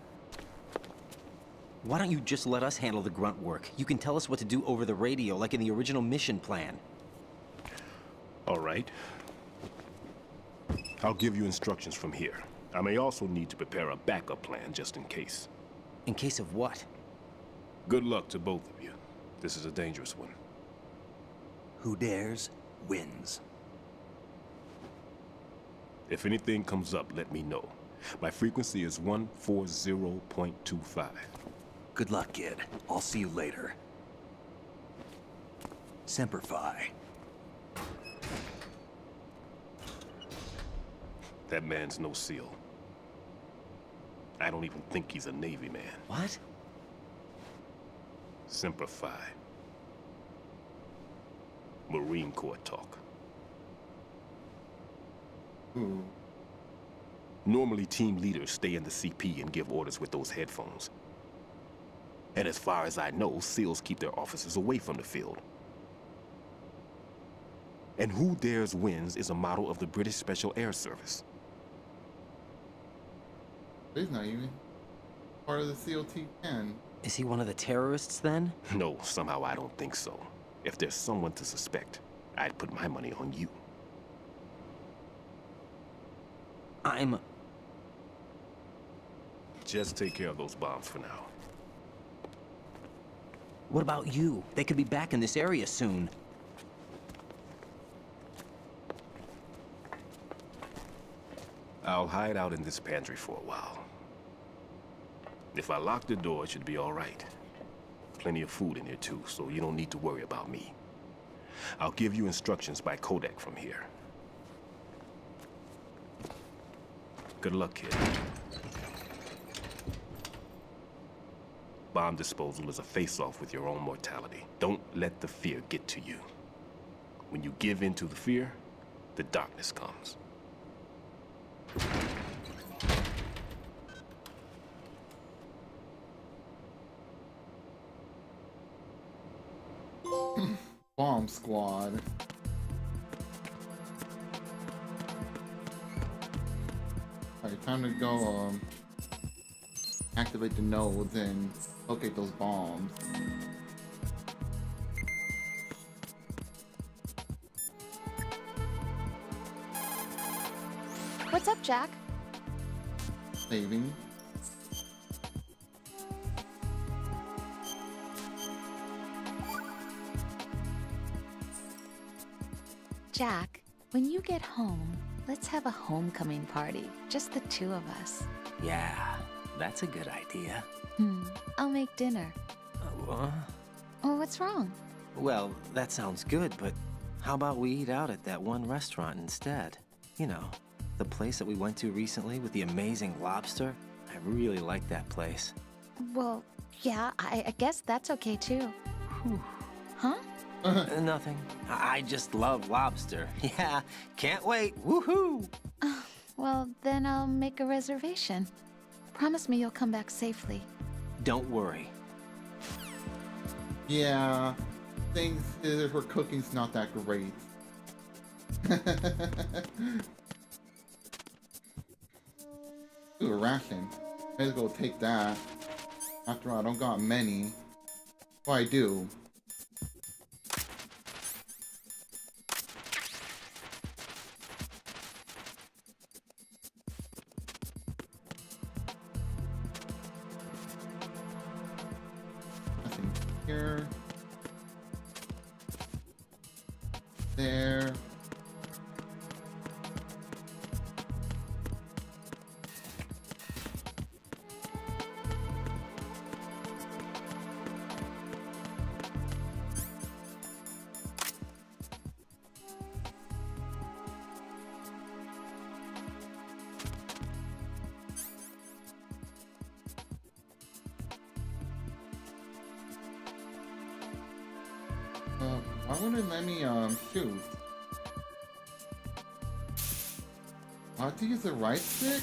Why don't you just let us handle the grunt work? You can tell us what to do over the radio, like in the original mission plan. All right. I'll give you instructions from here. I may also need to prepare a backup plan just in case. In case of what? Good luck to both of you. This is a dangerous one. Who dares, wins. If anything comes up, let me know. My frequency is 140.25. Good luck, kid. I'll see you later. Semper Fi. That man's no SEAL. I don't even think he's a Navy man. What? Semper Fi. Marine Corps talk. Ooh. Normally, team leaders stay in the CP and give orders with those headphones. And as far as I know, SEALs keep their officers away from the field. And who dares wins is a motto of the British Special Air Service. He's not even part of the SEAL T10. Is he one of the terrorists then? No, somehow I don't think so. If there's someone to suspect, I'd put my money on you. Just take care of those bombs for now. What about you? They could be back in this area soon. I'll hide out in this pantry for a while. If I lock the door, it should be all right. Plenty of food in here too, so you don't need to worry about me. I'll give you instructions by Kodak from here. Good luck, kid. Bomb disposal is a face-off with your own mortality. Don't let the fear get to you. When you give in to the fear, the darkness comes. Bomb squad. Alright, time to go activate the nodes and locate those bombs. What's up, Jack? Saving. Jack, when you get home, let's have a homecoming party. Just the two of us. Yeah, that's a good idea. I'll make dinner. What? Oh, what's wrong? Well, that sounds good, but how about we eat out at that one restaurant instead? You know, the place that we went to recently with the amazing lobster. I really like that place. Well, yeah, I guess that's okay too. Huh? Nothing. I just love lobster. Yeah, can't wait. Woohoo! Well, then I'll make a reservation. Promise me you'll come back safely. Don't worry. Yeah, things for cooking's not that great. Ooh, a ration. May as well take that. After all, I don't got many. Well, I do. Nothing here. There. Why wouldn't it let me, shoot? I have to use the right stick?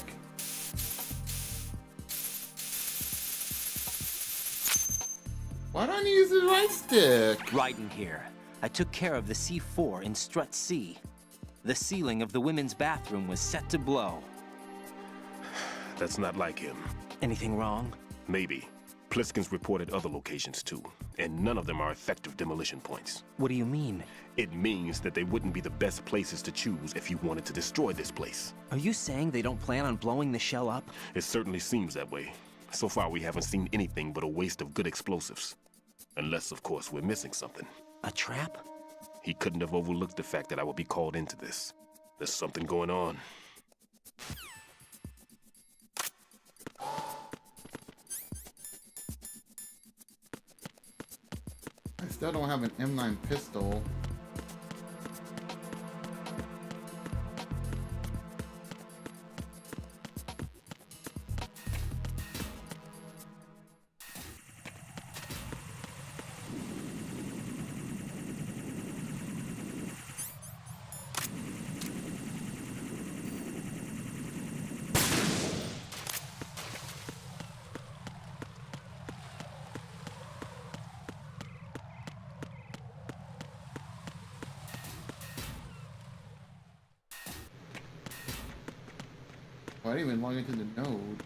Why don't you use the right stick? Raiden here. I took care of the C4 in Strut C. The ceiling of the women's bathroom was set to blow. That's not like him. Anything wrong? Maybe. Pliskin's reported other locations too, and none of them are effective demolition points. What do you mean? It means that they wouldn't be the best places to choose if you wanted to destroy this place. Are you saying they don't plan on blowing the shell up? It certainly seems that way. So far, we haven't seen anything but a waste of good explosives. Unless, of course, we're missing something. A trap? He couldn't have overlooked the fact that I would be called into this. There's something going on. I still don't have an M9 pistol. I didn't even log into the node.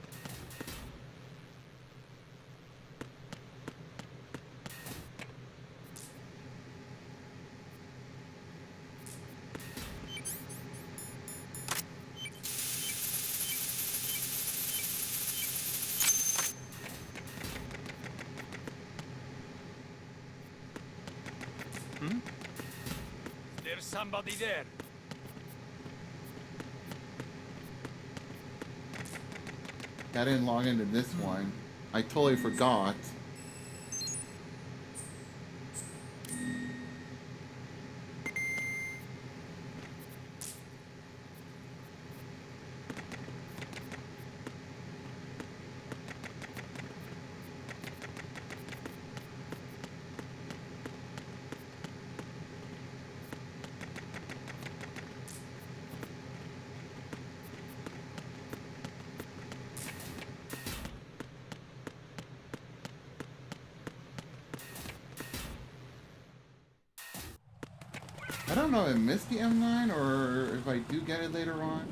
There's somebody there. I didn't log into this one. I totally forgot. I don't know if I missed the M9 or if I do get it later on.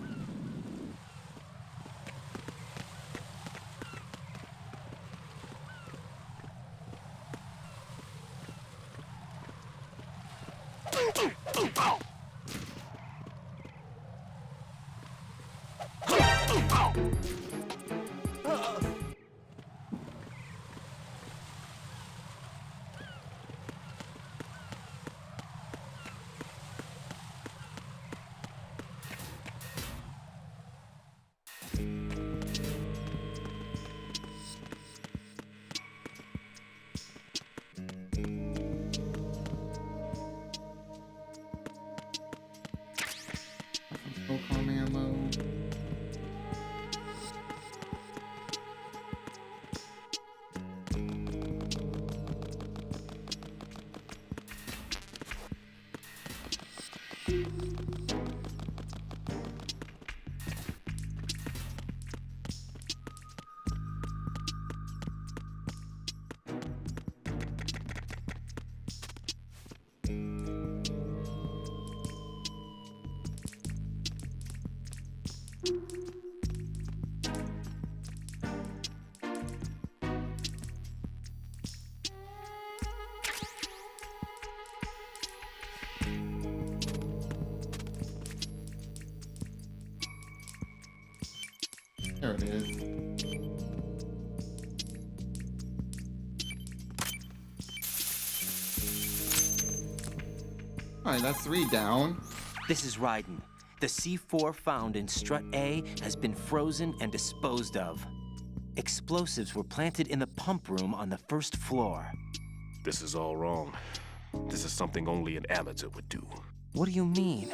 There it is. Alright, that's 3 down. This is Raiden. The C4 found in Strut A has been frozen and disposed of. Explosives were planted in the pump room on the first floor. This is all wrong. This is something only an amateur would do. What do you mean?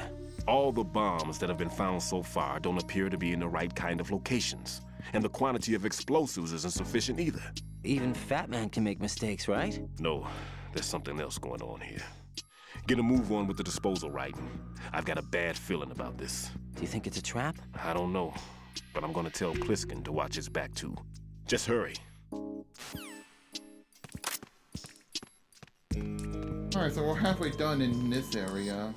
All the bombs that have been found so far don't appear to be in the right kind of locations. And the quantity of explosives isn't sufficient either. Even Fat Man can make mistakes, right? No, there's something else going on here. Get a move on with the disposal, Raiden. I've got a bad feeling about this. Do you think it's a trap? I don't know, but I'm gonna tell Pliskin to watch his back too. Just hurry. Alright, so we're halfway done in this area.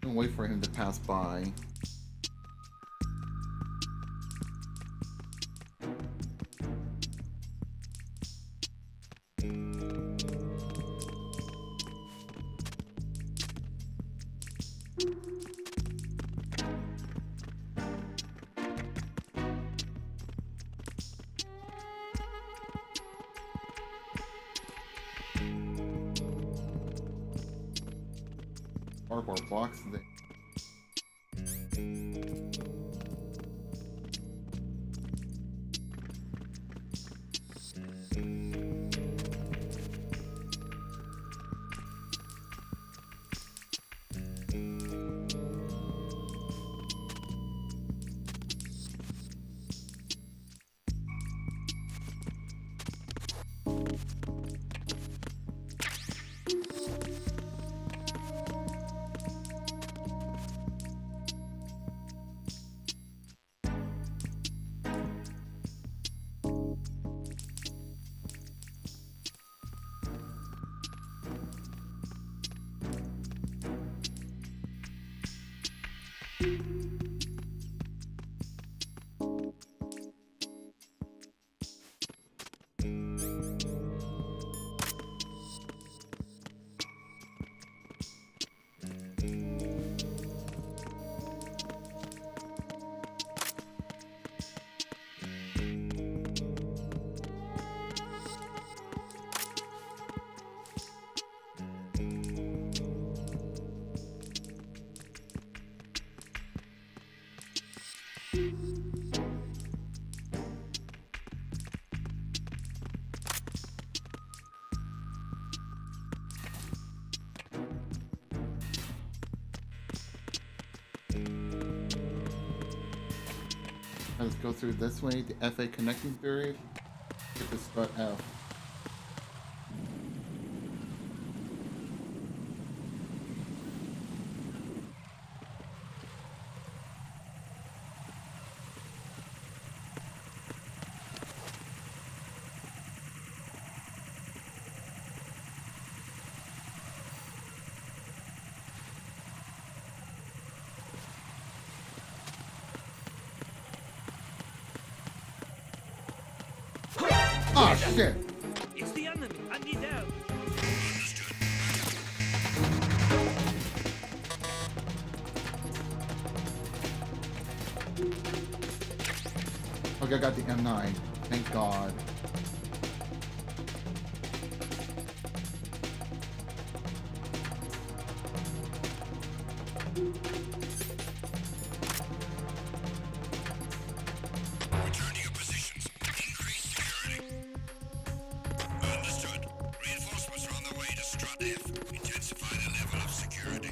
Wait for him to pass by. Cardboard blocks. Let's go through this way, the FA connecting theory. Get the strut F. Oh shit! It's the enemy. I need help. Okay, I got the M9. Thank God. Return to your positions. Increase security. Understood. Reinforcements are on their way to Strut F. Intensify the level of security.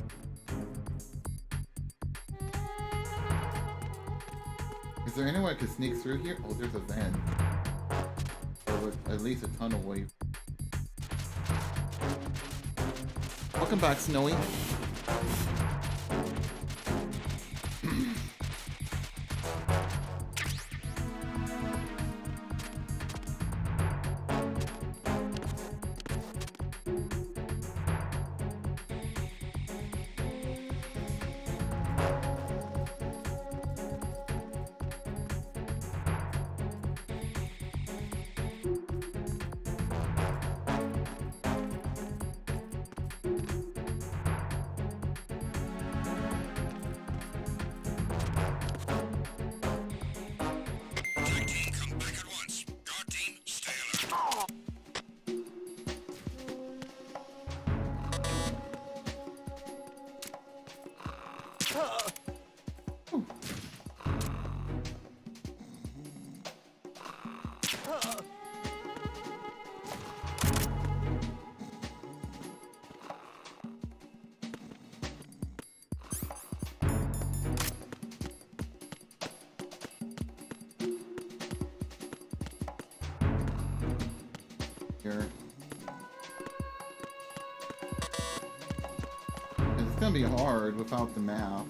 Is there any way I could sneak through here? Oh, there's a vent. Or with at least a tunnel way. Welcome back, Snowy. here. It's gonna be hard without the map.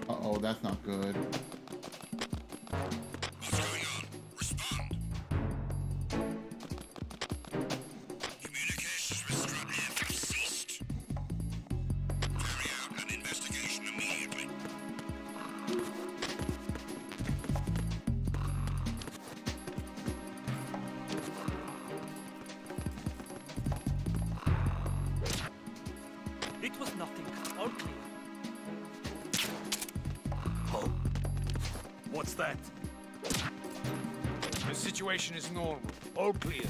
Uh-oh, that's not good. What's going on? Respond. Communications with Strutlev have ceased. Carry out an investigation immediately. It was nothing. All clear. What's that? The situation is normal. All clear.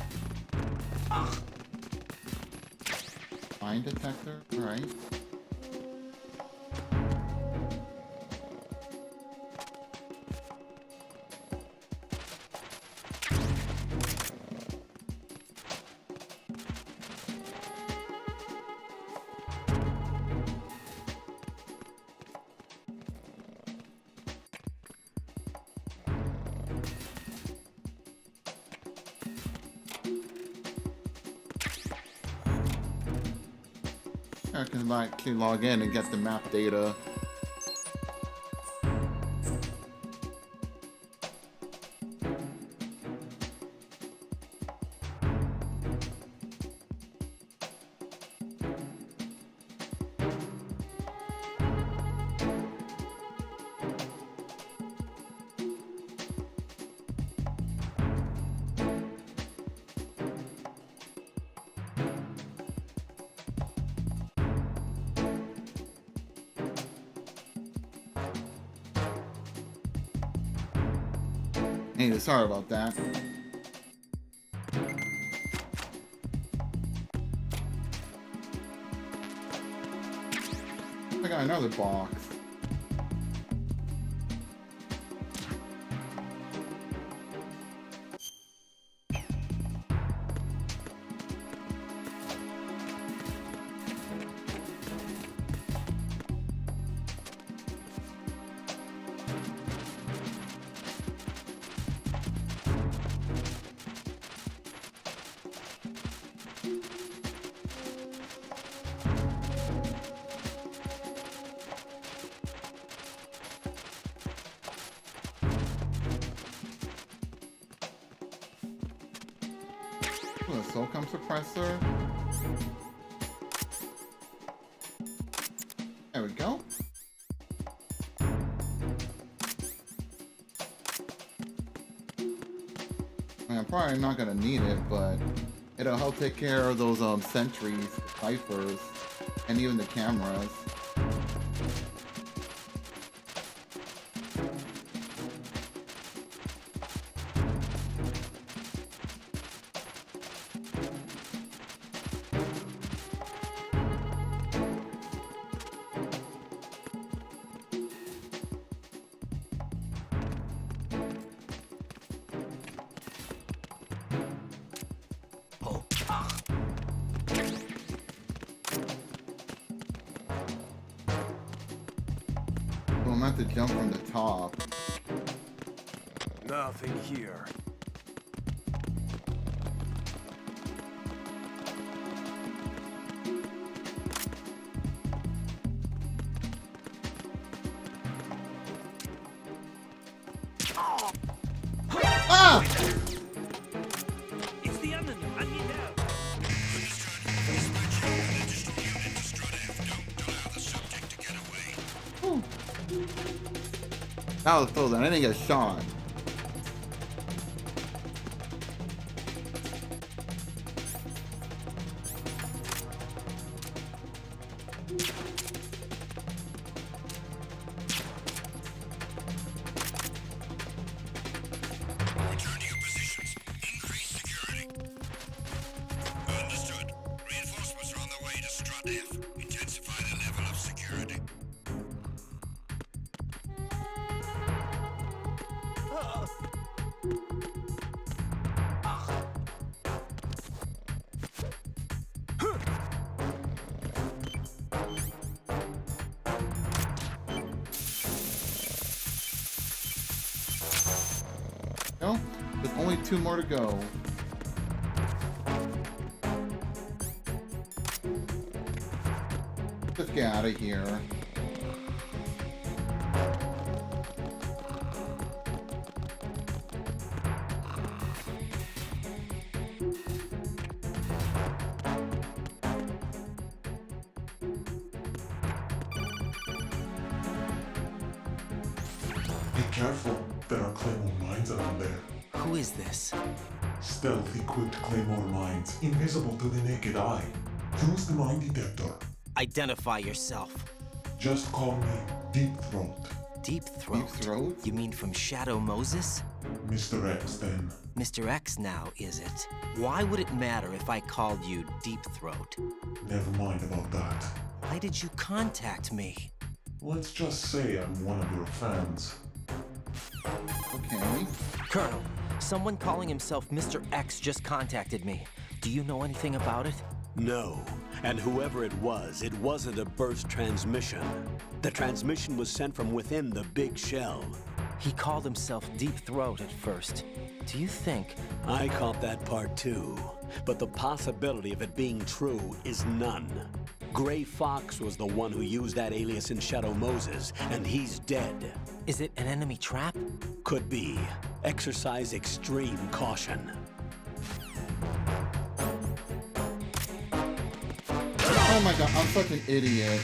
Mine detector? Alright. I can actually log in and get the map data. Hey, sorry about that. I got another box. Soulcom suppressor. There we go. I'm probably not gonna need it, but it'll help take care of those sentries, ciphers, and even the cameras. I'm gonna have to jump from the top. Nothing here. Ah! It's the enemy. I need help. That was close. I didn't get shot. Return to your positions. Increase security. Understood. Reinforcements are on their way to Strut F. Intensify the level of security. No, there's only 2 more to go. Let's get out of here. Be careful, there are Claymore mines around there. Who is this? Stealth equipped Claymore mines, invisible to the naked eye. Use the mine detector. Identify yourself. Just call me Deep Throat. Deep Throat? Deep Throat? You mean from Shadow Moses? Mr. X, then. Mr. X now, is it? Why would it matter if I called you Deep Throat? Never mind about that. Why did you contact me? Let's just say I'm one of your fans. Okay. Colonel, someone calling himself Mr. X just contacted me. Do you know anything about it? No. And whoever it wasn't a burst transmission. The transmission was sent from within the big shell. He called himself Deep Throat at first. Do you think... I caught that part too. But the possibility of it being true is none. Gray Fox was the one who used that alias in Shadow Moses, and he's dead. Is it an enemy trap? Could be. Exercise extreme caution. Oh my god, I'm such an idiot.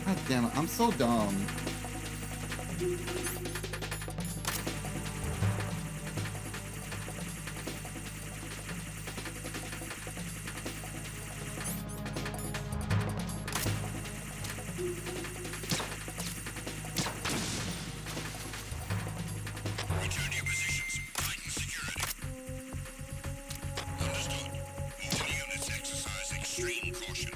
God damn it, I'm so dumb. Return to your positions. Tighten security. Understood. All units exercise extreme caution.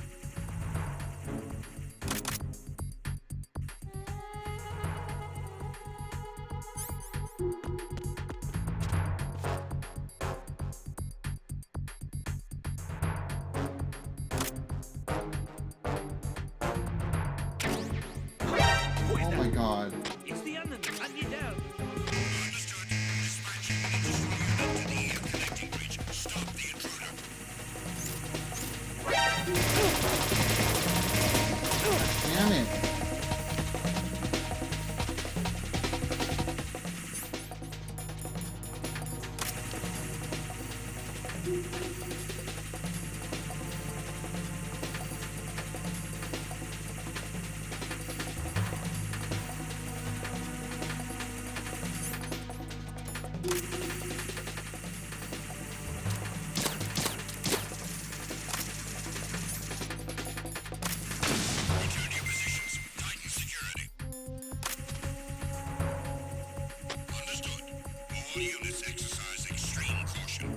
Oh my god. It's the enemy. And you down. Understood. Dispatching additional unit to the air connecting bridge. Stop the intruder. Damn it. Return to your positions. Tighten security. Understood. All units exercise extreme caution.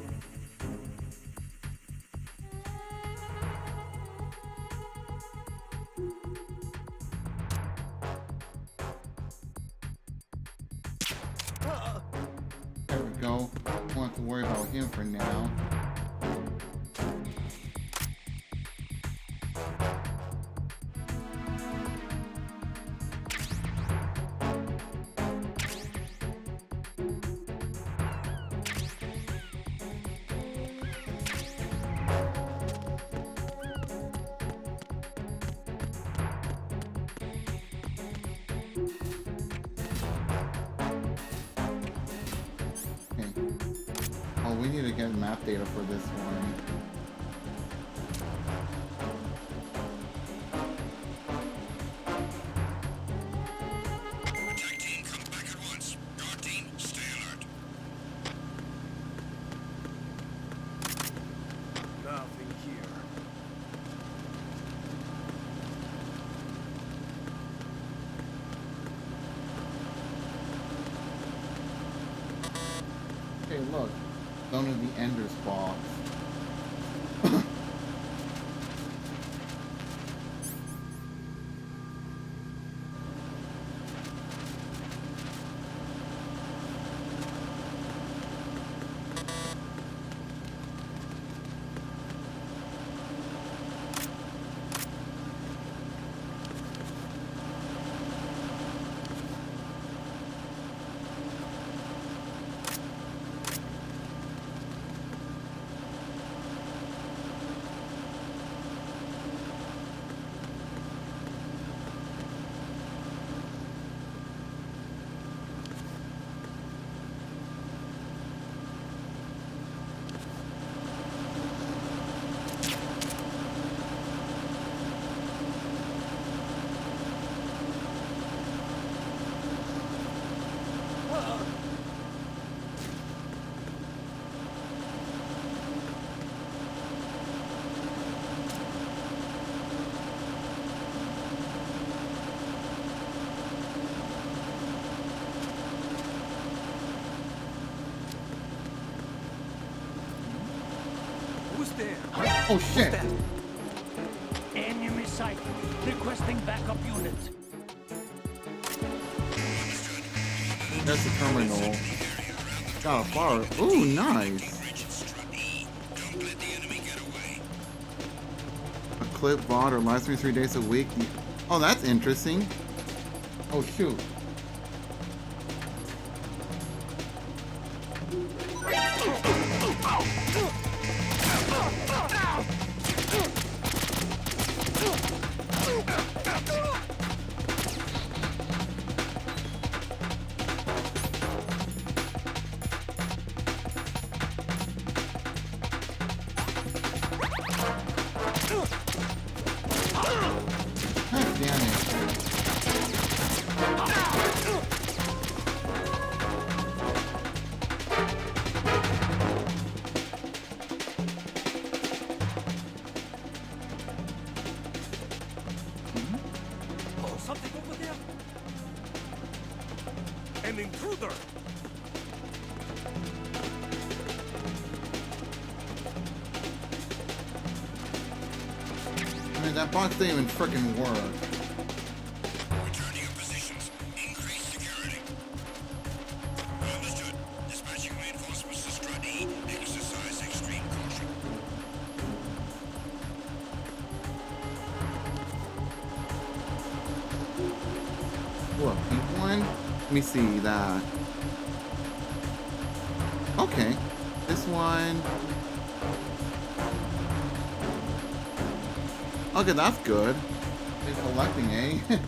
There we go. Don't have to worry about him for now. Okay. Oh, we need to get map data for this one. Attack team, come back at once. Guard team, stay alert. Nothing here. Hey, look. Zone of the Ender's box. Who's there? Oh shit! Enemy sight. Requesting backup unit. That's the terminal. Got a fire. Ooh, nice. A clip bot or lasts me 3 days a week. Oh, that's interesting. Oh shoot. Something over there. An intruder. I mean, that box didn't even freaking work. Return to your positions. Increase security. Understood. Dispatching reinforcements to Strut E. Exercise extreme caution. Ooh, a pink one? Let me see that. Okay. This one. Okay, that's good. He's collecting, eh?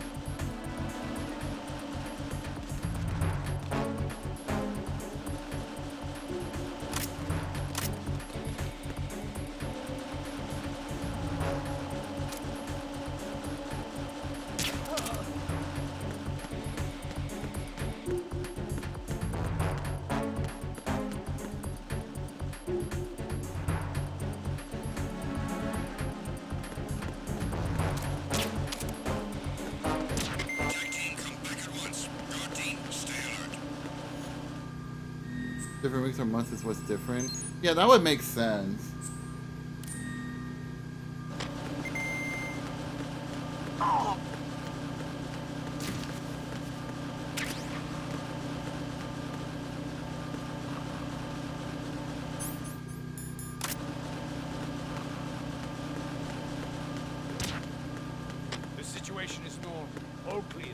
Different weeks or months is what's different. Yeah, that would make sense. The situation is normal. All clear.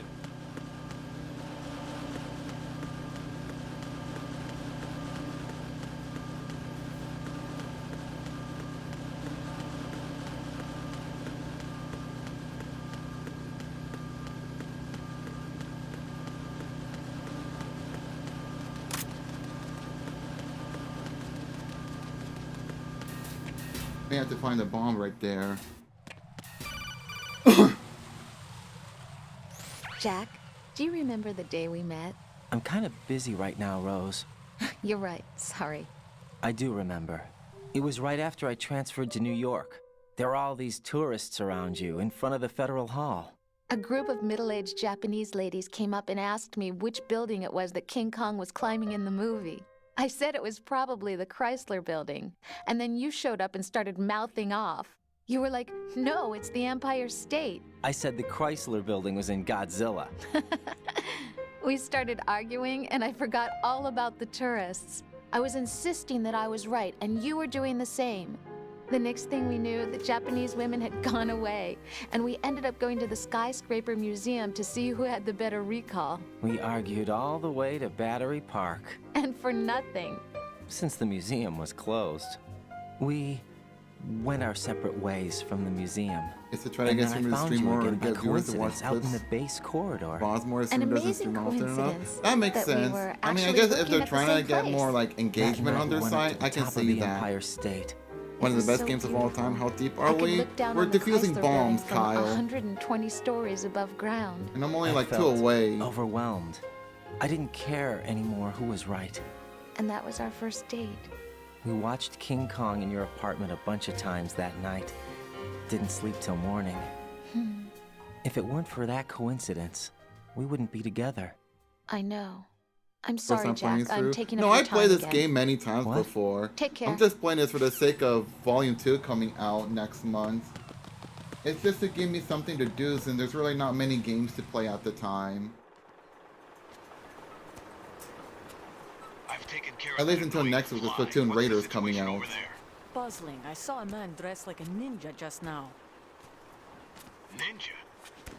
We have to find the bomb right there. Jack, do you remember the day we met? I'm kind of busy right now, Rose. You're right. Sorry. I do remember. It was right after I transferred to New York. There were all these tourists around you in front of the Federal Hall. A group of middle-aged Japanese ladies came up and asked me which building it was that King Kong was climbing in the movie. I said it was probably the Chrysler building, and then you showed up and started mouthing off. You were like, no, it's the Empire State. I said the Chrysler building was in Godzilla. We started arguing, and I forgot all about the tourists. I was insisting that I was right, and you were doing the same. The next thing we knew, the Japanese women had gone away, and we ended up going to the Skyscraper Museum to see who had the better recall. We argued all the way to Battery Park. And for nothing. Since the museum was closed, we went our separate ways from the museum. Is to try to get some of the stream more and get viewers to watch out clips. in the base corridor. More An amazing coincidence. That makes that we sense. were I mean, I actually guess if looking they're at the trying to same get place. more like engagement on their site, I can see that. Empire State. One of the best so games of all time. How deep are I could we? look down We're on the defusing Chrysler bombs, building from Kyle. 120 stories above ground. And I'm only I like 2 felt away. Overwhelmed. I didn't care anymore who was right. And that was our first date. We watched King Kong in your apartment a bunch of times that night. Didn't sleep till morning. If it weren't for that coincidence, we wouldn't be together. I know. I'm First sorry, time playing Jack. I'm through. taking No, up I your time played this again. game many times What? before. Take care. I'm just playing this for the sake of Volume 2 coming out next month. It's just to give me something to do since there's really not many games to play at the time. I've taken care At least until next week with Splatoon Raiders coming out. Puzzling. I saw a man dressed like a ninja just now. Ninja?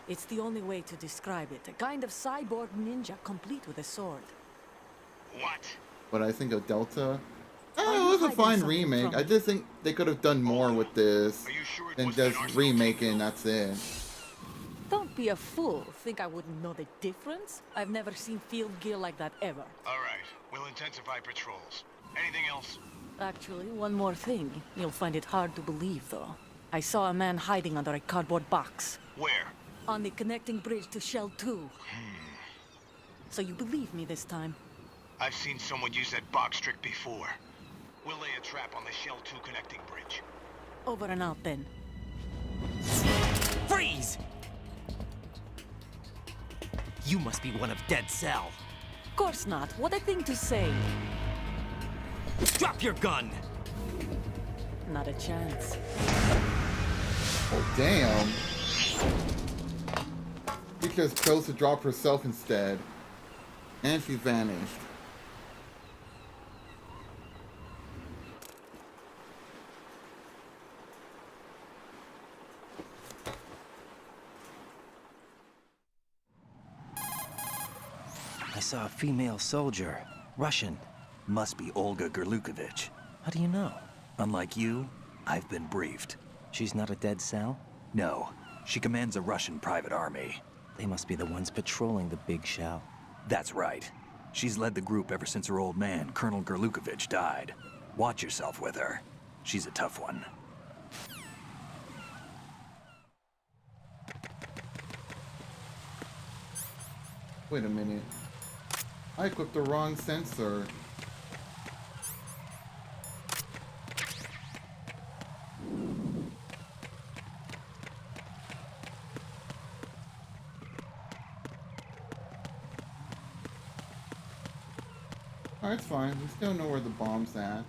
It's the only way to describe it. A kind of cyborg ninja, complete with a sword. What? But I think of Delta. Are Oh, you it was a hiding fine something remake. from I just think they could have done more with this than just remaking and that's it. Don't be a fool. Think I wouldn't know the difference? I've never seen field gear like that ever. All right, we'll intensify patrols. Anything else? Actually, one more thing. You'll find it hard to believe, though. I saw a man hiding under a cardboard box. Where? On the connecting bridge to Shell 2. So you believe me this time? I've seen someone use that box trick before. We'll lay a trap on the Shell 2 connecting bridge. Over and out, then. Freeze! You must be one of Dead Cell. Course not. What a thing to say. Drop your gun! Not a chance. Oh, damn. She just chose to drop herself instead. And she vanished. I saw a female soldier. Russian. Must be Olga Gerlukovich. How do you know? Unlike you, I've been briefed. She's not a Dead Cell? No, she commands a Russian private army. They must be the ones patrolling the big shell. That's right. She's led the group ever since her old man, Colonel Gerlukovich, died. Watch yourself with her. She's a tough one. Wait a minute. I equipped the wrong sensor. Alright, it's fine. We still know where the bomb's at.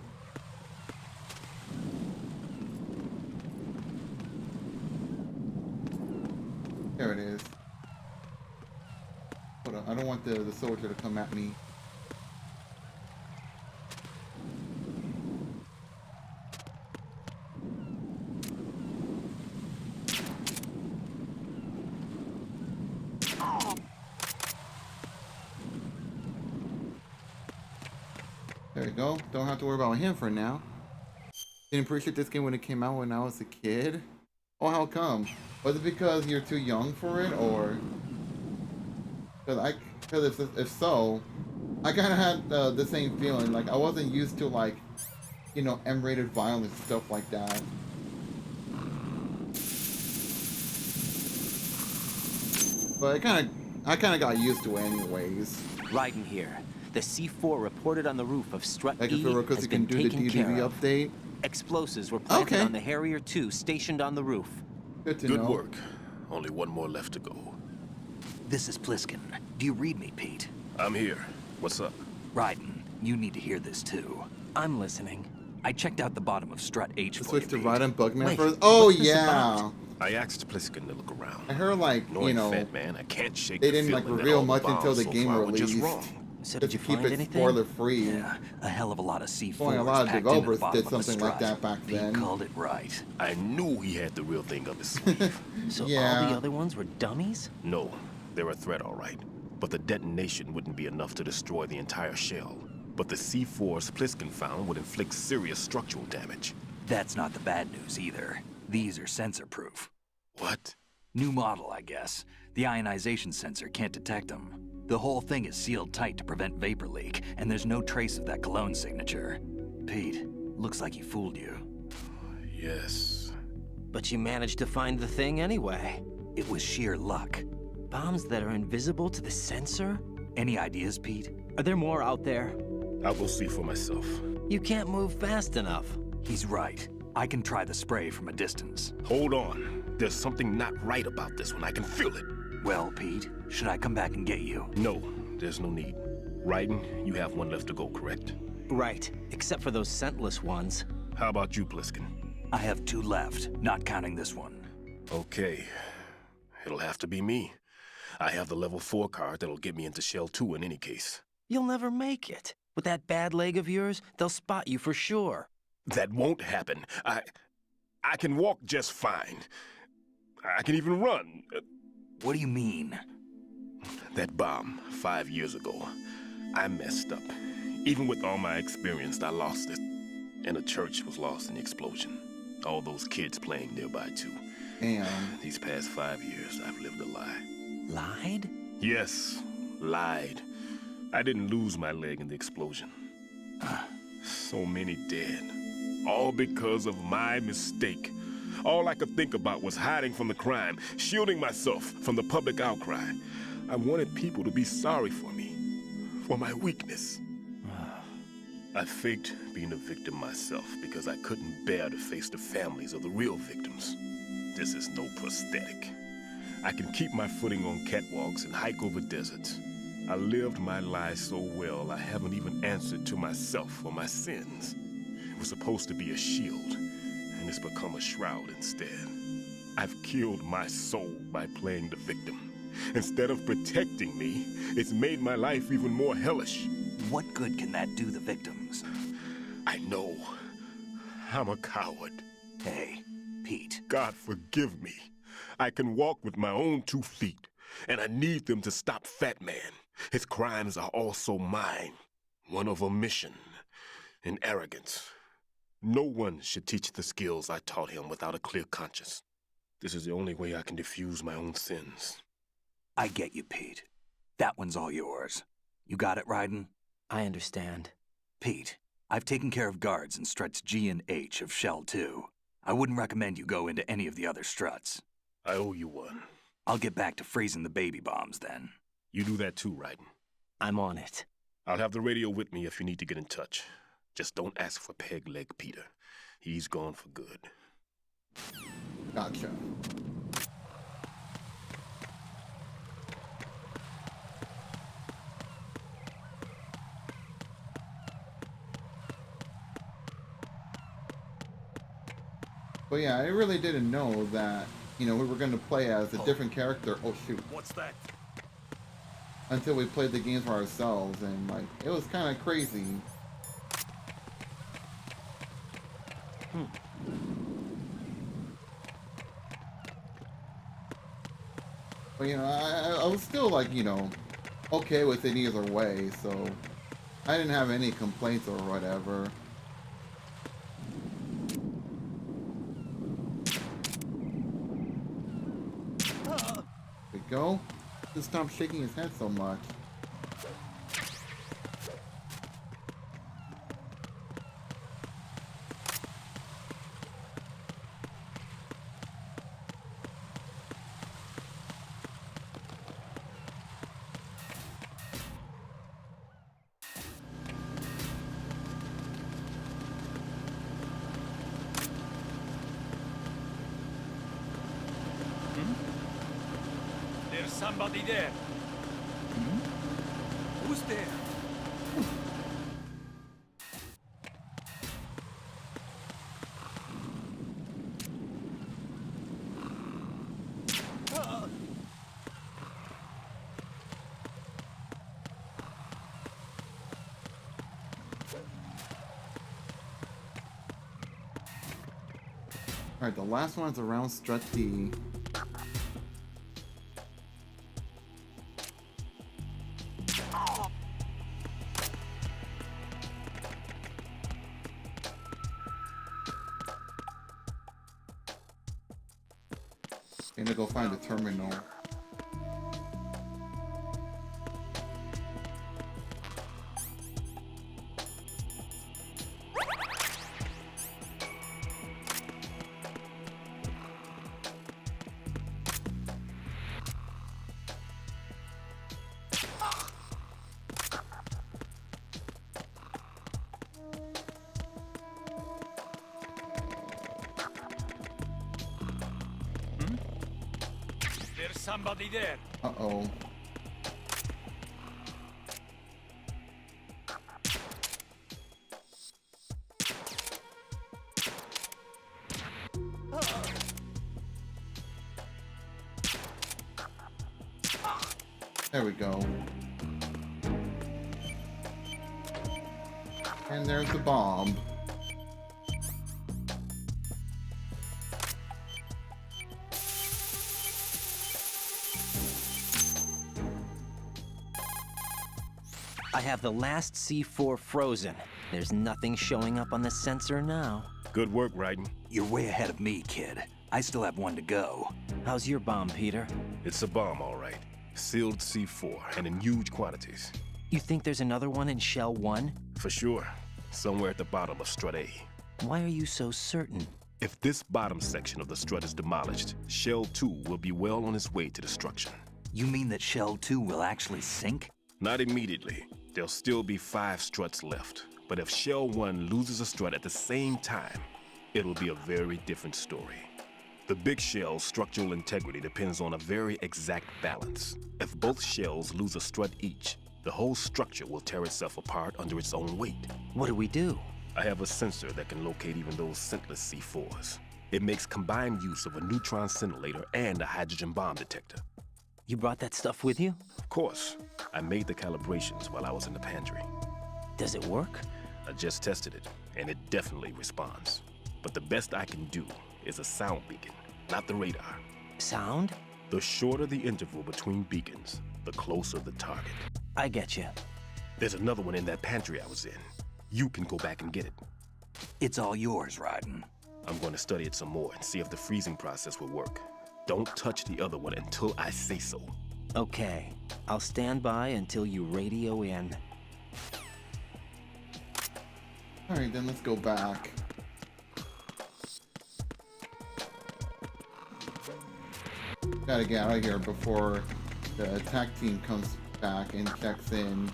There it is. Hold on, I don't want the soldier to come at me. There you go. Don't have to worry about him for now. Didn't appreciate this game when it came out when I was a kid. Oh, how come? Was it because you're too young for it, or? Because if so, I kind of had the same feeling. Like I wasn't used to like, you know, M-rated violence and stuff like that. But I kind of got used to it anyways. Raiden here. The C4 reported on the roof of Strut Like E if it were because has you can been do the taken DDV care of. update. Explosives were planted Okay. on the Harrier 2 stationed on the roof. Good to Good know. work. Only one more left to go. This is Pliskin. Do you read me, Pete? I'm here. What's up? Raiden, You need to hear this too. I'm listening. I checked out the bottom of strut H for Switch to you, Raiden Bugman Wait, first. Oh what's this yeah. about? I asked Pliskin to look around. I heard like Knowing you know Fat Man, I can't shake they the didn't like feeling that reveal all much the until the bombs game so far were released. just wrong. So Just did you to keep find it anything? spoiler free. Yeah, a hell of a lot of C4s Boy, a lot of packed into the developers bottom did of the something like strut. that back Pete then. called it right. I knew he had the real thing up his sleeve. So Yeah. all the other ones were dummies? No, they're a threat, all right. But the detonation wouldn't be enough to destroy the entire shell. But the C4s Pliskin found would inflict serious structural damage. That's not the bad news either. These are sensor-proof. What? New model, I guess. The ionization sensor can't detect them. The whole thing is sealed tight to prevent vapor leak, and there's no trace of that cologne signature. Pete, looks like he fooled you. Yes. But you managed to find the thing anyway. It was sheer luck. Bombs that are invisible to the sensor? Any ideas, Pete? Are there more out there? I'll go see for myself. You can't move fast enough. He's right. I can try the spray from a distance. Hold on. There's something not right about this one. I can feel it. Well, Pete, should I come back and get you? No, there's no need. Raiden, you have one left to go, correct? Right, except for those scentless ones. How about you, Pliskin? I have 2 left, not counting this one. Okay. It'll have to be me. I have the level 4 card that'll get me into Shell 2 in any case. You'll never make it. With that bad leg of yours, they'll spot you for sure. That won't happen. I can walk just fine. I can even run. What do you mean? That bomb 5 years ago, I messed up. Even with all my experience, I lost it. And the church was lost in the explosion. All those kids playing nearby, too. Damn. These past 5 years, I've lived a lie. Lied? Yes, lied. I didn't lose my leg in the explosion. So many dead. All because of my mistake. All I could think about was hiding from the crime, shielding myself from the public outcry. I wanted people to be sorry for me, for my weakness. I faked being a victim myself because I couldn't bear to face the families of the real victims. This is no prosthetic. I can keep my footing on catwalks and hike over deserts. I lived my life so well I haven't even answered to myself for my sins. It was supposed to be a shield, and it's become a shroud instead. I've killed my soul by playing the victim. Instead of protecting me, it's made my life even more hellish. What good can that do the victims? I know. I'm a coward. Hey, Pete. God forgive me. I can walk with my own 2 feet, and I need them to stop Fat Man. His crimes are also mine. One of omission and arrogance. No one should teach the skills I taught him without a clear conscience. This is the only way I can diffuse my own sins. I get you, Pete. That one's all yours. You got it, Raiden? I understand. Pete, I've taken care of guards in struts G and H of Shell 2. I wouldn't recommend you go into any of the other struts. I owe you one. I'll get back to freezing the baby bombs then. You do that too, Raiden. I'm on it. I'll have the radio with me if you need to get in touch. Just don't ask for Peg Leg Peter. He's gone for good. Gotcha. But yeah, I really didn't know that, you know, we were going to play as a different character. Oh, shoot. What's that? Until we played the games for ourselves, and, like, it was kind of crazy. But, you know, I was still, like, you know, okay with it either way, so I didn't have any complaints or whatever. There we go. Just stop shaking his head so much. There's somebody there. Who's there? Alright, the last one's around strut D. Gonna go find the terminal. There's somebody there. Uh-oh. There we go. And there's the bomb. I have the last C4 frozen. There's nothing showing up on the sensor now. Good work, Raiden. You're way ahead of me, kid. I still have one to go. How's your bomb, Peter? It's a bomb, all right. Sealed C4, and in huge quantities. You think there's another one in Shell 1? For sure. Somewhere at the bottom of Strut A. Why are you so certain? If this bottom section of the strut is demolished, Shell 2 will be well on its way to destruction. You mean that Shell 2 will actually sink? Not immediately. There'll still be 5 struts left. But if Shell 1 loses a strut at the same time, it'll be a very different story. The big shell's structural integrity depends on a very exact balance. If both shells lose a strut each, the whole structure will tear itself apart under its own weight. What do we do? I have a sensor that can locate even those scentless C4s. It makes combined use of a neutron scintillator and a hydrogen bomb detector. You brought that stuff with you? Of course. I made the calibrations while I was in the pantry. Does it work? I just tested it, and it definitely responds. But the best I can do is a sound beacon, not the radar. Sound? The shorter the interval between beacons, the closer the target. I get you. There's another one in that pantry I was in. You can go back and get it. It's all yours, Raiden. I'm going to study it some more and see if the freezing process will work. Don't touch the other one until I say so. Okay. I'll stand by until you radio in. Alright, then let's go back. Gotta get out of here before the attack team comes back and checks in.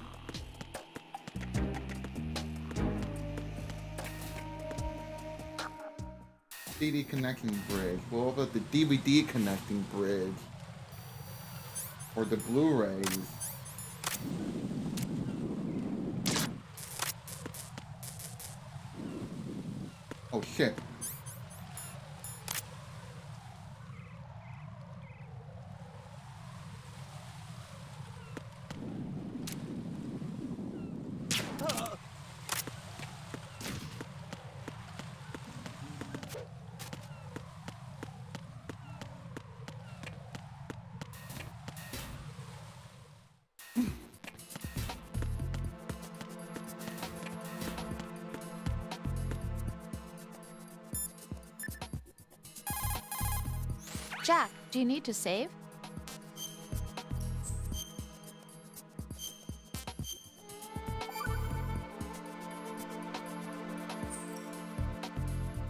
CD connecting bridge. What about the DVD connecting bridge? Or the Blu-rays? Oh shit. Jack, do you need to save?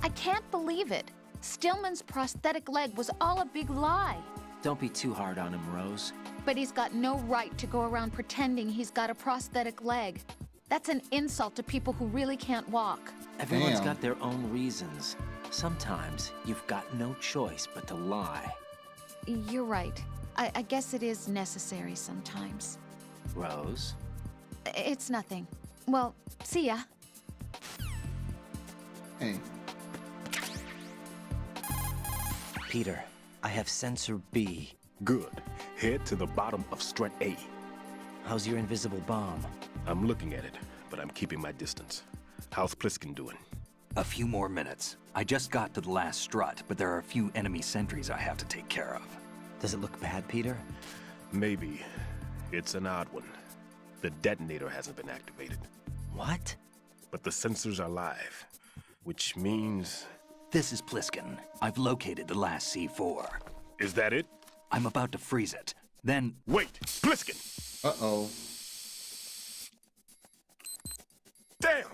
I can't believe it. Stillman's prosthetic leg was all a big lie. Don't be too hard on him, Rose. But he's got no right to go around pretending he's got a prosthetic leg. That's an insult to people who really can't walk. Everyone's got their own reasons. Sometimes you've got no choice but to lie. You're right. I guess it is necessary sometimes. Rose? It's nothing. Well, see ya. Hey. Peter, I have sensor B. Good. Head to the bottom of strut A. How's your invisible bomb? I'm looking at it, but I'm keeping my distance. How's Pliskin doing? A few more minutes. I just got to the last strut, but there are a few enemy sentries I have to take care of. Does it look bad, Peter? Maybe. It's an odd one. The detonator hasn't been activated. What? But the sensors are live, which means... This is Pliskin. I've located the last C4. Is that it? I'm about to freeze it. Then... Wait! Pliskin! Uh-oh. Damn!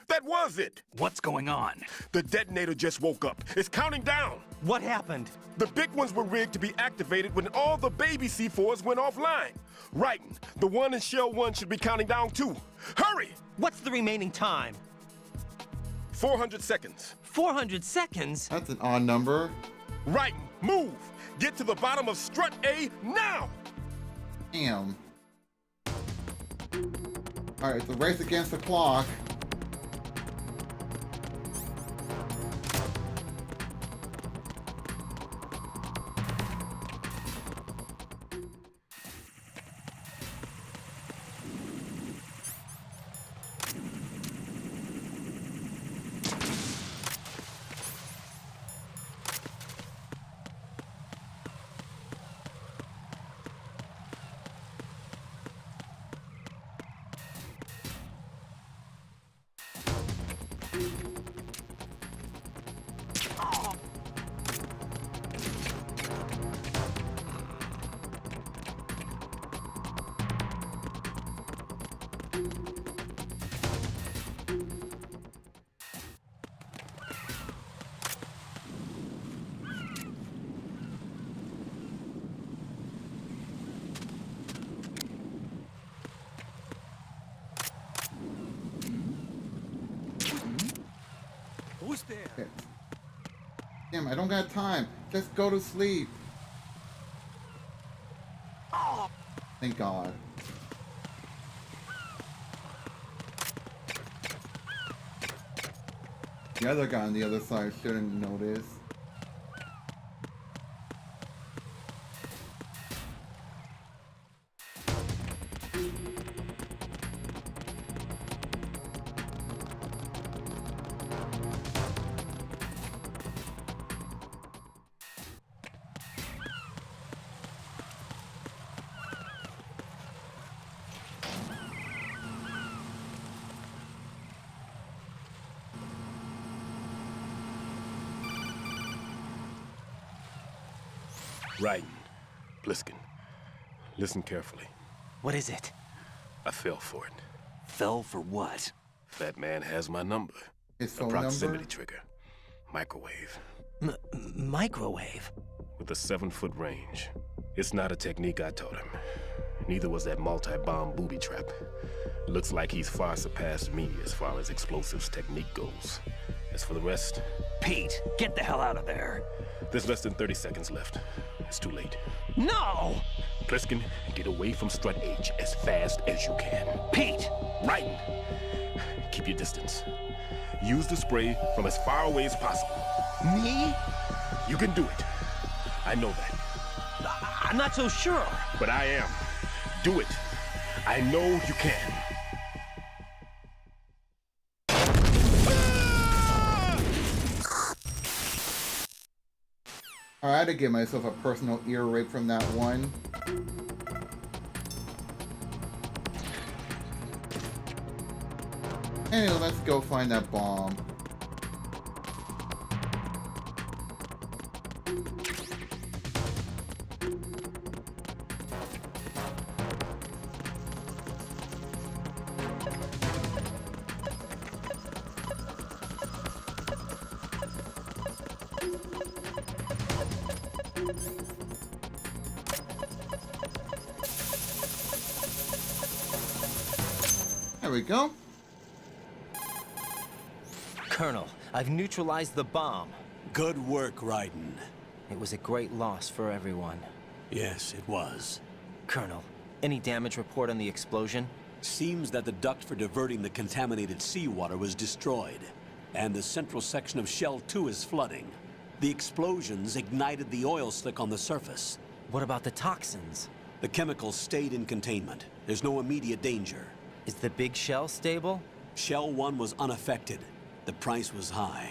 That was it! What's going on? The detonator just woke up. It's counting down! What happened? The big ones were rigged to be activated when all the baby C4s went offline. Raiden, the one in Shell 1 should be counting down too. Hurry! What's the remaining time? 400 seconds. 400 seconds? That's an odd number. Raiden, move! Get to the bottom of strut A now! Damn. Alright, it's a race against the clock. Who's there? Okay. Damn, I don't got time. Just go to sleep. Thank God. The other guy on the other side shouldn't notice. Raiden, Pliskin, listen carefully. What is it? I fell for it. Fell for what? That man has my number. His A phone proximity number? trigger. Microwave. Microwave? With a 7-foot range. It's not a technique I taught him. Neither was that multi-bomb booby trap. Looks like he's far surpassed me as far as explosives technique goes. As for the rest... Pete, get the hell out of there. There's less than 30 seconds left. It's too late. No! Pliskin, get away from Strut H as fast as you can. Pete! Raiden, keep your distance. Use the spray from as far away as possible. Me? You can do it. I know that. I'm not so sure. But I am. Do it. I know you can. Alright, I had to give myself a personal ear rape from that one. Anyway, let's go find that bomb. There we go. Colonel, I've neutralized the bomb. Good work, Raiden. It was a great loss for everyone. Yes, it was. Colonel, any damage report on the explosion? Seems that the duct for diverting the contaminated seawater was destroyed, and the central section of Shell 2 is flooding. The explosions ignited the oil slick on the surface. What about the toxins? The chemicals stayed in containment. There's no immediate danger. Is the big shell stable? Shell 1 was unaffected, The price was high,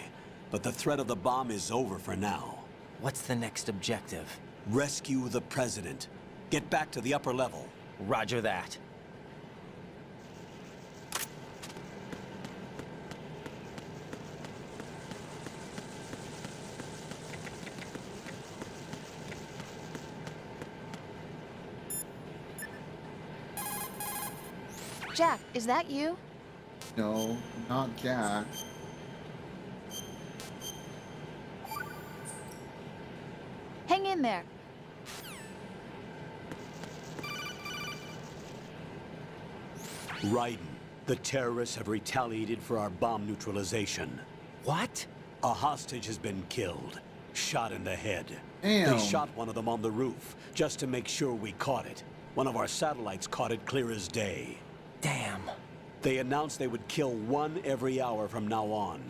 but the threat of the bomb is over for now. What's the next objective? Rescue the president. Get back to the upper level. Roger that. Jack, is that you? No, not Jack. Hang in there. Raiden, the terrorists have retaliated for our bomb neutralization. What? A hostage has been killed, shot in the head. Damn. They shot one of them on the roof, just to make sure we caught it. One of our satellites caught it clear as day. Damn. They announced they would kill one every hour from now on.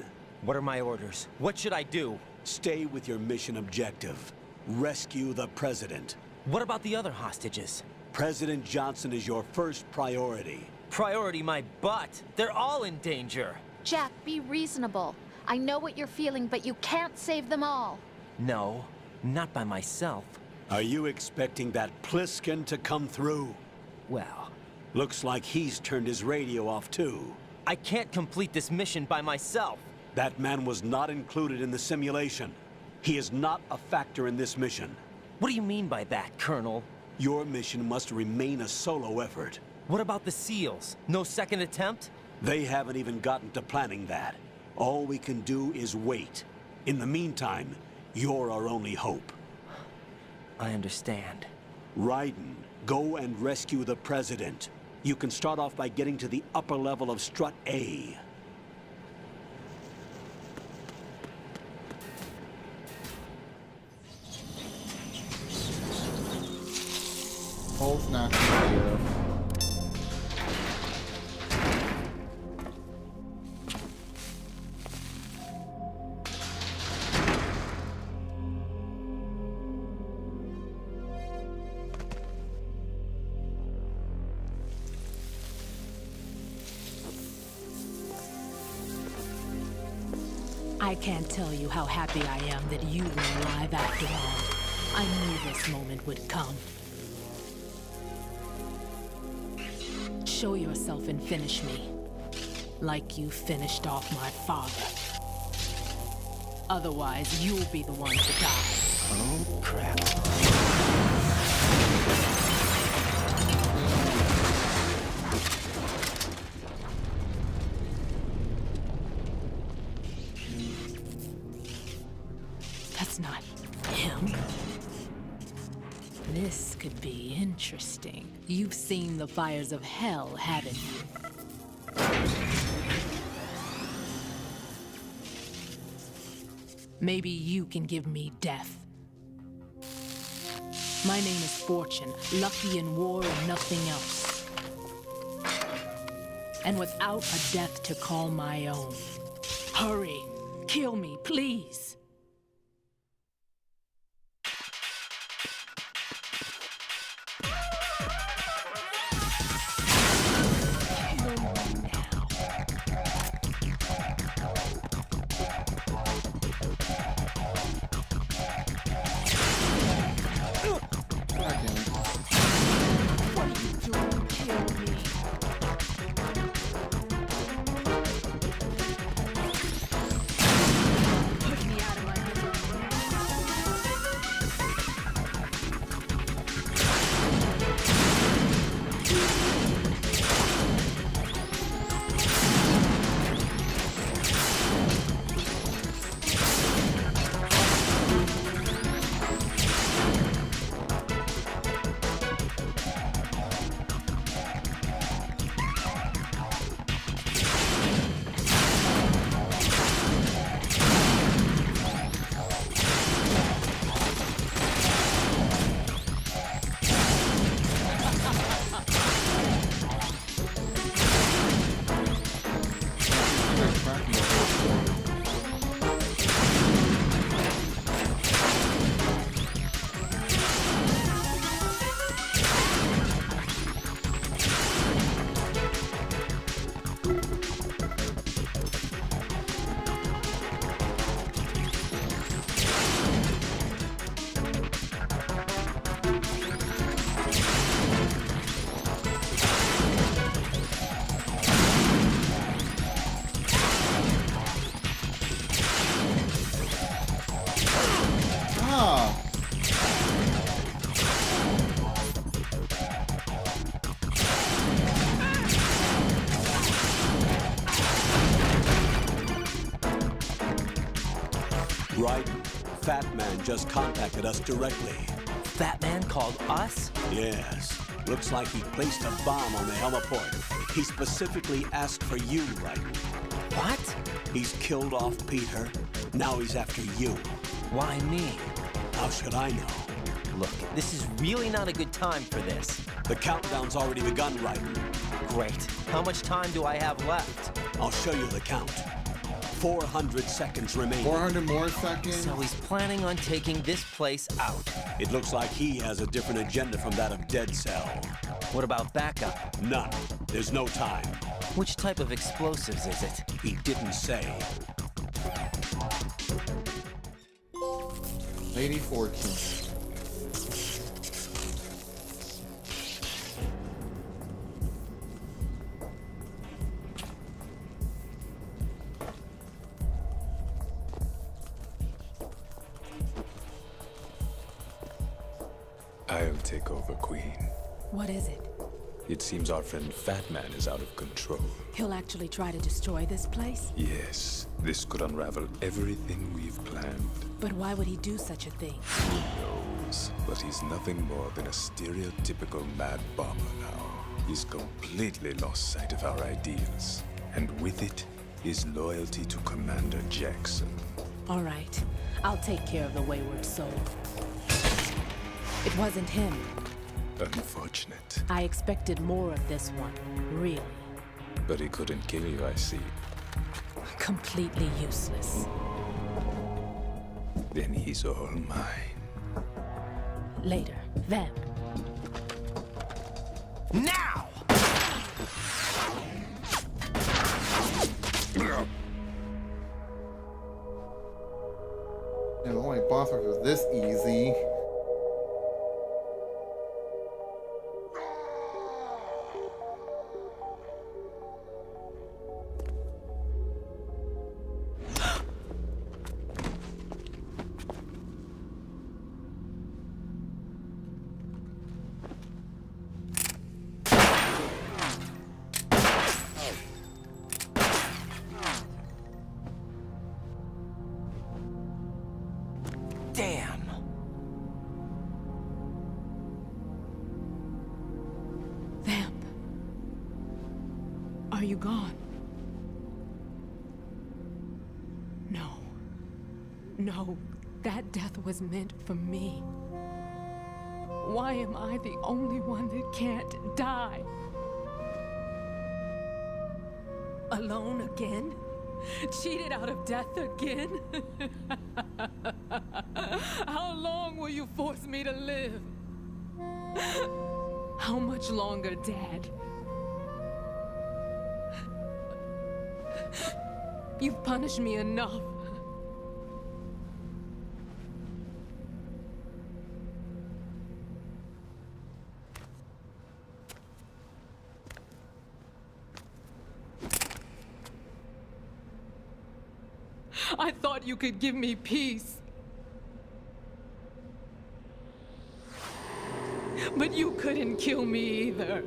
What are my orders? What should I do? Stay with your mission objective. Rescue the president. What about the other hostages? President Johnson is your first priority. Priority my butt. They're all in danger. Jack, be reasonable. I know what you're feeling, but you can't save them all. No, not by myself. Are you expecting that Pliskin to come through? Well, looks like he's turned his radio off too. I can't complete this mission by myself. That man was not included in the simulation. He is not a factor in this mission. What do you mean by that, Colonel? Your mission must remain a solo effort. What about the SEALs? No second attempt? They haven't even gotten to planning that. All we can do is wait. In the meantime, you're our only hope. I understand. Raiden, go and rescue the president. You can start off by getting to the upper level of Strut A. Whole snap here. I can't tell you how happy I am that you were alive after all. I knew this moment would come. Show yourself and finish me. Like you finished off my father. Otherwise, you'll be the one to die. Oh, crap. That's not him. This could be interesting. You've seen the fires of hell, haven't you? Maybe you can give me death. My name is Fortune, lucky in war and nothing else. And without a death to call my own. Hurry, kill me, please. Put me out Fat Man just contacted us directly. Fat Man called us? Yes. Looks like he placed a bomb on the heliport. He specifically asked for you, Raiden. What? He's killed off Peter. Now he's after you. Why me? How should I know? Look, this is really not a good time for this. The countdown's already begun, Raiden. Great. How much time do I have left? I'll show you the count. 400 seconds remaining. 400 more seconds? So he's planning on taking this place out. It looks like he has a different agenda from that of Dead Cell. What about backup? None. There's no time. Which type of explosives is it? He didn't say. Lady Fortune. I'll take over, Queen. What is it? It seems our friend Fat Man is out of control. He'll actually try to destroy this place? Yes, this could unravel everything we've planned. But why would he do such a thing? Who knows? But he's nothing more than a stereotypical mad bomber now. He's completely lost sight of our ideals. And with it, his loyalty to Commander Jackson. All right. I'll take care of the wayward soul. It wasn't him. Unfortunate. I expected more of this one, really. But he couldn't kill you, I see. Completely useless. Then he's all mine. Later, then. Now! Yeah, the only boss rush was this easy. Damn! Vamp. Are you gone? No. No, that death was meant for me. Why am I the only one that can't die? Alone again? Cheated out of death again? How long will you force me to live? How much longer, Dad? You've punished me enough. I thought you could give me peace. But you couldn't kill me either.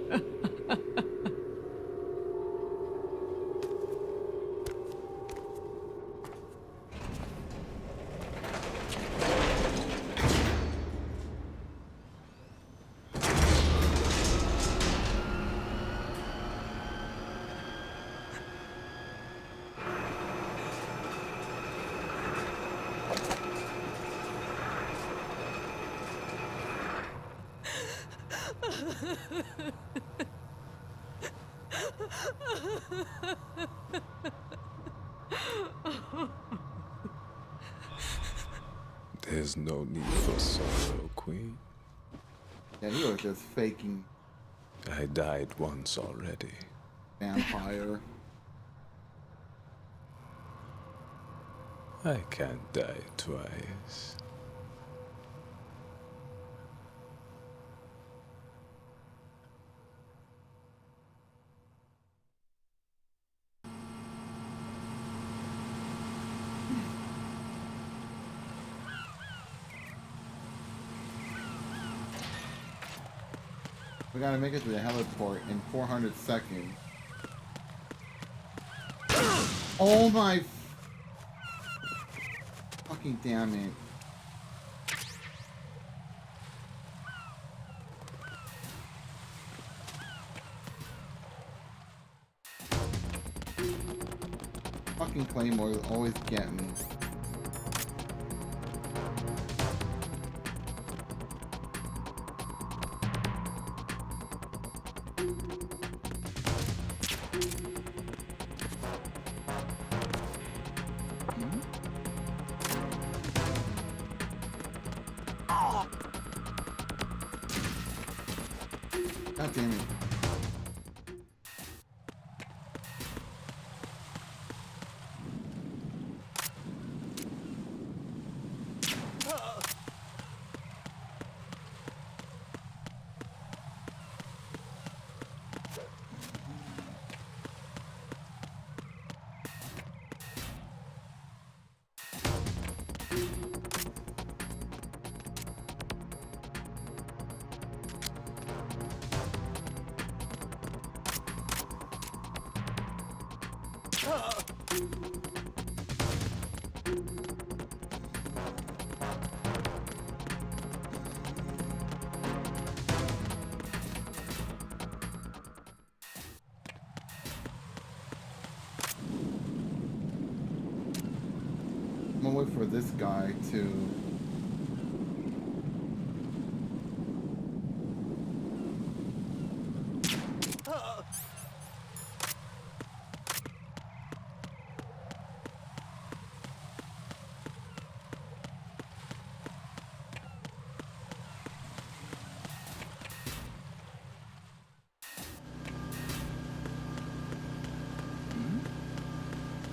There's no need for sorrow, Queen. Yeah, he was just faking. I died once already. Vampire. I can't die twice. We gotta make it to the heliport in 400 seconds. Oh my fucking damn it. Fucking Claymore always get me. God damn it. I'm gonna wait for this guy to...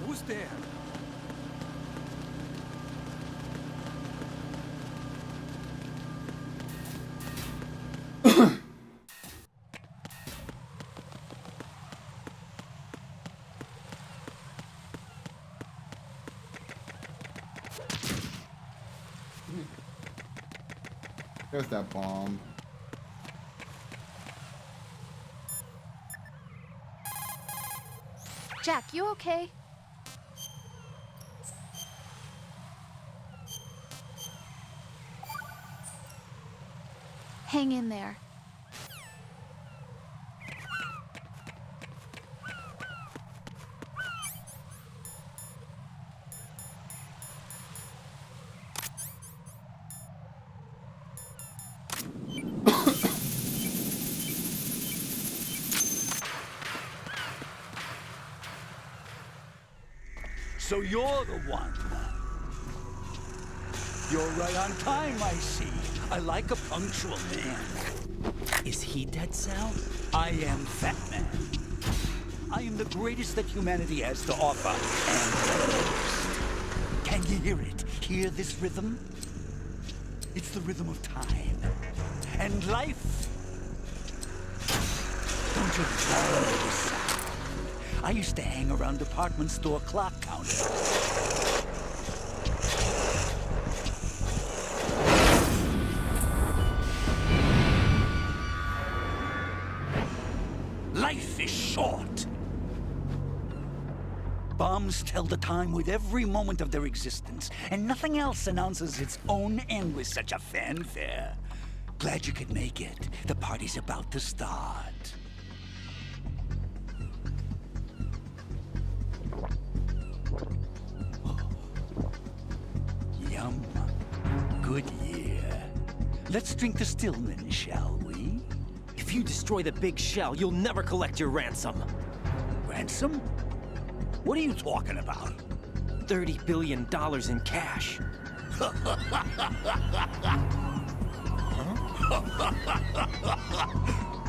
Who's there? There's that bomb. Jack, you okay? Hang in there. So you're the one. You're right on time, I see. I like a punctual man. Is he Dead Cell? I am Fat Man. I am the greatest that humanity has to offer, and the most. Can you hear it? Hear this rhythm? It's the rhythm of time. And life. Don't you love this sound? I used to hang around department store clock counters. Life is short. Bombs tell the time with every moment of their existence, and nothing else announces its own end with such a fanfare. Glad you could make it. The party's about to start. Yum. Good year. Let's drink the Stillman, shall we? If you destroy the big shell, you'll never collect your ransom. Ransom? What are you talking about? $30 billion in cash.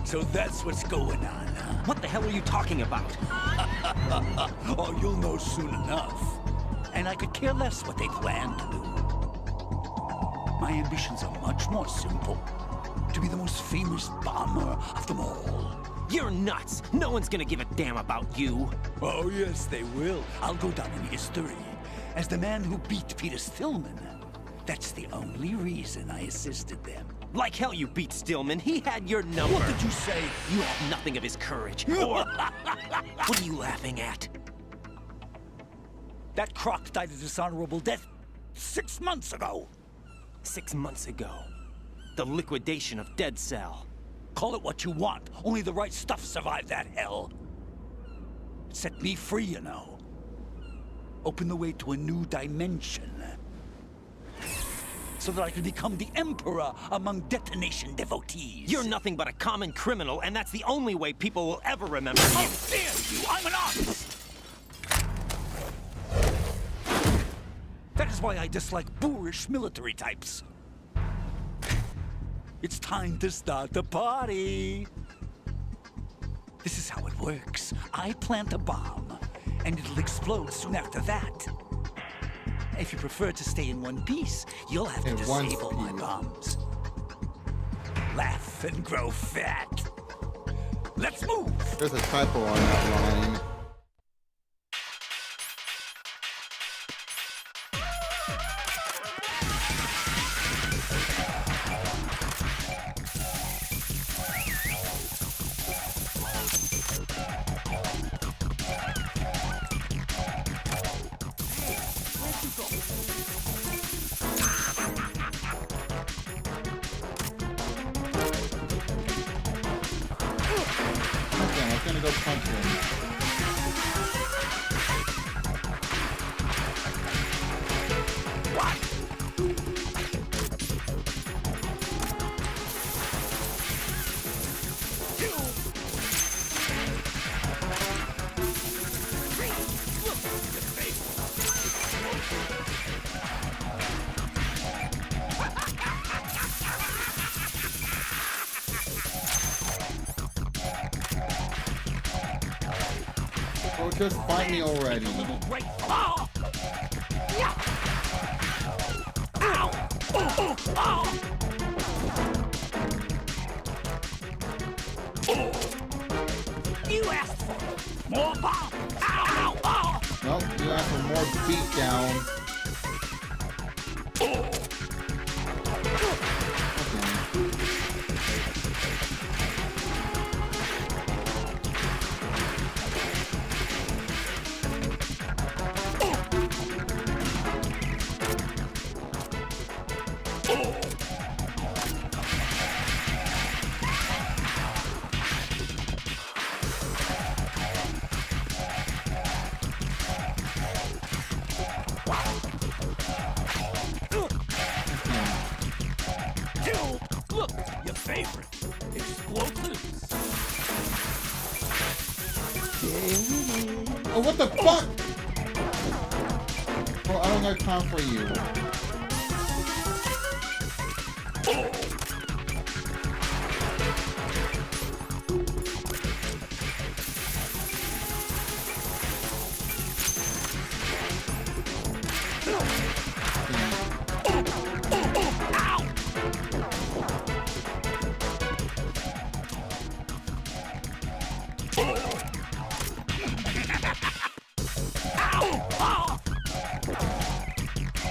So that's what's going on, huh? What the hell are you talking about? Oh, you'll know soon enough. And I could care less what they plan to do. My ambitions are much more simple. To be the most famous bomber of them all. You're nuts! No one's gonna give a damn about you. Oh, yes, they will. I'll go down in history as the man who beat Peter Stillman. That's the only reason I assisted them. Like hell you beat Stillman. He had your number. What did you say? You have nothing of his courage. Or... What are you laughing at? That croc died a dishonorable death 6 months ago. 6 months ago. The liquidation of Dead Cell. Call it what you want. Only the right stuff survived that hell. It set me free, you know. Open the way to a new dimension. So that I can become the emperor among detonation devotees. You're nothing but a common criminal, and that's the only way people will ever remember you. How dare you! I'm an artist! That is why I dislike boorish military types. It's time to start the party. This is how it works. I plant a bomb, and it'll explode soon after that. If you prefer to stay in one piece, you'll have to disable my bombs. Laugh and grow fat. Let's move! There's a typo on that line. Just fight me already. You asked for more bomb. Nope, you asked for more beatdown. Oh, what the fuck? Bro, I don't got time for you.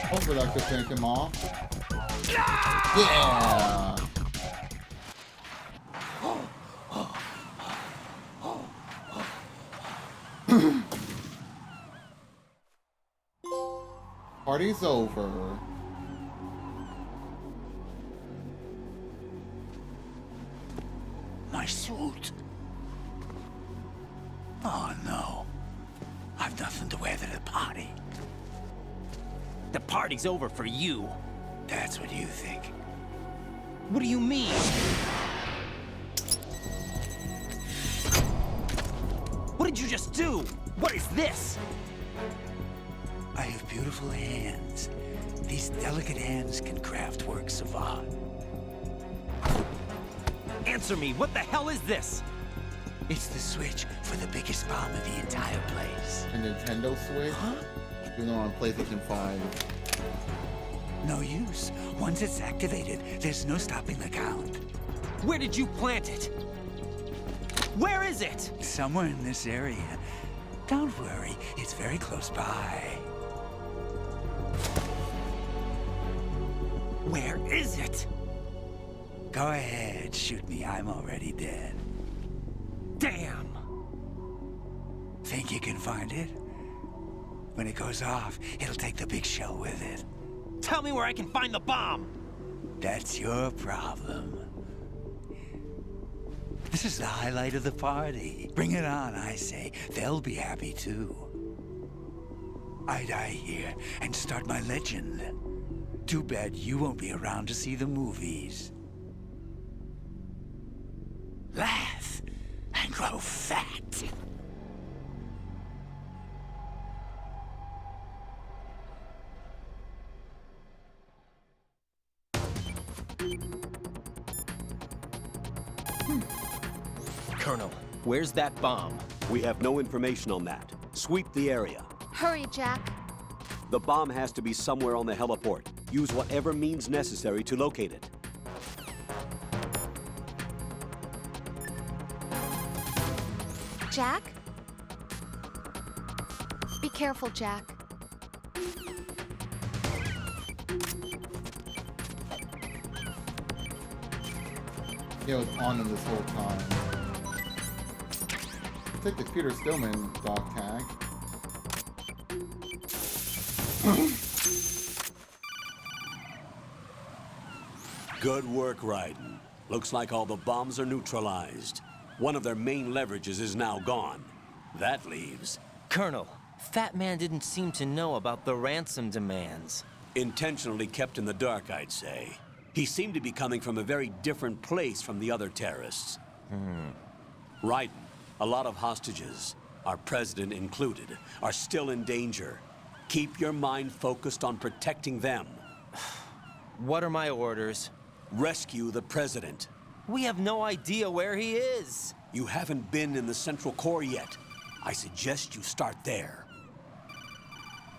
Hopefully that could take him off. Yeah! Party's over. My suit. Oh no. I've nothing to wear to the party. The party's over for you. That's what you think. What do you mean? What did you just do? What is this? I have beautiful hands. These delicate hands can craft works of art. Answer me, what the hell is this? It's the switch for the biggest bomb in the entire place. A Nintendo Switch? Huh? Even though on PlayStation 5. No use. Once it's activated, there's no stopping the count. Where did you plant it? Where is it? Somewhere in this area. Don't worry, it's very close by. Where is it? Go ahead, shoot me. I'm already dead. Damn! Think you can find it? When it goes off, it'll take the big show with it. Tell me where I can find the bomb! That's your problem. This is the highlight of the party. Bring it on, I say. They'll be happy too. I die here and start my legend. Too bad you won't be around to see the movies. Laugh and grow fat. Colonel, where's that bomb? We have no information on that. Sweep the area. Hurry, Jack. The bomb has to be somewhere on the heliport. Use whatever means necessary to locate it. Jack? Be careful, Jack. It was on him this whole time. Take the Peter Stillman dog tag. Good work, Raiden. Looks like all the bombs are neutralized. One of their main leverages is now gone. That leaves... Colonel, Fat Man didn't seem to know about the ransom demands. Intentionally kept in the dark, I'd say. He seemed to be coming from a very different place from the other terrorists. Raiden, a lot of hostages, our president included, are still in danger. Keep your mind focused on protecting them. What are my orders? Rescue the president. We have no idea where he is. You haven't been in the Central Core yet. I suggest you start there.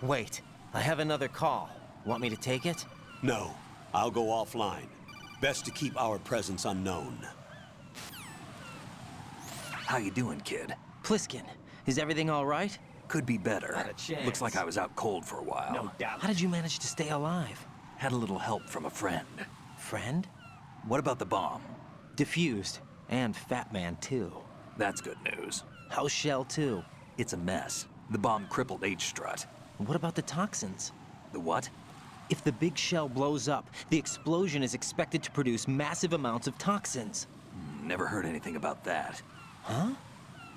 Wait, I have another call. Want me to take it? No, I'll go offline. Best to keep our presence unknown. How you doing, kid? Pliskin, is everything all right? Could be better. Not a chance. Looks like I was out cold for a while. No doubt. How did you manage to stay alive? Had a little help from a friend. Friend? What about the bomb? Diffused. And Fat Man, too. That's good news. How's Shell 2? It's a mess. The bomb crippled H-strut. What about the toxins? The what? If the big shell blows up, the explosion is expected to produce massive amounts of toxins. Never heard anything about that. Huh?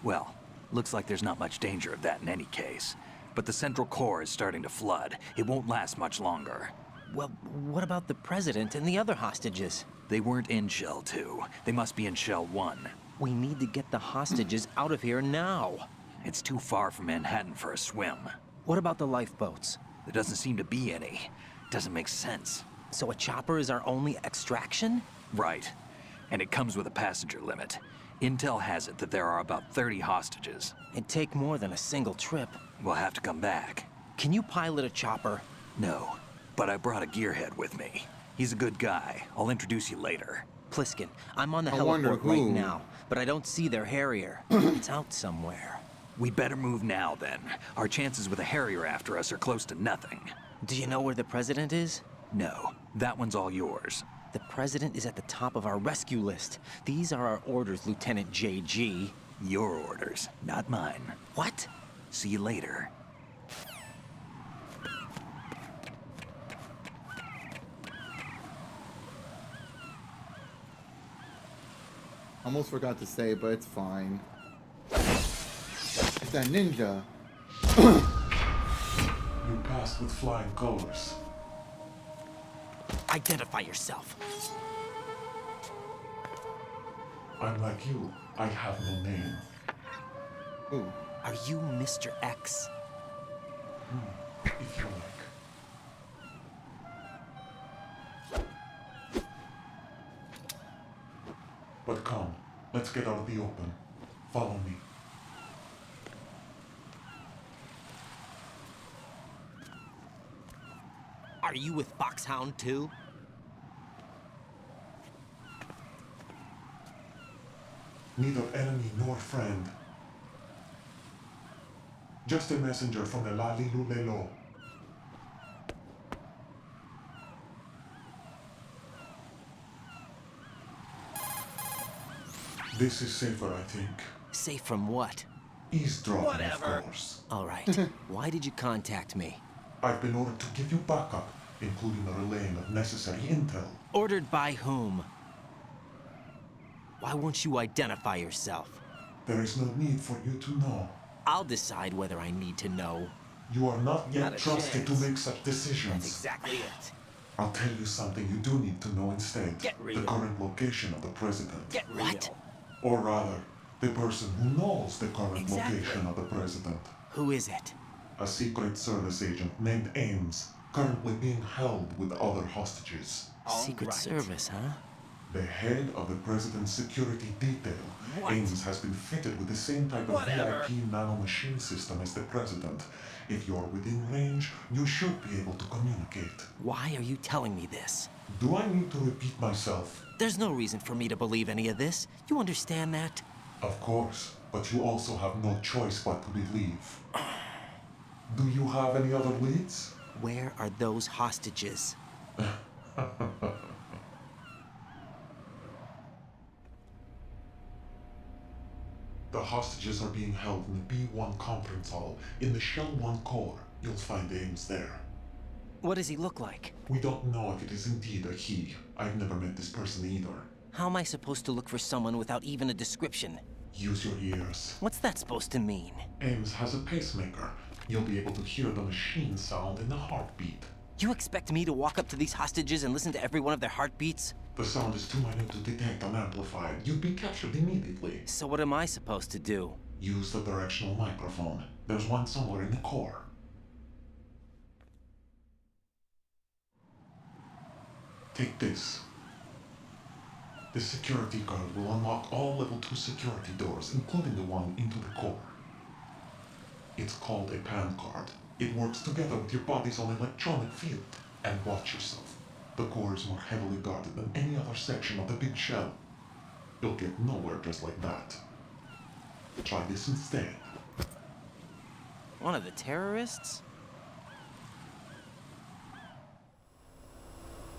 Well, looks like there's not much danger of that in any case. But the Central Core is starting to flood. It won't last much longer. Well, what about the President and the other hostages? They weren't in Shell 2. They must be in Shell 1. We need to get the hostages out of here now. It's too far from Manhattan for a swim. What about the lifeboats? There doesn't seem to be any. Doesn't make sense. So a chopper is our only extraction? Right. And it comes with a passenger limit. Intel has it that there are about 30 hostages. It'd take more than a single trip. We'll have to come back. Can you pilot a chopper? No, but I brought a gearhead with me. He's a good guy. I'll introduce you later. Pliskin, I'm on the heliport right now, but I don't see their Harrier. It's out somewhere. We better move now, then. Our chances with a Harrier after us are close to nothing. Do you know where the President is? No, that one's all yours. The President is at the top of our rescue list. These are our orders, Lieutenant JG. Your orders, not mine. What? See you later. Almost forgot to say, but it's fine. It's that ninja. You passed with flying colors. Identify yourself. I'm like you. I have no name. Ooh. Are you Mr. X? If you like. But come, let's get out of the open. Follow me. Are you with Foxhound too? Neither enemy nor friend. Just a messenger from the Lali Lulelo. This is safer, I think. Safe from what? Eavesdropping, of course. All right. Why did you contact me? I've been ordered to give you backup, including the relaying of necessary intel. Ordered by whom? Why won't you identify yourself? There is no need for you to know. I'll decide whether I need to know. You are not yet Not a trusted to chance. make such decisions. That's exactly it. I'll tell you something you do need to know instead. Get real. The current location of the president. Get what? Or rather, the person who knows the current Exactly. location of the president. Who is it? A Secret Service agent named Ames, currently being held with other hostages. Secret Service, huh? The head of the president's security detail. What? Ames has been fitted with the same type of Whatever. VIP nanomachine system as the president. If you're within range, you should be able to communicate. Why are you telling me this? Do I need to repeat myself? There's no reason for me to believe any of this. You understand that? Of course, but you also have no choice but to believe. Do you have any other leads? Where are those hostages? The hostages are being held in the B1 conference hall in the Shell 1 core. You'll find Ames there. What does he look like? We don't know if it is indeed a he. I've never met this person either. How am I supposed to look for someone without even a description? Use your ears. What's that supposed to mean? Ames has a pacemaker. You'll be able to hear the machine sound in the heartbeat. You expect me to walk up to these hostages and listen to every one of their heartbeats? The sound is too minute to detect unamplified. You'd be captured immediately. So what am I supposed to do? Use the directional microphone. There's one somewhere in the core. Take this. This security card will unlock all level 2 security doors, including the one into the core. It's called a PAN card. It works together with your body's own electronic field. And watch yourself. The core is more heavily guarded than any other section of the big shell. You'll get nowhere just like that. Try this instead. One of the terrorists?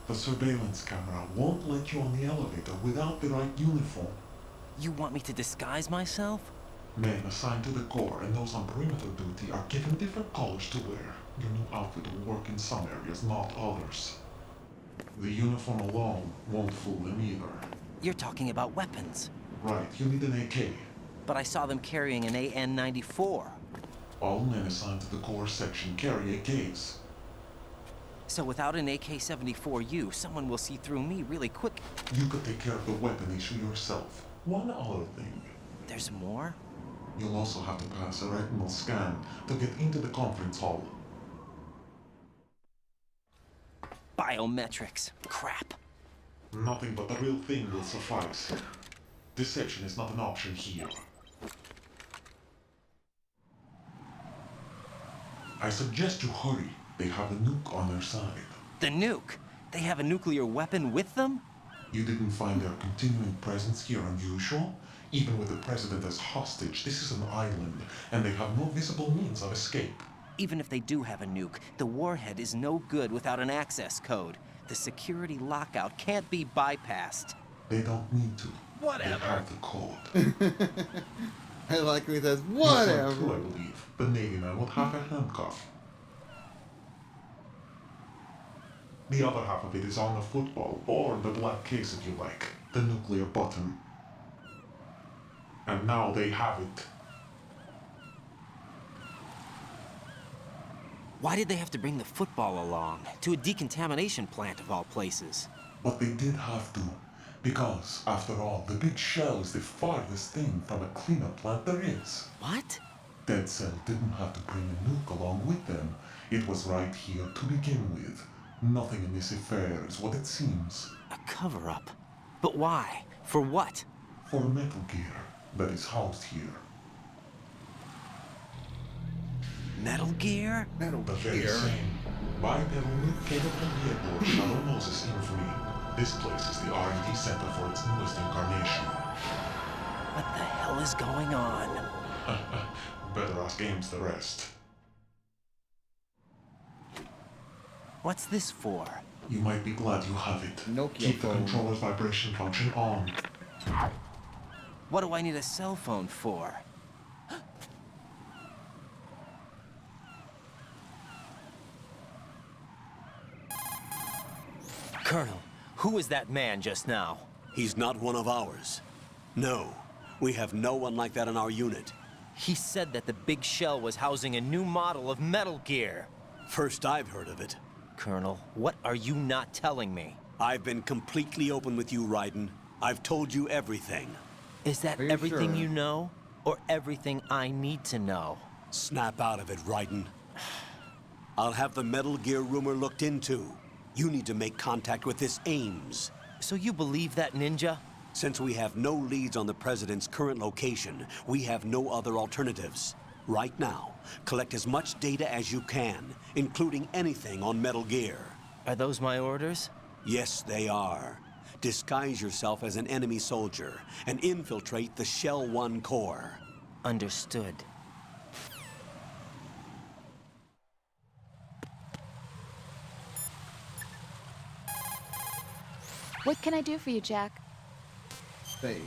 The surveillance camera won't let you on the elevator without the right uniform. You want me to disguise myself? Men assigned to the core and those on perimeter duty are given different colors to wear. Your new outfit will work in some areas, not others. The uniform alone won't fool them either. You're talking about weapons. Right, you need an AK. But I saw them carrying an AN-94. All men assigned to the core section carry AKs. So without an AK-74U, someone will see through me really quick. You could take care of the weapon issue yourself. One other thing. There's more? You'll also have to pass a retinal scan to get into the conference hall. Biometrics. Crap. Nothing but the real thing will suffice. Deception is not an option here. I suggest you hurry. They have a nuke on their side. The nuke? They have a nuclear weapon with them? You didn't find their continuing presence here unusual? Even with the president as hostage, this is an island, and they have no visible means of escape. Even if they do have a nuke, the warhead is no good without an access code. The security lockout can't be bypassed. They don't need to. Whatever. They have the code. I like when he says, whatever. Yes, I believe. The Navy man will have a handcuff. The other half of it is on the football, or the black case if you like. The nuclear button. And now they have it. Why did they have to bring the football along? To a decontamination plant of all places. But they did have to. Because, after all, the big shell is the farthest thing from a cleanup plant there is. What? Dead Cell didn't have to bring a nuke along with them. It was right here to begin with. Nothing in this affair is what it seems. A cover-up? But why? For what? For Metal Gear that is housed here. Metal Gear? Metal The very Gear? same. Bipedal nuke came from the airport Shadow Moses infamy. This place is the R&D center for its newest incarnation. What the hell is going on? Better ask Ames the rest. What's this for? You might be glad you have it. Nokia Keep the phone. controller's vibration function on. What do I need a cell phone for? Colonel, who was that man just now? He's not one of ours. No, we have no one like that in our unit. He said that the big shell was housing a new model of Metal Gear. First I've heard of it. Colonel, what are you not telling me? I've been completely open with you, Raiden. I've told you everything. Is that everything you know? Or everything I need to know? Snap out of it, Raiden. I'll have the Metal Gear rumor looked into. You need to make contact with this Ames. So you believe that ninja? Since we have no leads on the President's current location, we have no other alternatives. Right now, collect as much data as you can, including anything on Metal Gear. Are those my orders? Yes, they are. Disguise yourself as an enemy soldier and infiltrate the Shell 1 core. Understood. What can I do for you, Jack? Save.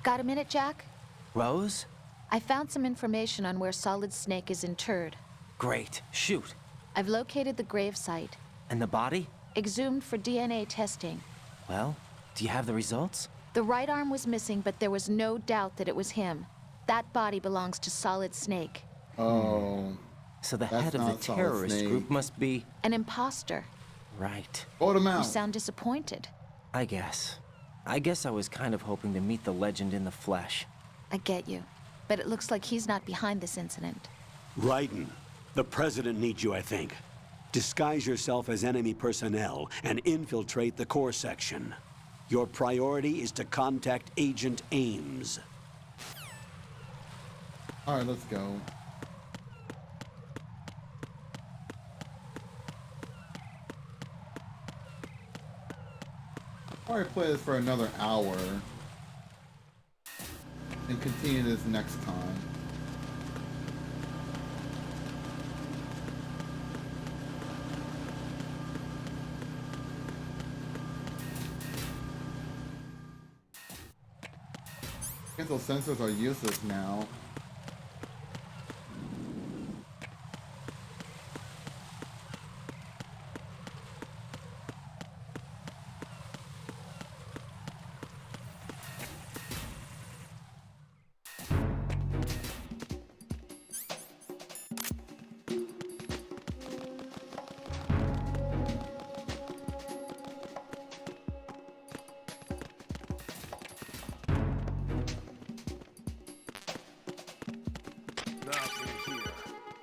Got a minute, Jack? Rose? I found some information on where Solid Snake is interred. Great. Shoot. I've located the grave site. And the body? Exhumed for DNA testing. Well, do you have the results? The right arm was missing, but there was no doubt that it was him. That body belongs to Solid Snake. Oh. So the That's head of not the Solid terrorist Snake. group must be... An imposter. Right. Vote him out. You sound disappointed. I guess I was kind of hoping to meet the legend in the flesh. I get you. But it looks like he's not behind this incident. Raiden, the President needs you, I think. Disguise yourself as enemy personnel and infiltrate the core section. Your priority is to contact Agent Ames. Alright, let's go. Alright, play this for another hour. And continue this next time. I guess those sensors are useless now.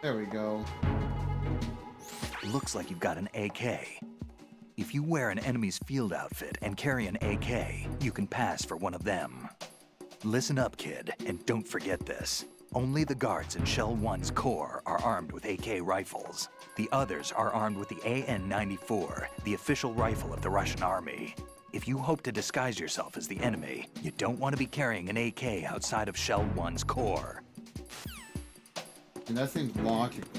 There we go. Looks like you've got an AK. If you wear an enemy's field outfit and carry an AK, you can pass for one of them. Listen up, kid, and don't forget this. Only the guards in Shell 1's core are armed with AK rifles. The others are armed with the AN-94, the official rifle of the Russian army. If you hope to disguise yourself as the enemy, you don't want to be carrying an AK outside of Shell 1's core. And that seems logical.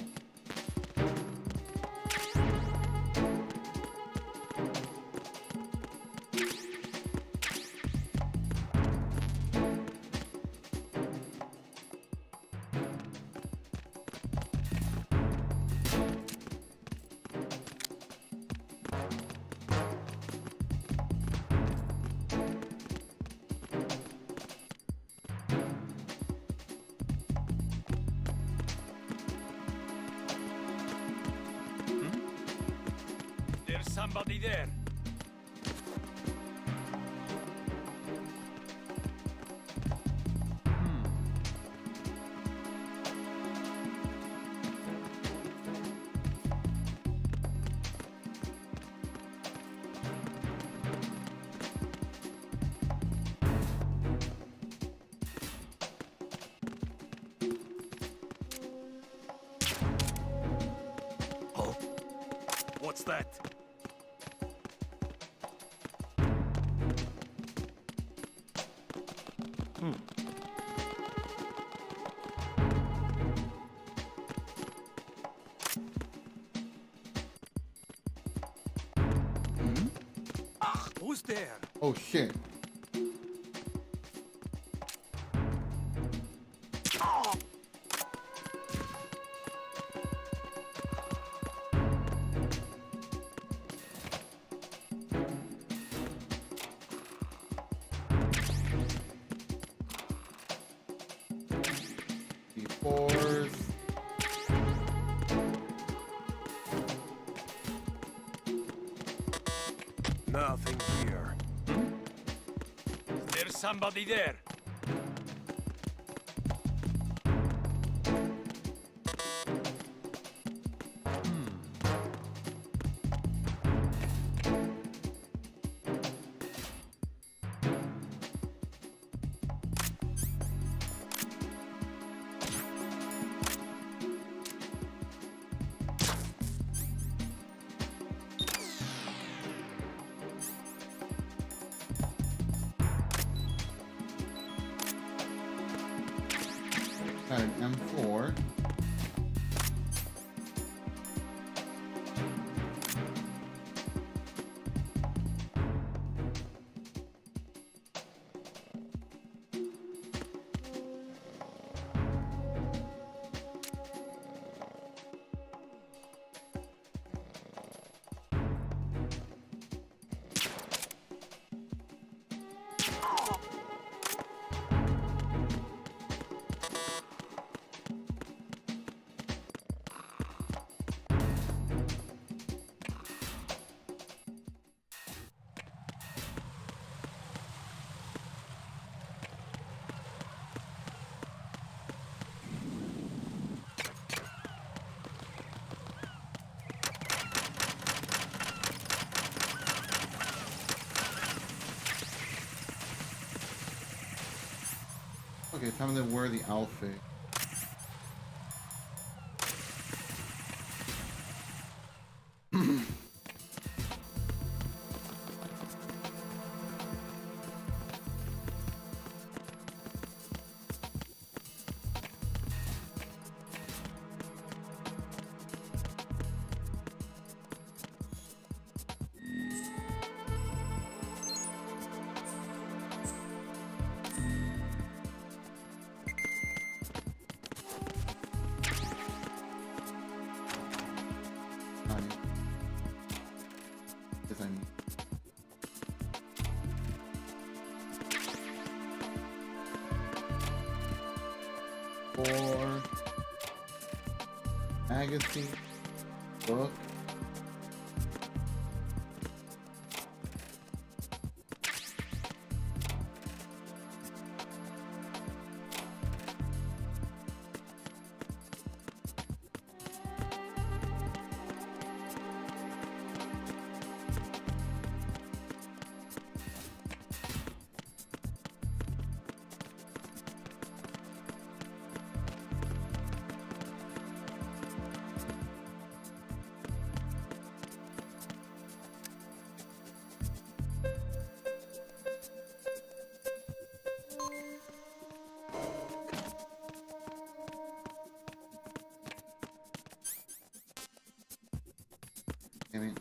There's somebody there. Oh, what's that? Who's there? Oh shit. Fours. Nothing here. There's somebody there. Got an M4. Okay, time to wear the outfit. For magazine, book. I mean,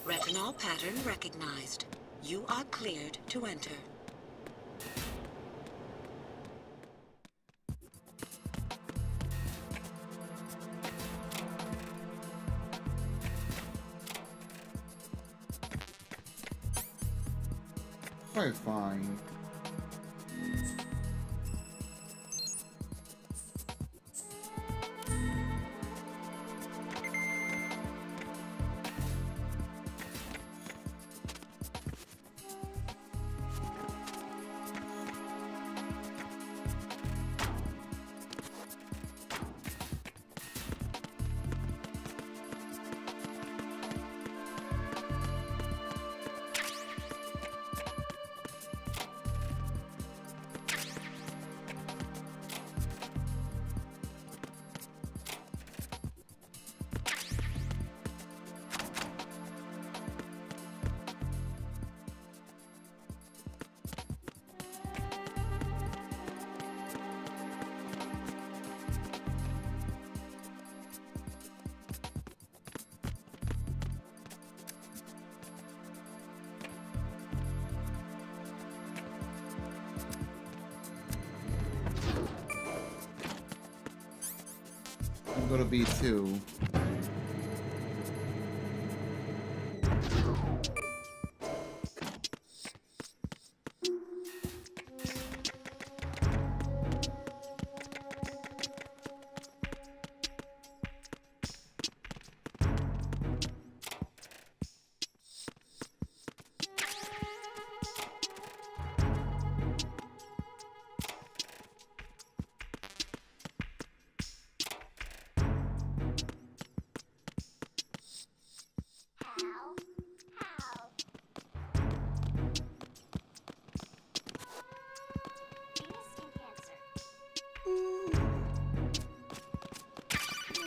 Retinol pattern recognized. You are cleared to enter. probably fine. We'll go to B2.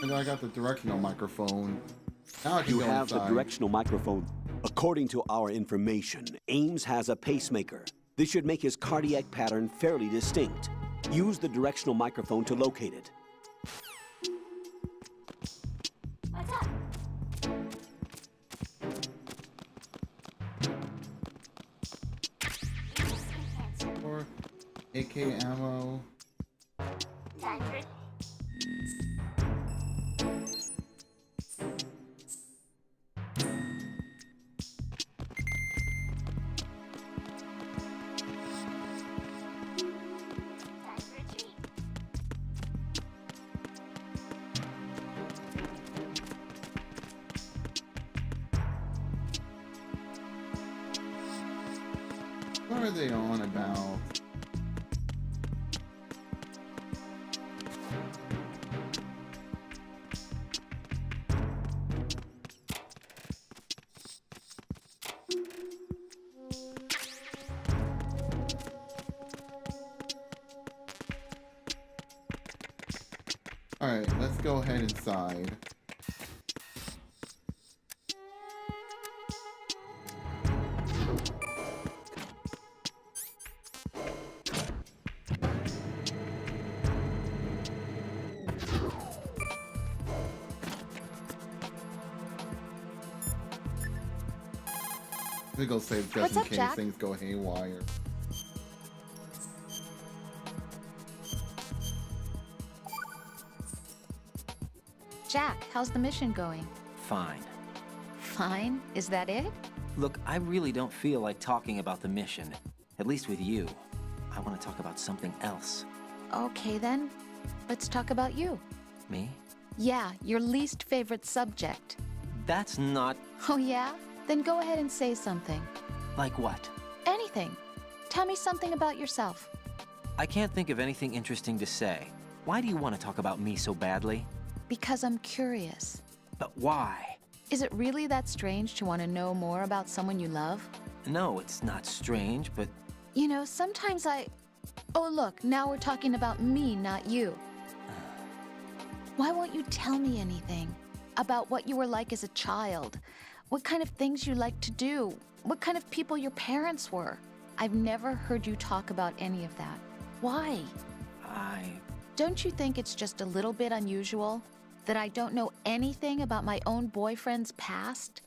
And I got the directional microphone. Now I can You go have the inside. directional microphone. According to our information, Ames has a pacemaker. This should make his cardiac pattern fairly distinct. Use the directional microphone to locate it. What's up? Or AK ammo. 100. What are they on about? Alright, let's go ahead inside. Let me go save just What's in up, case Jack? things go haywire. Jack, how's the mission going? Fine. Fine? Is that it? Look, I really don't feel like talking about the mission. At least with you. I want to talk about something else. Okay then. Let's talk about you. Me? Yeah, your least favorite subject. That's not... Oh yeah? Then go ahead and say something. Like what? Anything. Tell me something about yourself. I can't think of anything interesting to say. Why do you want to talk about me so badly? Because I'm curious. But why? Is it really that strange to want to know more about someone you love? No, it's not strange, but... You know, sometimes Oh look, now we're talking about me, not you. Why won't you tell me anything? About what you were like as a child? What kind of things you liked to do? What kind of people your parents were? I've never heard you talk about any of that. Why? Don't you think it's just a little bit unusual? That I don't know anything about my own boyfriend's past?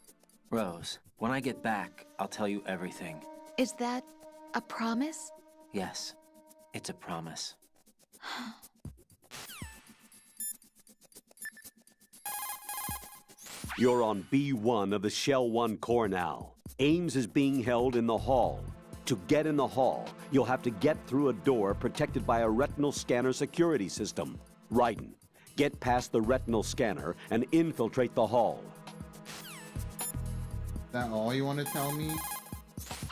Rose, when I get back, I'll tell you everything. Is that a promise? Yes, it's a promise. You're on B1 of the Shell 1 core now. Ames is being held in the hall. To get in the hall, you'll have to get through a door protected by a retinal scanner security system. Raiden, get past the retinal scanner and infiltrate the hall. That all you want to tell me?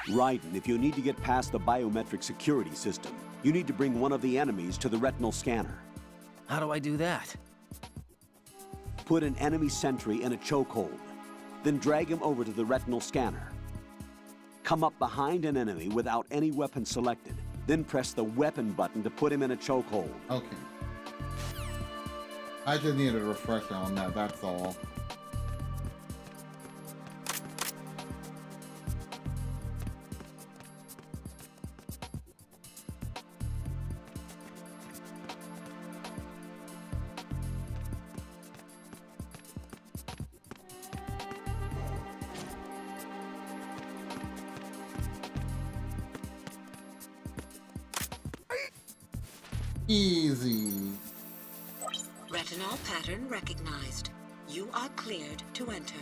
Raiden, if you need to get past the biometric security system, you need to bring one of the enemies to the retinal scanner. How do I do that? Put an enemy sentry in a chokehold, then drag him over to the retinal scanner. Come up behind an enemy without any weapon selected, then press the weapon button to put him in a chokehold. Okay. I just needed a refresher on that, that's all. Easy. Retinol pattern recognized. You are cleared to enter.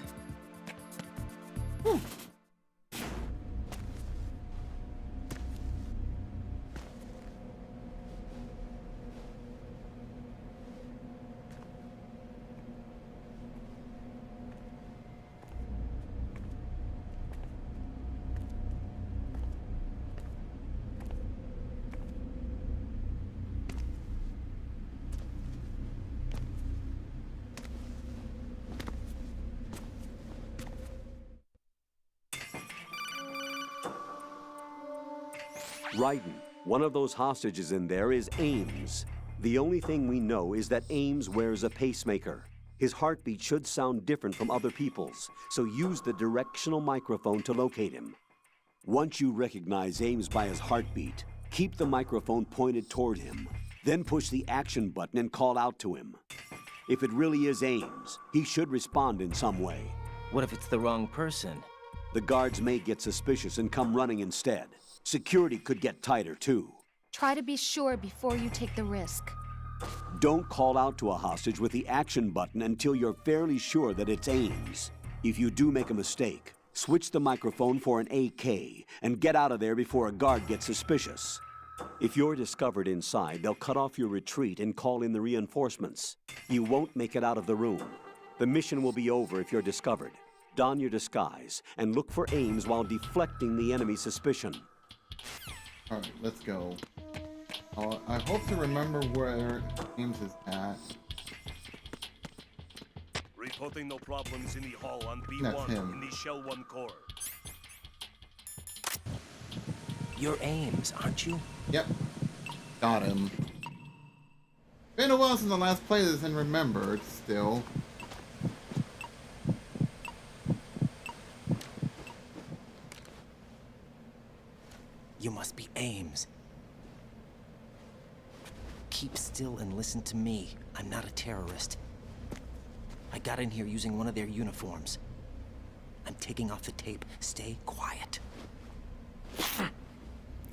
Raiden, one of those hostages in there is Ames. The only thing we know is that Ames wears a pacemaker. His heartbeat should sound different from other people's, so use the directional microphone to locate him. Once you recognize Ames by his heartbeat, keep the microphone pointed toward him. Then push the action button and call out to him. If it really is Ames, he should respond in some way. What if it's the wrong person? The guards may get suspicious and come running instead. Security could get tighter, too. Try to be sure before you take the risk. Don't call out to a hostage with the action button until you're fairly sure that it's Ames. If you do make a mistake, switch the microphone for an AK and get out of there before a guard gets suspicious. If you're discovered inside, they'll cut off your retreat and call in the reinforcements. You won't make it out of the room. The mission will be over if you're discovered. Don your disguise and look for Ames while deflecting the enemy's suspicion. Alright, let's go. I hope to remember where Ames is at. Reporting no problems in the hall on That's B1 him. in the Shell 1 core. You're Ames, aren't you? Yep. Got him. Been a while since the last play this and remembered still. You must be Ames. Keep still and listen to me. I'm not a terrorist. I got in here using one of their uniforms. I'm taking off the tape. Stay quiet.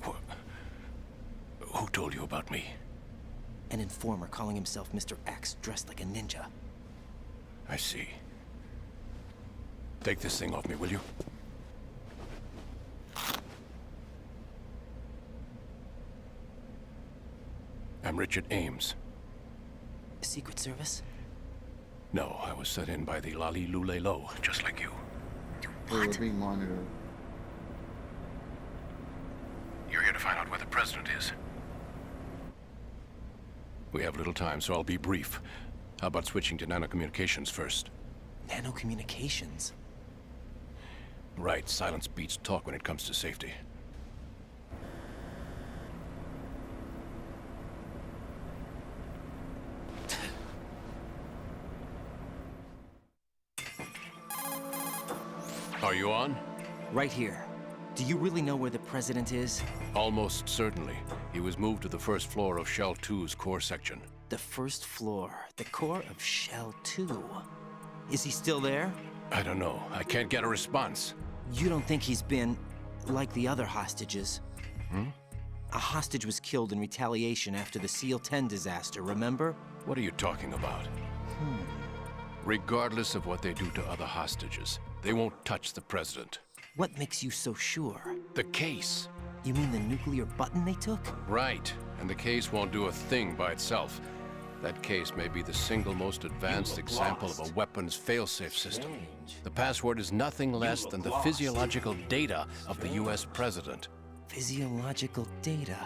Who told you about me? An informer calling himself Mr. X, dressed like a ninja. I see. Take this thing off me, will you? I'm Richard Ames. Secret Service? No, I was set in by the Lali Lule Lo, just like you. We're being monitored. You're here to find out where the president is. We have little time, so I'll be brief. How about switching to nanocommunications first? Nanocommunications? Right, silence beats talk when it comes to safety. Are you on? Right here. Do you really know where the president is? Almost certainly. He was moved to the first floor of Shell 2's core section. The first floor, the core of Shell 2. Is he still there? I don't know. I can't get a response. You don't think he's been like the other hostages? A hostage was killed in retaliation after the SEAL 10 disaster, remember? What are you talking about? Regardless of what they do to other hostages, they won't touch the president. What makes you so sure? The case. You mean the nuclear button they took? Right. And the case won't do a thing by itself. That case may be the single most advanced example of a weapons failsafe system. The password is nothing less than the physiological data of the US president. Physiological data?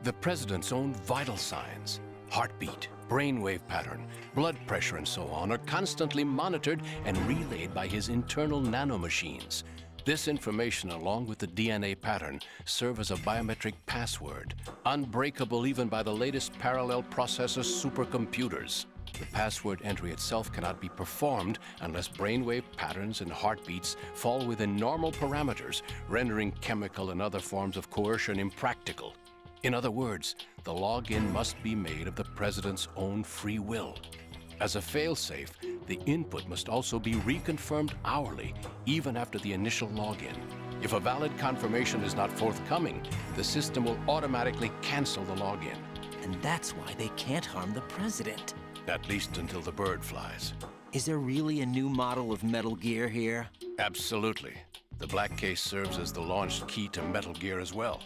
The president's own vital signs, heartbeat, brainwave pattern, blood pressure, and so on are constantly monitored and relayed by his internal nanomachines. This information, along with the DNA pattern, serve as a biometric password, unbreakable even by the latest parallel processor supercomputers. The password entry itself cannot be performed unless brainwave patterns and heartbeats fall within normal parameters, rendering chemical and other forms of coercion impractical. In other words, the login must be made of the president's own free will. As a failsafe, the input must also be reconfirmed hourly, even after the initial login. If a valid confirmation is not forthcoming, the system will automatically cancel the login. And that's why they can't harm the president. At least until the bird flies. Is there really a new model of Metal Gear here? Absolutely. The black case serves as the launch key to Metal Gear as well.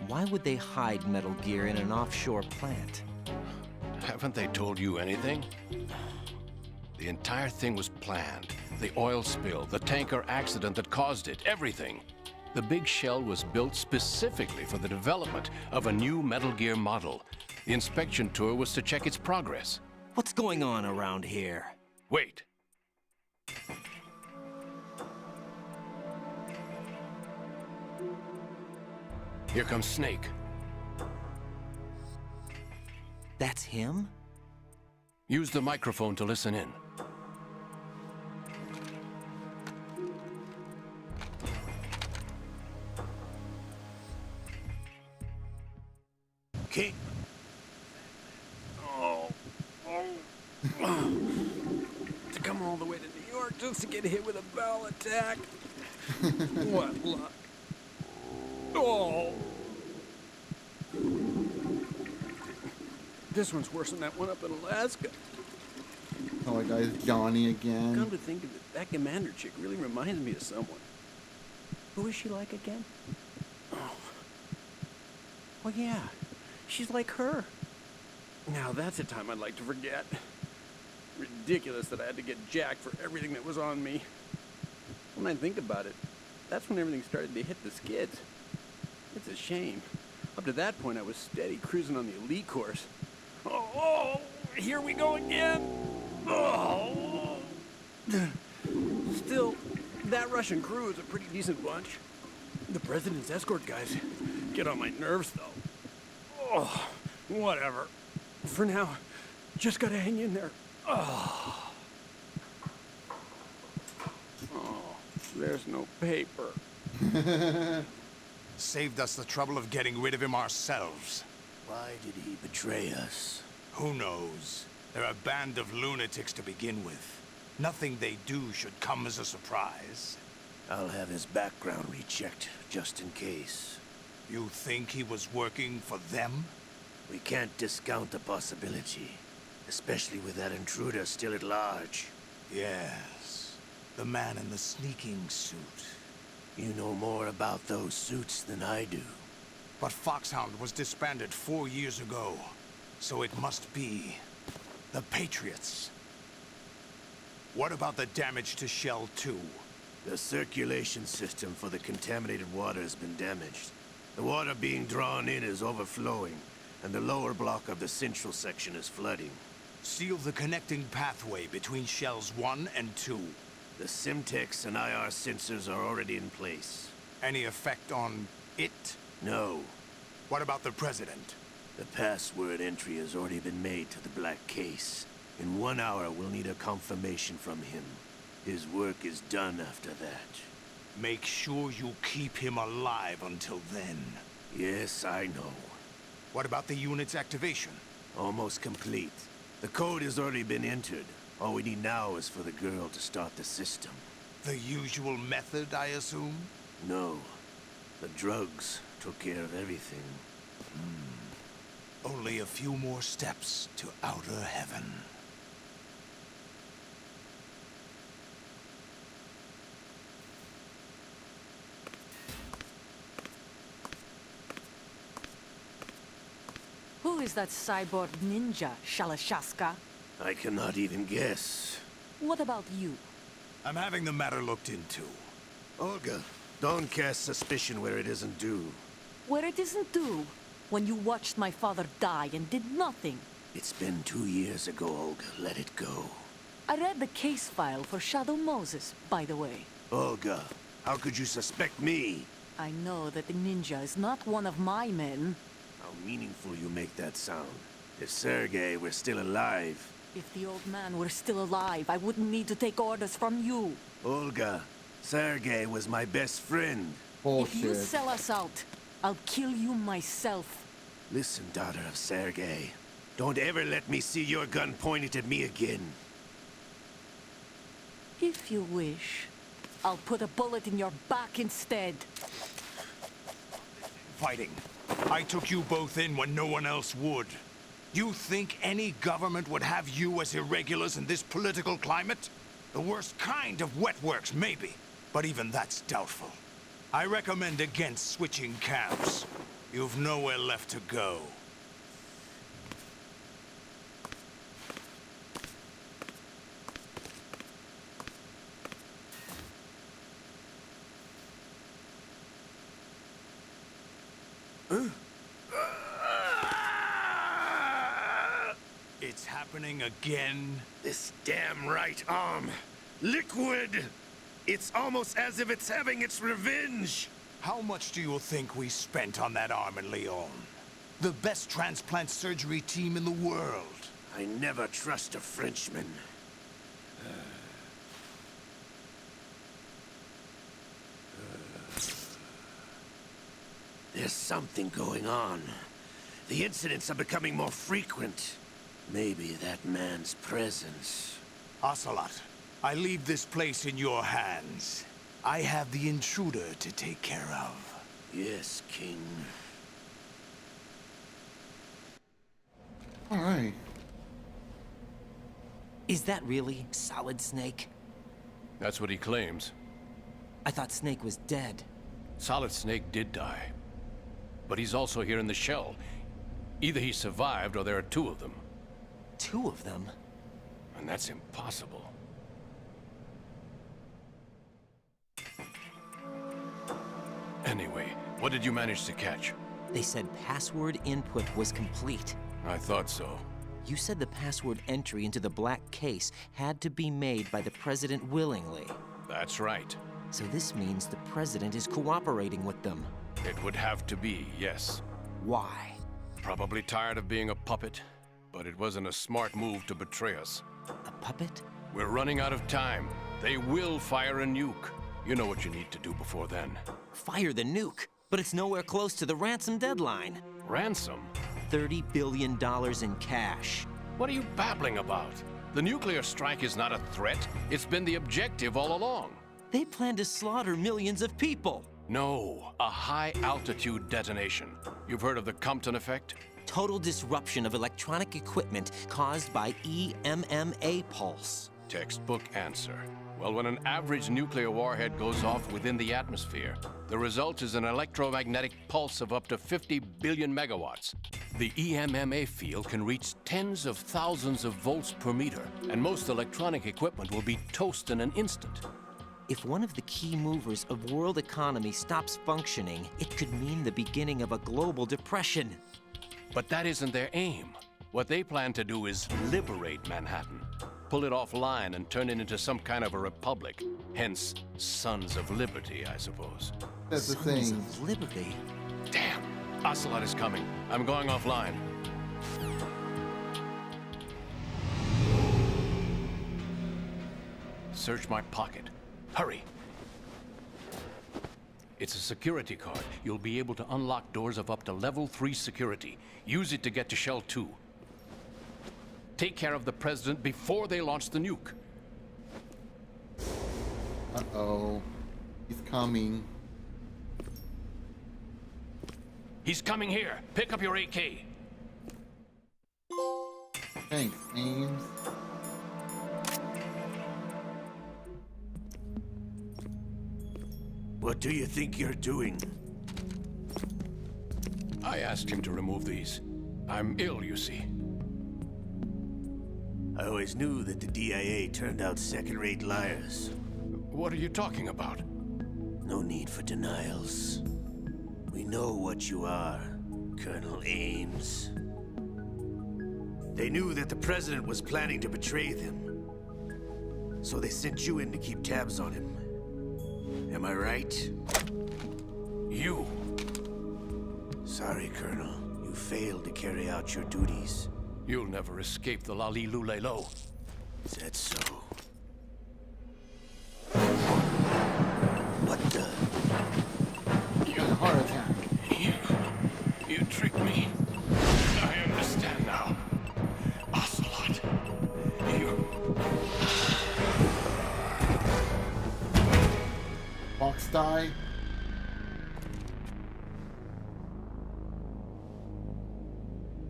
Why would they hide Metal Gear in an offshore plant? Haven't they told you anything? The entire thing was planned. The oil spill, the tanker accident that caused it, everything. The big shell was built specifically for the development of a new Metal Gear model. The inspection tour was to check its progress. What's going on around here? Wait. Here comes Snake. That's him? Use the microphone to listen in. King. To come all the way to New York just to get hit with a bowel attack. What luck. Oh. This one's worse than that one up in Alaska. Oh my God, it's Johnny again. Come to think of it, that commander chick really reminds me of someone. Who is she like again? Oh yeah, she's like her. Now that's a time I'd like to forget. Ridiculous that I had to get jacked for everything that was on me. When I think about it, that's when everything started to hit the skids. It's a shame. Up to that point, I was steady cruising on the elite course. Oh, here we go again. Oh. Still, that Russian crew is a pretty decent bunch. The president's escort guys get on my nerves, though. Oh, whatever. For now, just gotta hang in there. Oh. Oh, there's no paper. Saved us the trouble of getting rid of him ourselves. Why did he betray us? Who knows? They're a band of lunatics to begin with. Nothing they do should come as a surprise. I'll have his background rechecked, just in case. You think he was working for them? We can't discount the possibility, especially with that intruder still at large. Yes, the man in the sneaking suit. You know more about those suits than I do. But Foxhound was disbanded 4 years ago, so it must be the Patriots. What about the damage to Shell 2? The circulation system for the contaminated water has been damaged. The water being drawn in is overflowing, and the lower block of the central section is flooding. Seal the connecting pathway between Shells 1 and 2. The Simtex and IR sensors are already in place. Any effect on it? No. What about the President? The password entry has already been made to the black case. In 1 hour, we'll need a confirmation from him. His work is done after that. Make sure you keep him alive until then. Yes, I know. What about the unit's activation? Almost complete. The code has already been entered. All we need now is for the girl to start the system. The usual method, I assume? No. The drugs took care of everything. Only a few more steps to outer heaven. Who is that cyborg ninja, Shalashaska? I cannot even guess. What about you? I'm having the matter looked into. Olga, don't cast suspicion where it isn't due. Where it isn't due? When you watched my father die and did nothing. It's been 2 years ago, Olga. Let it go. I read the case file for Shadow Moses, by the way. Olga, how could you suspect me? I know that the ninja is not one of my men. How meaningful you make that sound. If Sergei were still alive... If the old man were still alive, I wouldn't need to take orders from you. Olga, Sergei was my best friend. Bullshit. If you sell us out, I'll kill you myself. Listen, daughter of Sergei. Don't ever let me see your gun pointed at me again. If you wish, I'll put a bullet in your back instead. Fighting. I took you both in when no one else would. You think any government would have you as irregulars in this political climate? The worst kind of wet works, maybe. But even that's doubtful. I recommend against switching camps. You've nowhere left to go. It's happening again? This damn right arm. Liquid! It's almost as if it's having its revenge! How much do you think we spent on that arm in Lyon? The best transplant surgery team in the world. I never trust a Frenchman. There's something going on. The incidents are becoming more frequent. Maybe that man's presence. Ocelot, I leave this place in your hands. I have the intruder to take care of. Yes, King. All right. Is that really Solid Snake? That's what he claims. I thought Snake was dead. Solid Snake did die. But he's also here in the shell. Either he survived or there are two of them. Two of them? And that's impossible. Anyway, what did you manage to catch? They said password input was complete. I thought so. You said the password entry into the black case had to be made by the President willingly. That's right. So this means the President is cooperating with them. It would have to be, yes. Why? Probably tired of being a puppet, but it wasn't a smart move to betray us. A puppet? We're running out of time. They will fire a nuke. You know what you need to do before then. Fire the nuke? But it's nowhere close to the ransom deadline. Ransom? $30 billion in cash. What are you babbling about? The nuclear strike is not a threat. It's been the objective all along. They plan to slaughter millions of people. No, a high-altitude detonation. You've heard of the Compton effect? Total disruption of electronic equipment caused by EMMA pulse. Textbook answer. Well, when an average nuclear warhead goes off within the atmosphere, the result is an electromagnetic pulse of up to 50 billion megawatts. The EMMA field can reach tens of thousands of volts per meter, and most electronic equipment will be toast in an instant. If one of the key movers of world economy stops functioning, it could mean the beginning of a global depression. But that isn't their aim. What they plan to do is liberate Manhattan. Pull it offline and turn it into some kind of a republic. Hence, Sons of Liberty, I suppose. That's the thing. Sons of Liberty? Damn! Ocelot is coming. I'm going offline. Search my pocket. Hurry! It's a security card. You'll be able to unlock doors of up to level 3 security. Use it to get to Shell 2. Take care of the President before they launch the nuke. Uh-oh. He's coming. He's coming here. Pick up your AK. Thanks, Ames. What do you think you're doing? I asked him to remove these. I'm ill, you see. I always knew that the DIA turned out second-rate liars. What are you talking about? No need for denials. We know what you are, Colonel Ames. They knew that the President was planning to betray them. So they sent you in to keep tabs on him. Am I right? You! Sorry, Colonel. You failed to carry out your duties. You'll never escape the Lali-Lulelo. Is that so? What the? You got a heart attack. You tricked me. I understand now. Ocelot. You... Box die.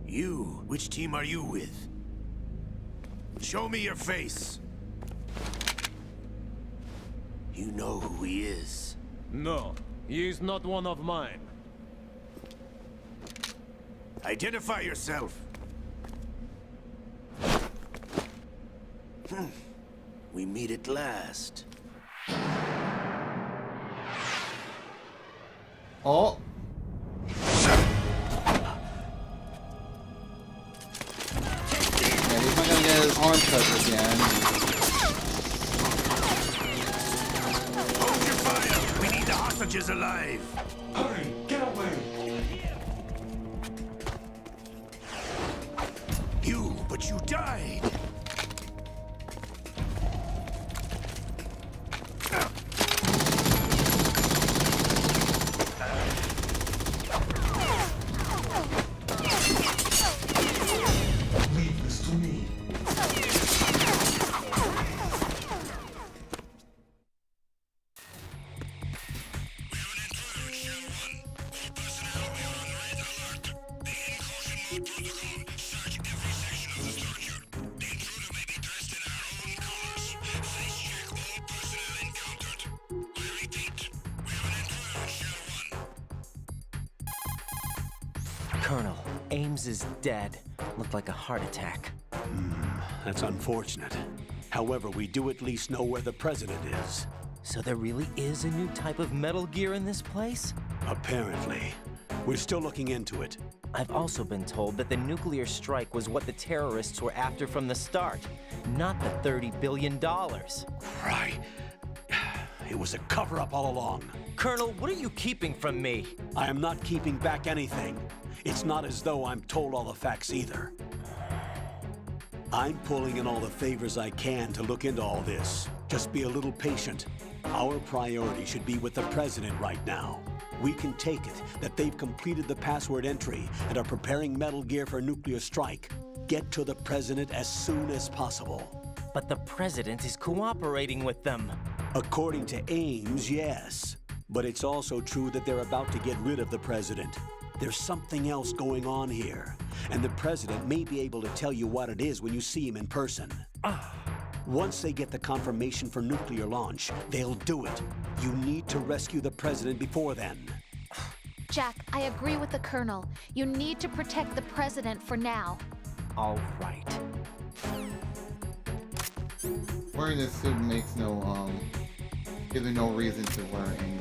You Which team are you with? Show me your face. You know who he is. No, he is not one of mine. Identify yourself. We meet at last. Oh. Yeah, he's not gonna get his arm cut again. Hold your fire! We need the hostages alive! Hurry, get away! But you died! Leave this to me. Colonel, Ames is dead. Looked like a heart attack. That's unfortunate. However, we do at least know where the president is. So there really is a new type of Metal Gear in this place? Apparently. We're still looking into it. I've also been told that the nuclear strike was what the terrorists were after from the start, not the $30 billion. Right. It was a cover-up all along. Colonel, what are you keeping from me? I am not keeping back anything. It's not as though I'm told all the facts either. I'm pulling in all the favors I can to look into all this. Just be a little patient. Our priority should be with the president right now. We can take it that they've completed the password entry and are preparing Metal Gear for a nuclear strike. Get to the president as soon as possible. But the president is cooperating with them. According to Ames, yes. But it's also true that they're about to get rid of the president. There's something else going on here, and the president may be able to tell you what it is when you see him in person. Once they get the confirmation for nuclear launch, they'll do it. You need to rescue the president before then. Jack, I agree with the Colonel. You need to protect the president for now. All right. Wearing this suit makes no, gives me no reason to wear any.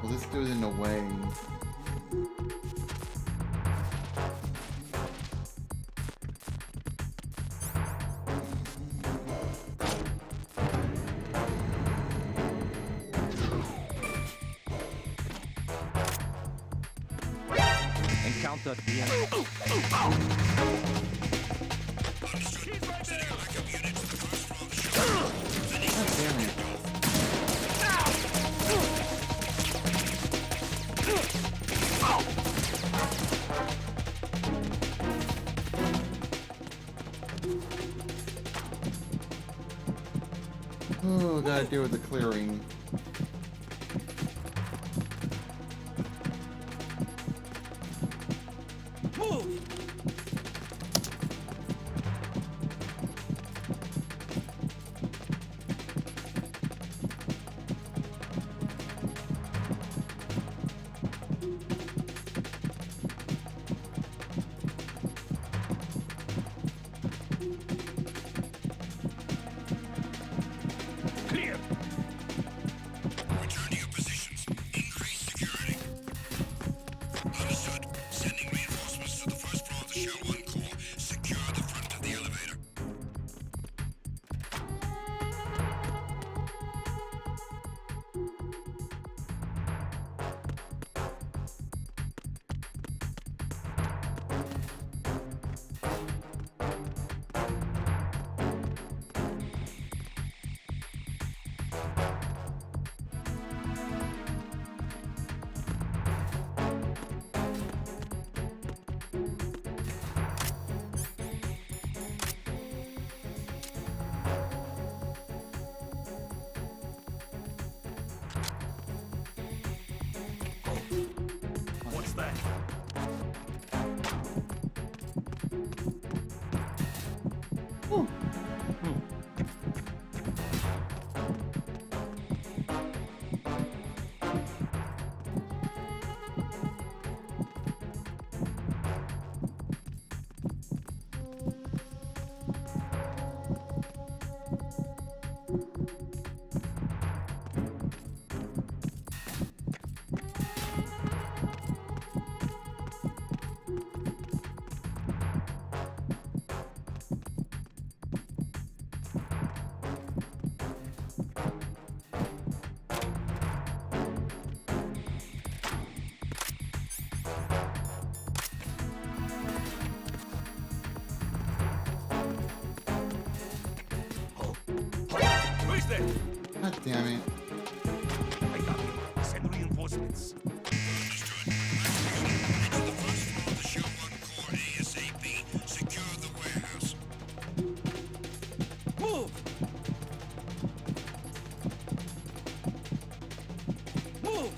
Well, this dude's in the way. Encounter the enemy. Oh, gotta deal with the clearing. Who's there? God damn it. I got you. Send reinforcements. Move! Move!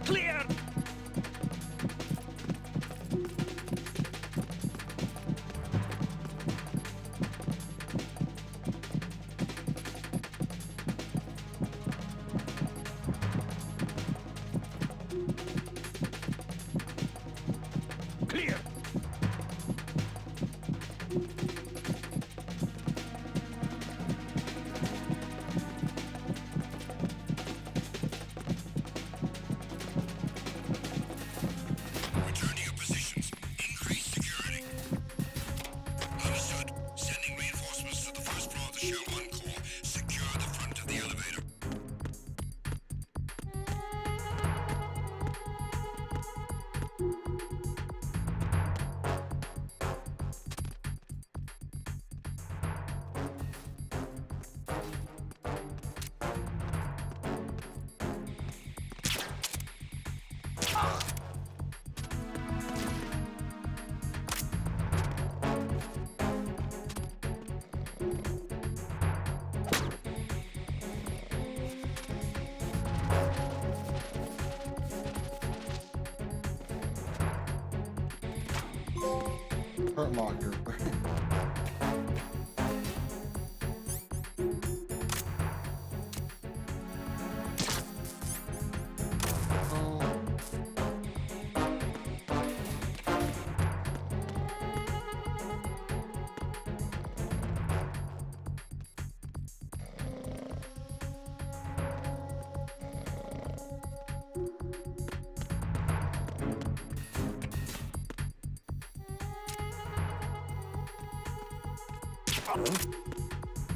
Clear! Clear! Return to your positions. Increase security. Understood. Sending reinforcements to the first floor of the Shell 1 core. Secure the front of the elevator. Hurt locker.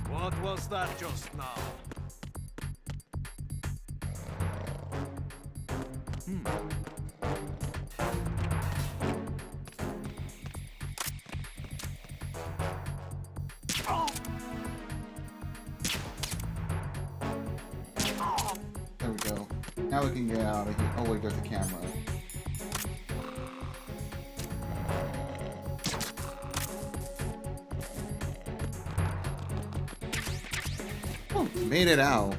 What was that just now? There we go. Now we can get out of here. Oh wait, there's a camera. Oh, made it out.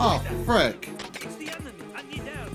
Oh, frick. It's the enemy! I need help!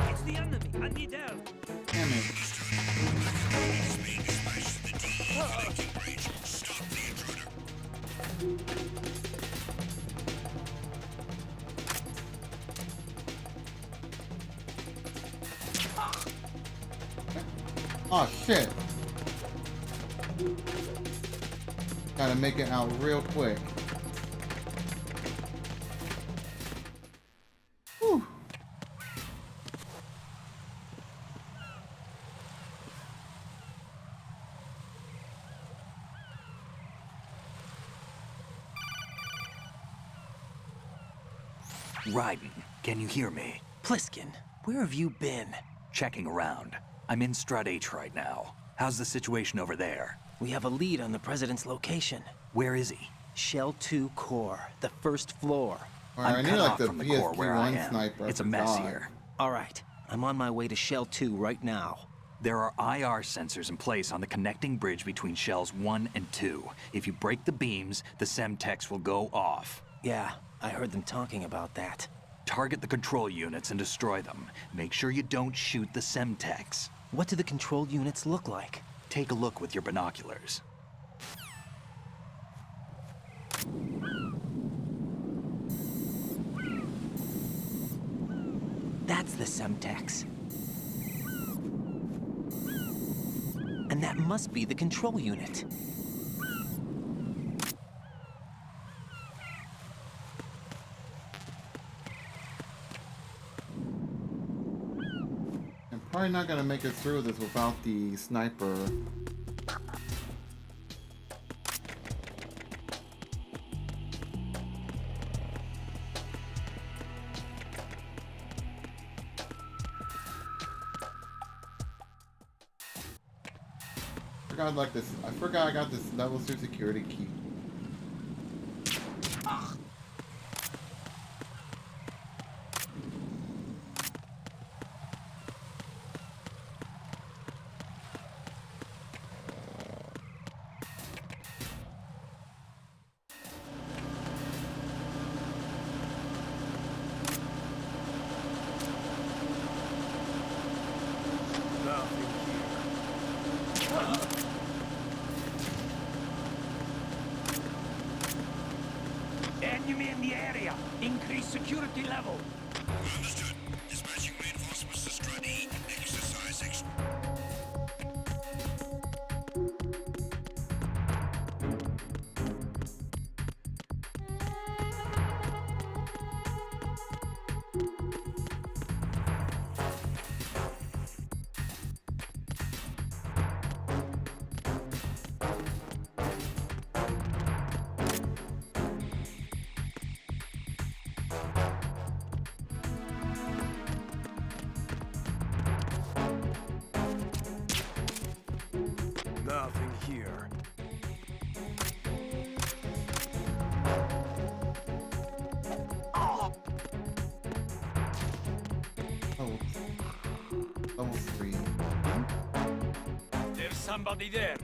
It's the enemy. I need help. Damn it. Oh shit. Gotta make it out real quick. Whew. Raiden, can you hear me? Pliskin, where have you been? Checking around. I'm in Strut H right now. How's the situation over there? We have a lead on the president's location. Where is he? Shell 2 core, the first floor. Alright, I I'm need cut like off the from the core where I PS1 am. sniper. It's a I mess forgot. here. All right, I'm on my way to Shell 2 right now. There are IR sensors in place on the connecting bridge between shells 1 and 2. If you break the beams, the Semtex will go off. Yeah, I heard them talking about that. Target the control units and destroy them. Make sure you don't shoot the Semtex. What do the control units look like? Take a look with your binoculars. That's the Semtex. And that must be the control unit. I'm probably not gonna make it through this without the sniper. I forgot I got this level 2 security key. Enemy in the area. Increase security level. Understood. Dispatching reinforcements to Strut E. Exercise X. Nothing here. Oh. Level 3. There's somebody there.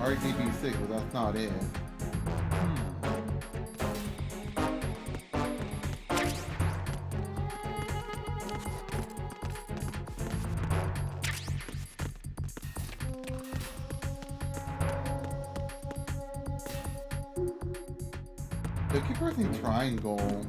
RGB6, but that's not it. They keep pressing triangle.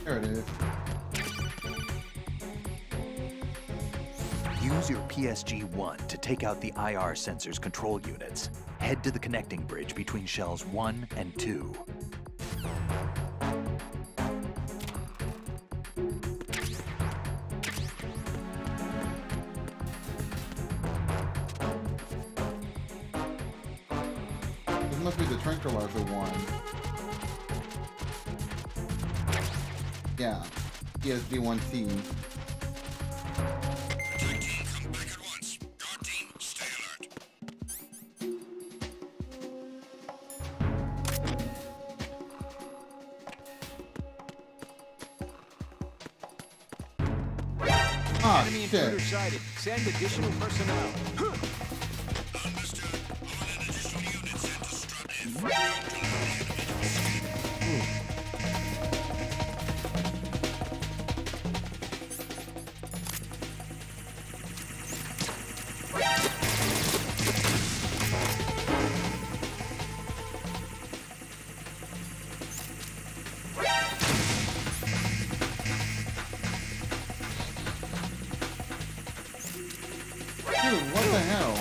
There it is. Use your PSG-1 to take out the IR sensors control units. Head to the connecting bridge between shells 1 and 2. This must be the tranquilizer one. Yeah. PSD-1C. Enemy intruder sighted. Send additional personnel. Dude, what the hell?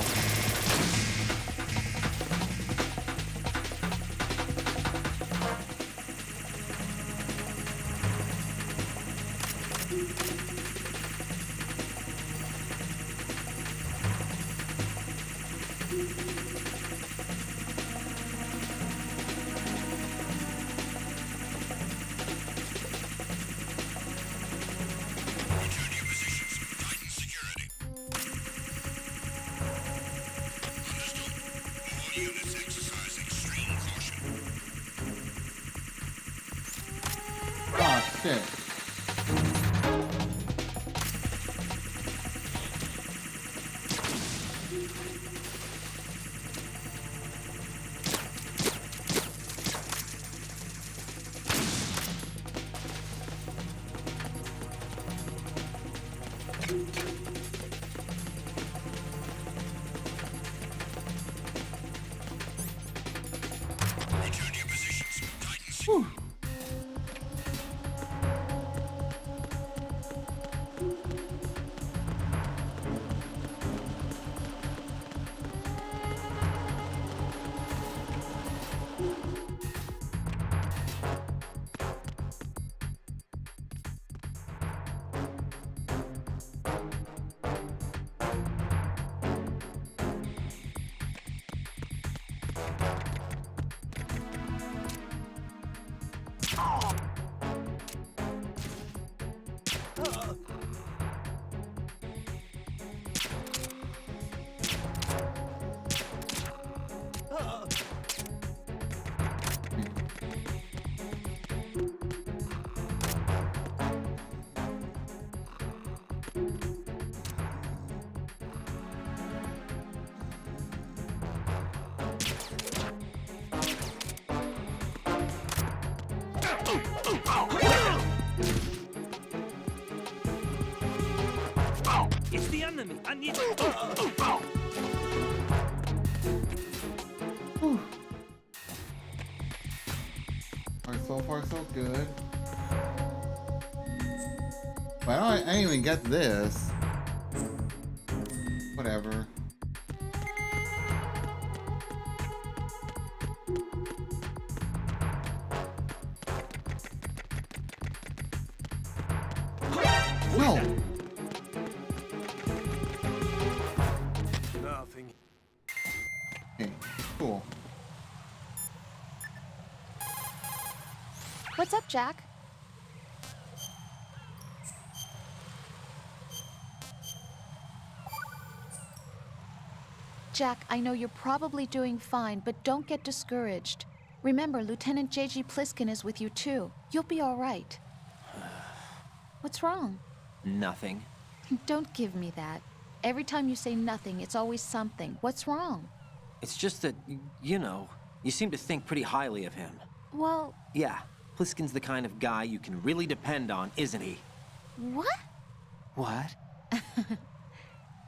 Ah, shit. Whew. It's the enemy. I need. Alright, so far so good. But I didn't even get this. Whatever. No! Nothing. Okay, cool. What's up, Jack? Jack, I know you're probably doing fine, but don't get discouraged. Remember, Lieutenant J.G. Pliskin is with you too. You'll be all right. What's wrong? Nothing. Don't give me that. Every time you say nothing, it's always something. What's wrong? It's just that, you know, you seem to think pretty highly of him. Well, Yeah, Pliskin's the kind of guy you can really depend on, isn't he? what? What?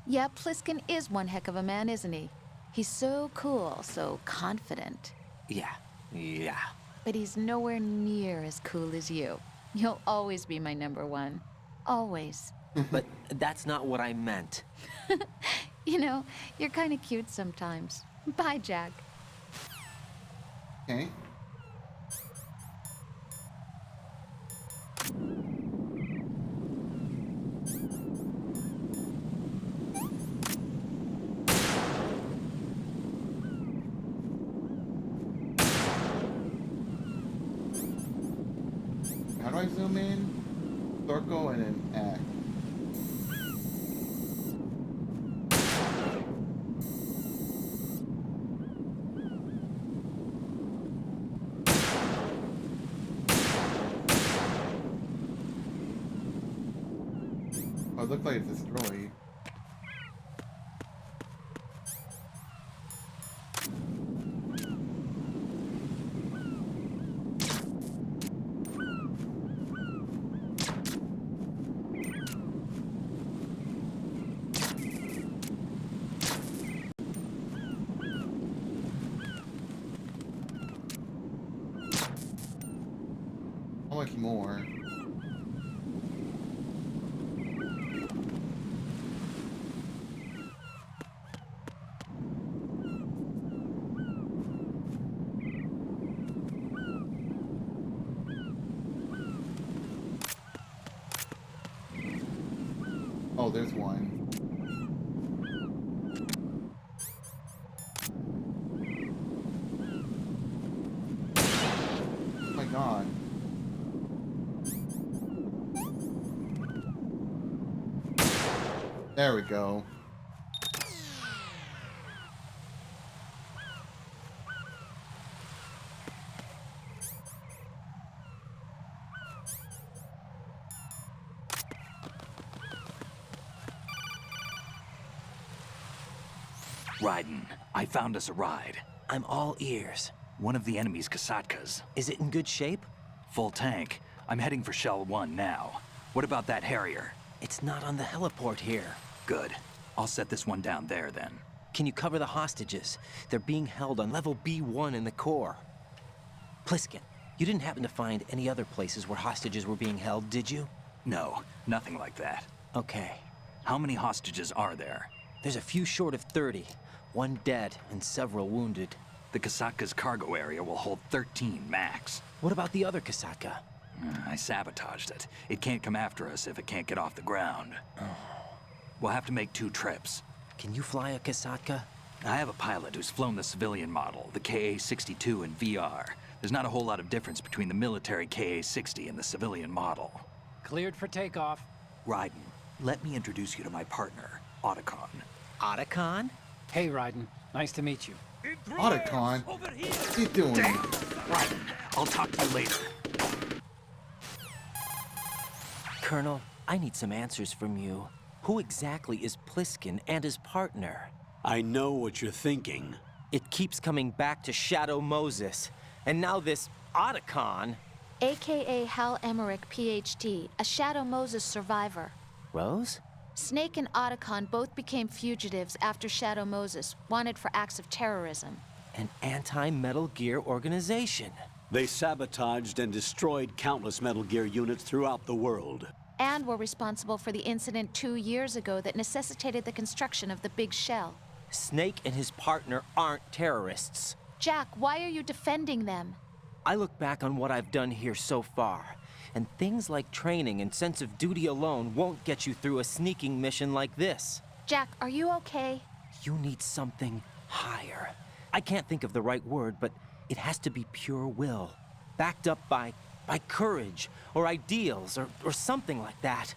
Yeah, Pliskin is one heck of a man, isn't he? He's so cool, so confident. Yeah. But he's nowhere near as cool as you. You'll always be my number one. Always. But that's not what I meant. You know, you're kind of cute sometimes. Bye, Jack. Okay. How do I zoom in? circle and an X. Oh, it looks like it's destroyed. How much more? Oh, there's one. Oh my god. There we go. Raiden, I found us a ride. I'm all ears. One of the enemy's Kasatkas. Is it in good shape? Full tank. I'm heading for Shell 1 now. What about that Harrier? It's not on the heliport here. Good. I'll set this one down there then. Can you cover the hostages? They're being held on level B1 in the core. Pliskin, you didn't happen to find any other places where hostages were being held, did you? No, nothing like that. Okay. How many hostages are there? There's a few short of 30. One dead and several wounded. The Kasatka's cargo area will hold 13 max. What about the other Kasatka? I sabotaged it. It can't come after us if it can't get off the ground. We'll have to make 2 trips. Can you fly a Kasatka? I have a pilot who's flown the civilian model, the KA-62 in VR. There's not a whole lot of difference between the military KA-60 and the civilian model. Cleared for takeoff. Raiden, let me introduce you to my partner, Otacon. Otacon? Hey, Raiden. Nice to meet you. Otacon? What's he doing? Raiden, I'll talk to you later. Colonel, I need some answers from you. Who exactly is Pliskin and his partner? I know what you're thinking. It keeps coming back to Shadow Moses. And now this Otacon. AKA Hal Emmerich, PhD, a Shadow Moses survivor. Rose? Snake and Otacon both became fugitives after Shadow Moses, wanted for acts of terrorism. An anti-Metal Gear organization. They sabotaged and destroyed countless Metal Gear units throughout the world. And were responsible for the incident 2 years ago that necessitated the construction of the Big Shell. Snake and his partner aren't terrorists. Jack, why are you defending them? I look back on what I've done here so far, and things like training and sense of duty alone won't get you through a sneaking mission like this. Jack, are you okay? You need something higher. I can't think of the right word, but it has to be pure will, backed up by courage, or ideals, or something like that.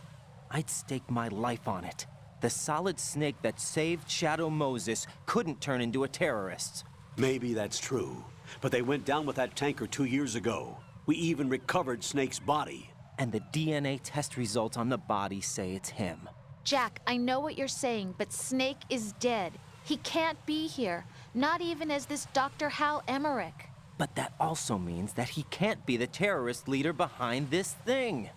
I'd stake my life on it. The solid snake that saved Shadow Moses couldn't turn into a terrorist. Maybe that's true, but they went down with that tanker 2 years ago. We even recovered Snake's body. And the DNA test results on the body say it's him. Jack, I know what you're saying, but Snake is dead. He can't be here, not even as this Dr. Hal Emmerich. But that also means that he can't be the terrorist leader behind this thing.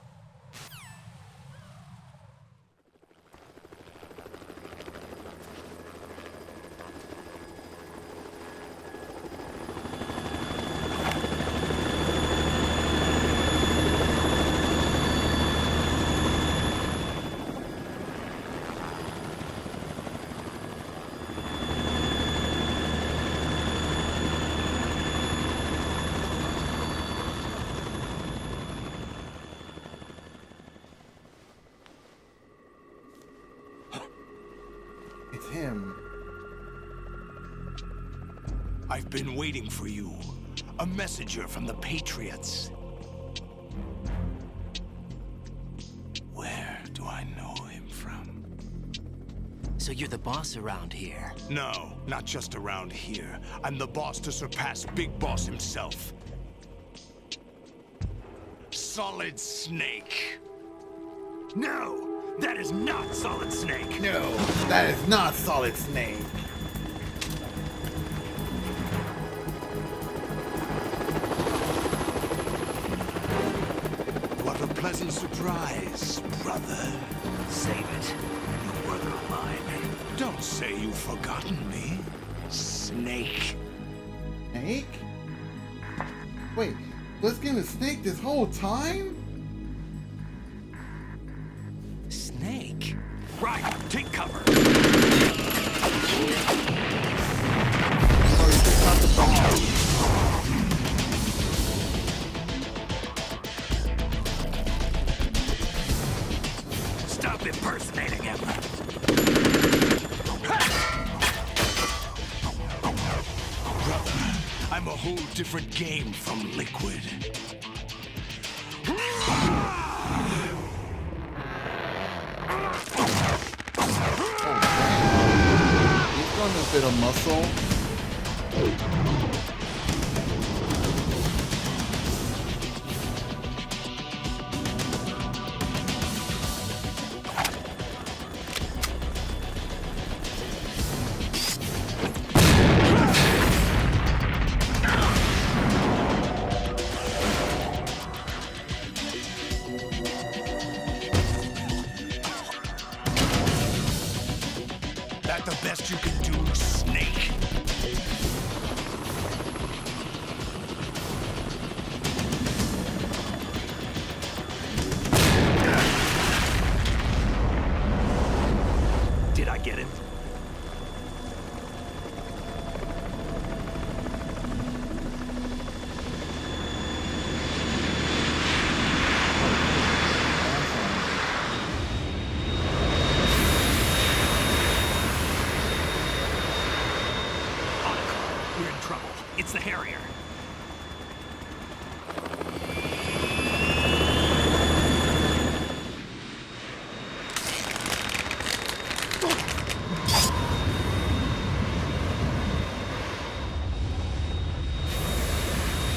It's him. I've been waiting for you. A messenger from the Patriots. I know him from? So you're the boss around here? No, not just around here. I'm the boss to surpass Big Boss himself. Solid Snake. No, that is not Solid Snake. No, that is not Solid Snake. What a pleasant surprise, brother. Save it. You work of mine. Don't say you've forgotten me, Snake. Snake? Wait, Bliskin is Snake this whole time? Snake? Right, take cover. Stop impersonating him. Brother, I'm a whole different game from Liquid. He's got a bit of muscle. That the best you can do, Snake? Did I get him? We're in trouble. It's the Harrier.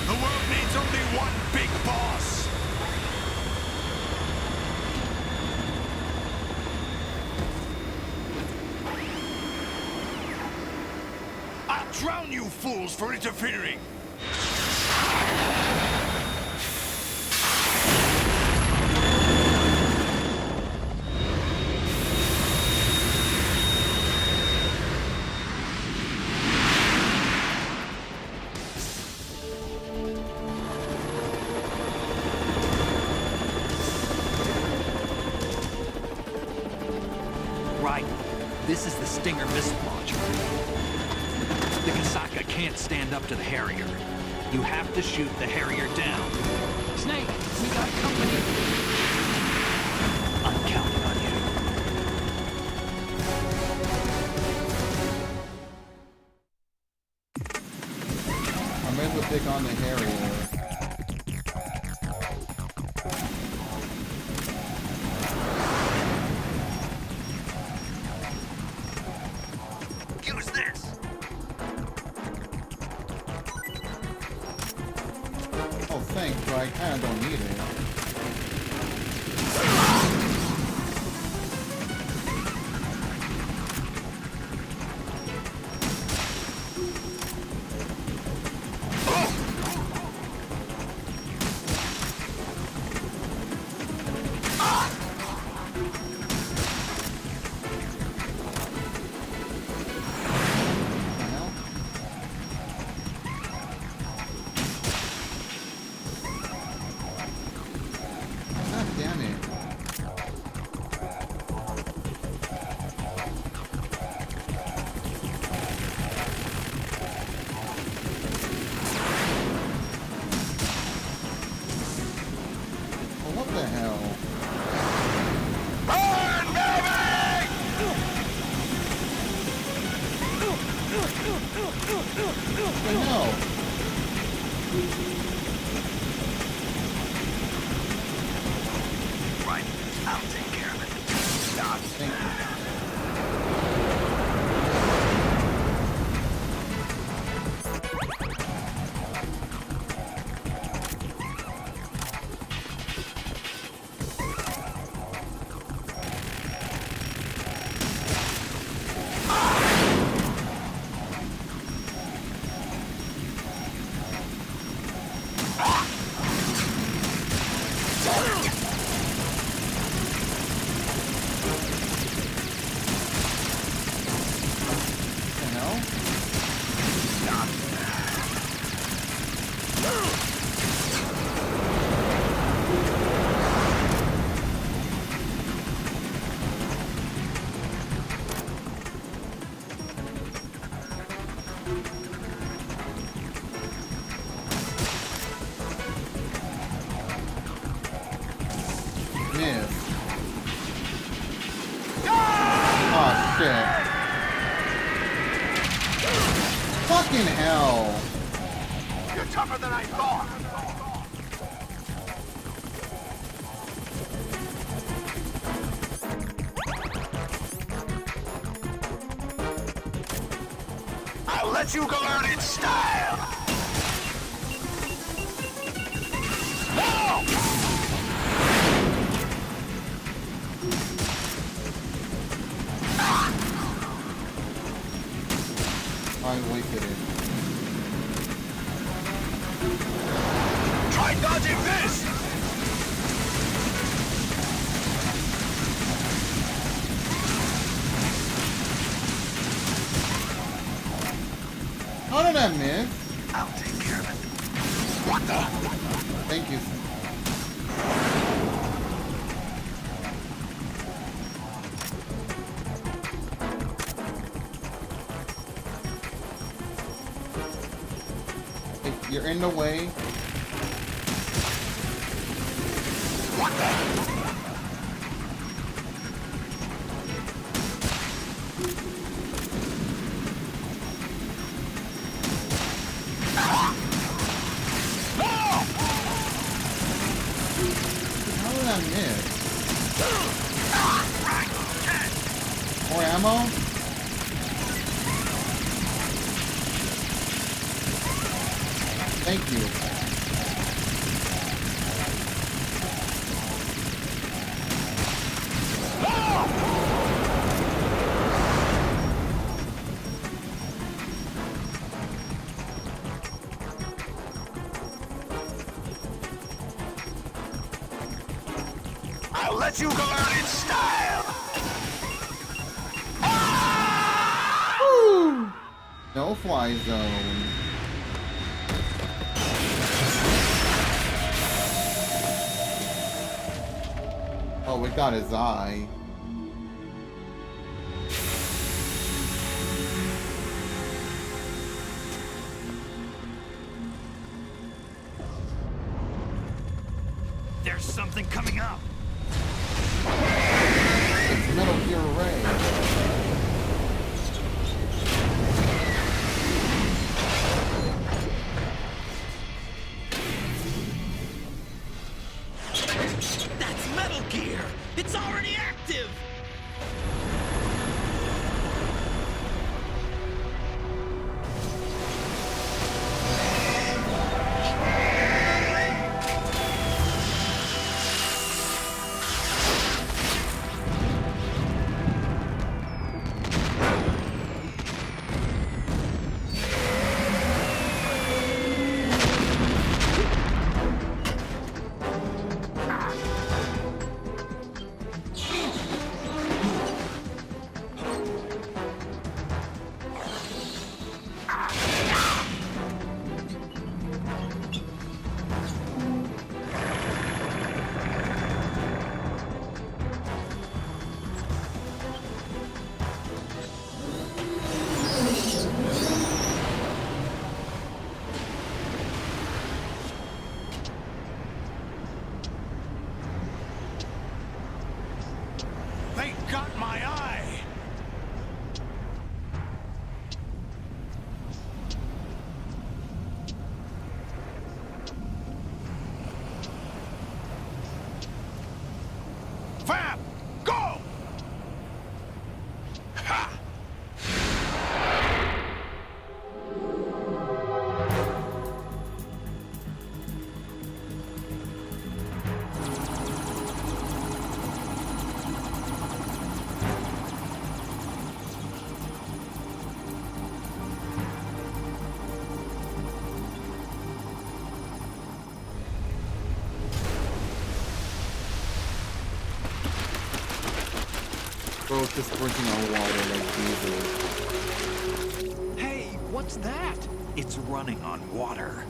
The world needs only one big boss. I'll drown you fools for interfering. Right. This is the Stinger missile launcher. The Kasaka can't stand up to the Harrier. You have to shoot the Harrier down. Snake, we got company. I'm counting on you. I'm able to pick on the Harrier. Use this. Oh, thanks, but I kinda don't need it. God damn it. Well, what the hell? I know. Right. I'll take care of it. shit. Fucking hell. You're tougher than I thought. I'll let you go learn in style. No! I wasted it. Try dodging this! How did I miss? I'll take care of it. What the? Thank you. Hey, you're in the way. What the? How did I miss? More ammo? Thank you. I'll let you go learn in style. Woo! No fly zone. Oh, we got his eye. There's something coming up. It's Metal Gear Ray. That's Metal Gear! It's already active! They got my eye! Fab! Go! Ha! Bro, it's just drinking our water like diesel. Hey, what's that? It's running on water.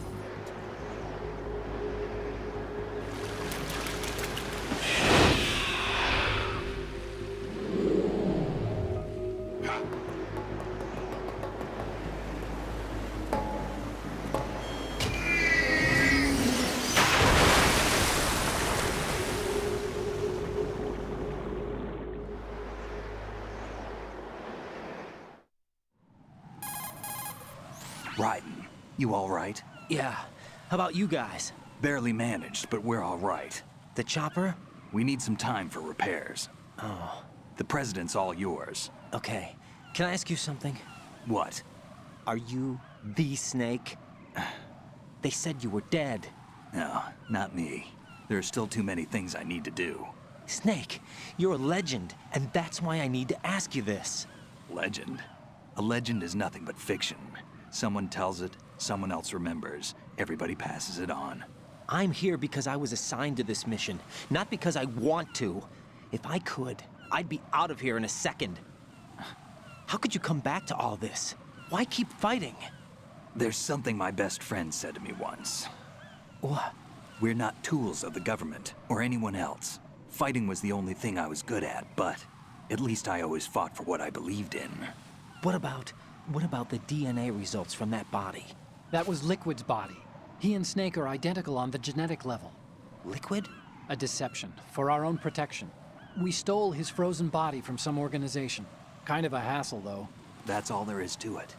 Raiden, you all right? Yeah. How about you guys? Barely managed, but we're all right. The chopper? We need some time for repairs. Oh. The president's all yours. Okay. Can I ask you something? What? Are you the Snake? They said you were dead. No, not me. There are still too many things I need to do. Snake, you're a legend, and that's why I need to ask you this. Legend? A legend is nothing but fiction. Someone tells it, someone else remembers. Everybody passes it on. I'm here because I was assigned to this mission, not because I want to. If I could, I'd be out of here in a second. How could you come back to all this? Why keep fighting? There's something my best friend said to me once. What? We're not tools of the government or anyone else. Fighting was the only thing I was good at, but at least I always fought for what I believed in. What about the DNA results from that body? That was Liquid's body. He and Snake are identical on the genetic level. Liquid? A deception, for our own protection. We stole his frozen body from some organization. Kind of a hassle, though. That's all there is to it.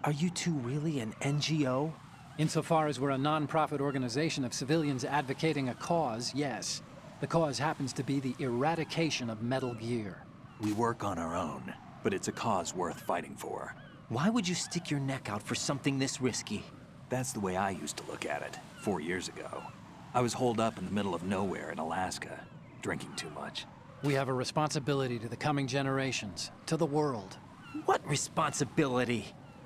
Are you two really an NGO? Insofar as we're a non-profit organization of civilians advocating a cause, yes. The cause happens to be the eradication of Metal Gear. We work on our own, but it's a cause worth fighting for. Why would you stick your neck out for something this risky? That's the way I used to look at it, 4 years ago. I was holed up in the middle of nowhere in Alaska, drinking too much. We have a responsibility to the coming generations, to the world. What responsibility?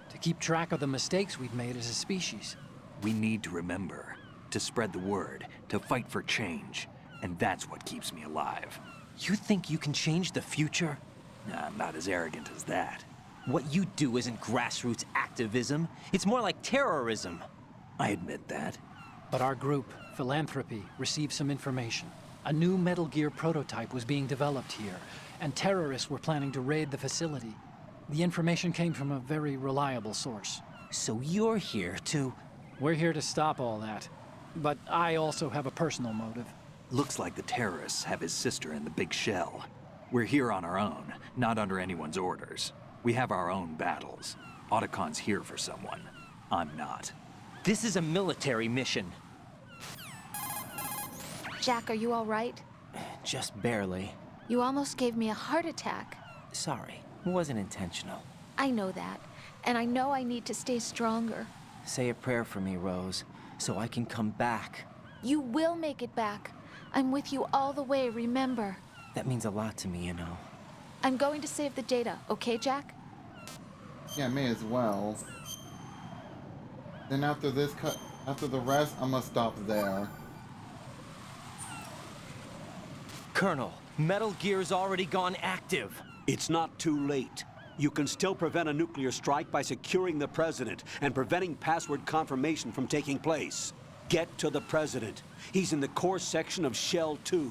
To keep track of the mistakes we've made as a species. We need to remember, to spread the word, to fight for change. And that's what keeps me alive. You think you can change the future? Nah, I'm not as arrogant as that. What you do isn't grassroots activism. It's more like terrorism. I admit that. But our group, Philanthropy, received some information. A new Metal Gear prototype was being developed here, and terrorists were planning to raid the facility. The information came from a very reliable source. So you're here to... We're here to stop all that. But I also have a personal motive. Looks like the terrorists have his sister in the big shell. We're here on our own, not under anyone's orders. We have our own battles. Otacon's here for someone. I'm not. This is a military mission. Jack, are you all right? Just barely. You almost gave me a heart attack. Sorry, it wasn't intentional. I know that, and I know I need to stay stronger. Say a prayer for me, Rose, so I can come back. You will make it back. I'm with you all the way, remember? That means a lot to me, you know. I'm going to save the data, okay, Jack? Yeah, may as well. Then after this after the rest, I'm gonna stop there. Colonel, Metal Gear's already gone active. It's not too late. You can still prevent a nuclear strike by securing the president and preventing password confirmation from taking place. Get to the president. He's in the core section of Shell 2.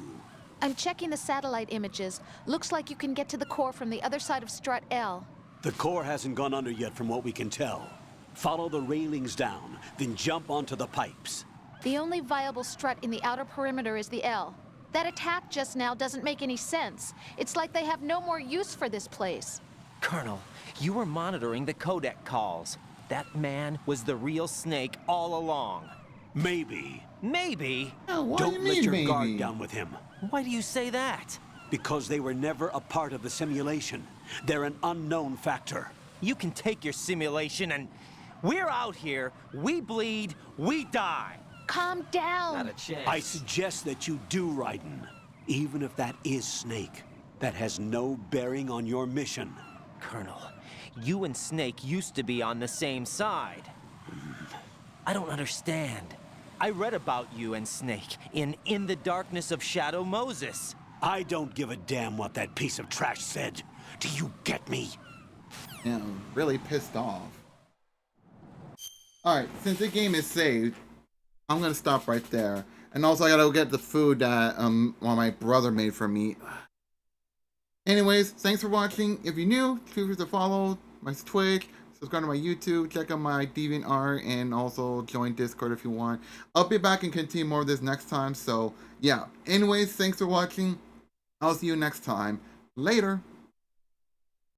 I'm checking the satellite images. Looks like you can get to the core from the other side of Strut L. The core hasn't gone under yet from what we can tell. Follow the railings down, then jump onto the pipes. The only viable strut in the outer perimeter is the L. That attack just now doesn't make any sense. It's like they have no more use for this place. Colonel, you were monitoring the codec calls. That man was the real Snake all along. Maybe. Maybe? Oh, Don't let your guard down with him. Why do you say that? Because they were never a part of the simulation. They're an unknown factor. You can take your simulation and... We're out here, we bleed, we die. Calm down. Not a chance. I suggest that you do, Raiden. Even if that is Snake, that has no bearing on your mission. Colonel, you and Snake used to be on the same side. I don't understand. I read about you and Snake in the Darkness of Shadow Moses. I don't give a damn what that piece of trash said. Do you get me? Yeah, I'm really pissed off. Alright, since the game is saved, I'm gonna stop right there. And also I gotta go get the food that my brother made for me. Anyways, thanks for watching. If you're new, feel free to follow my Twitch, subscribe to my YouTube, check out my DeviantArt, and also join Discord if you want. I'll be back and continue more of this next time, so yeah. Anyways, thanks for watching. I'll see you next time. Later.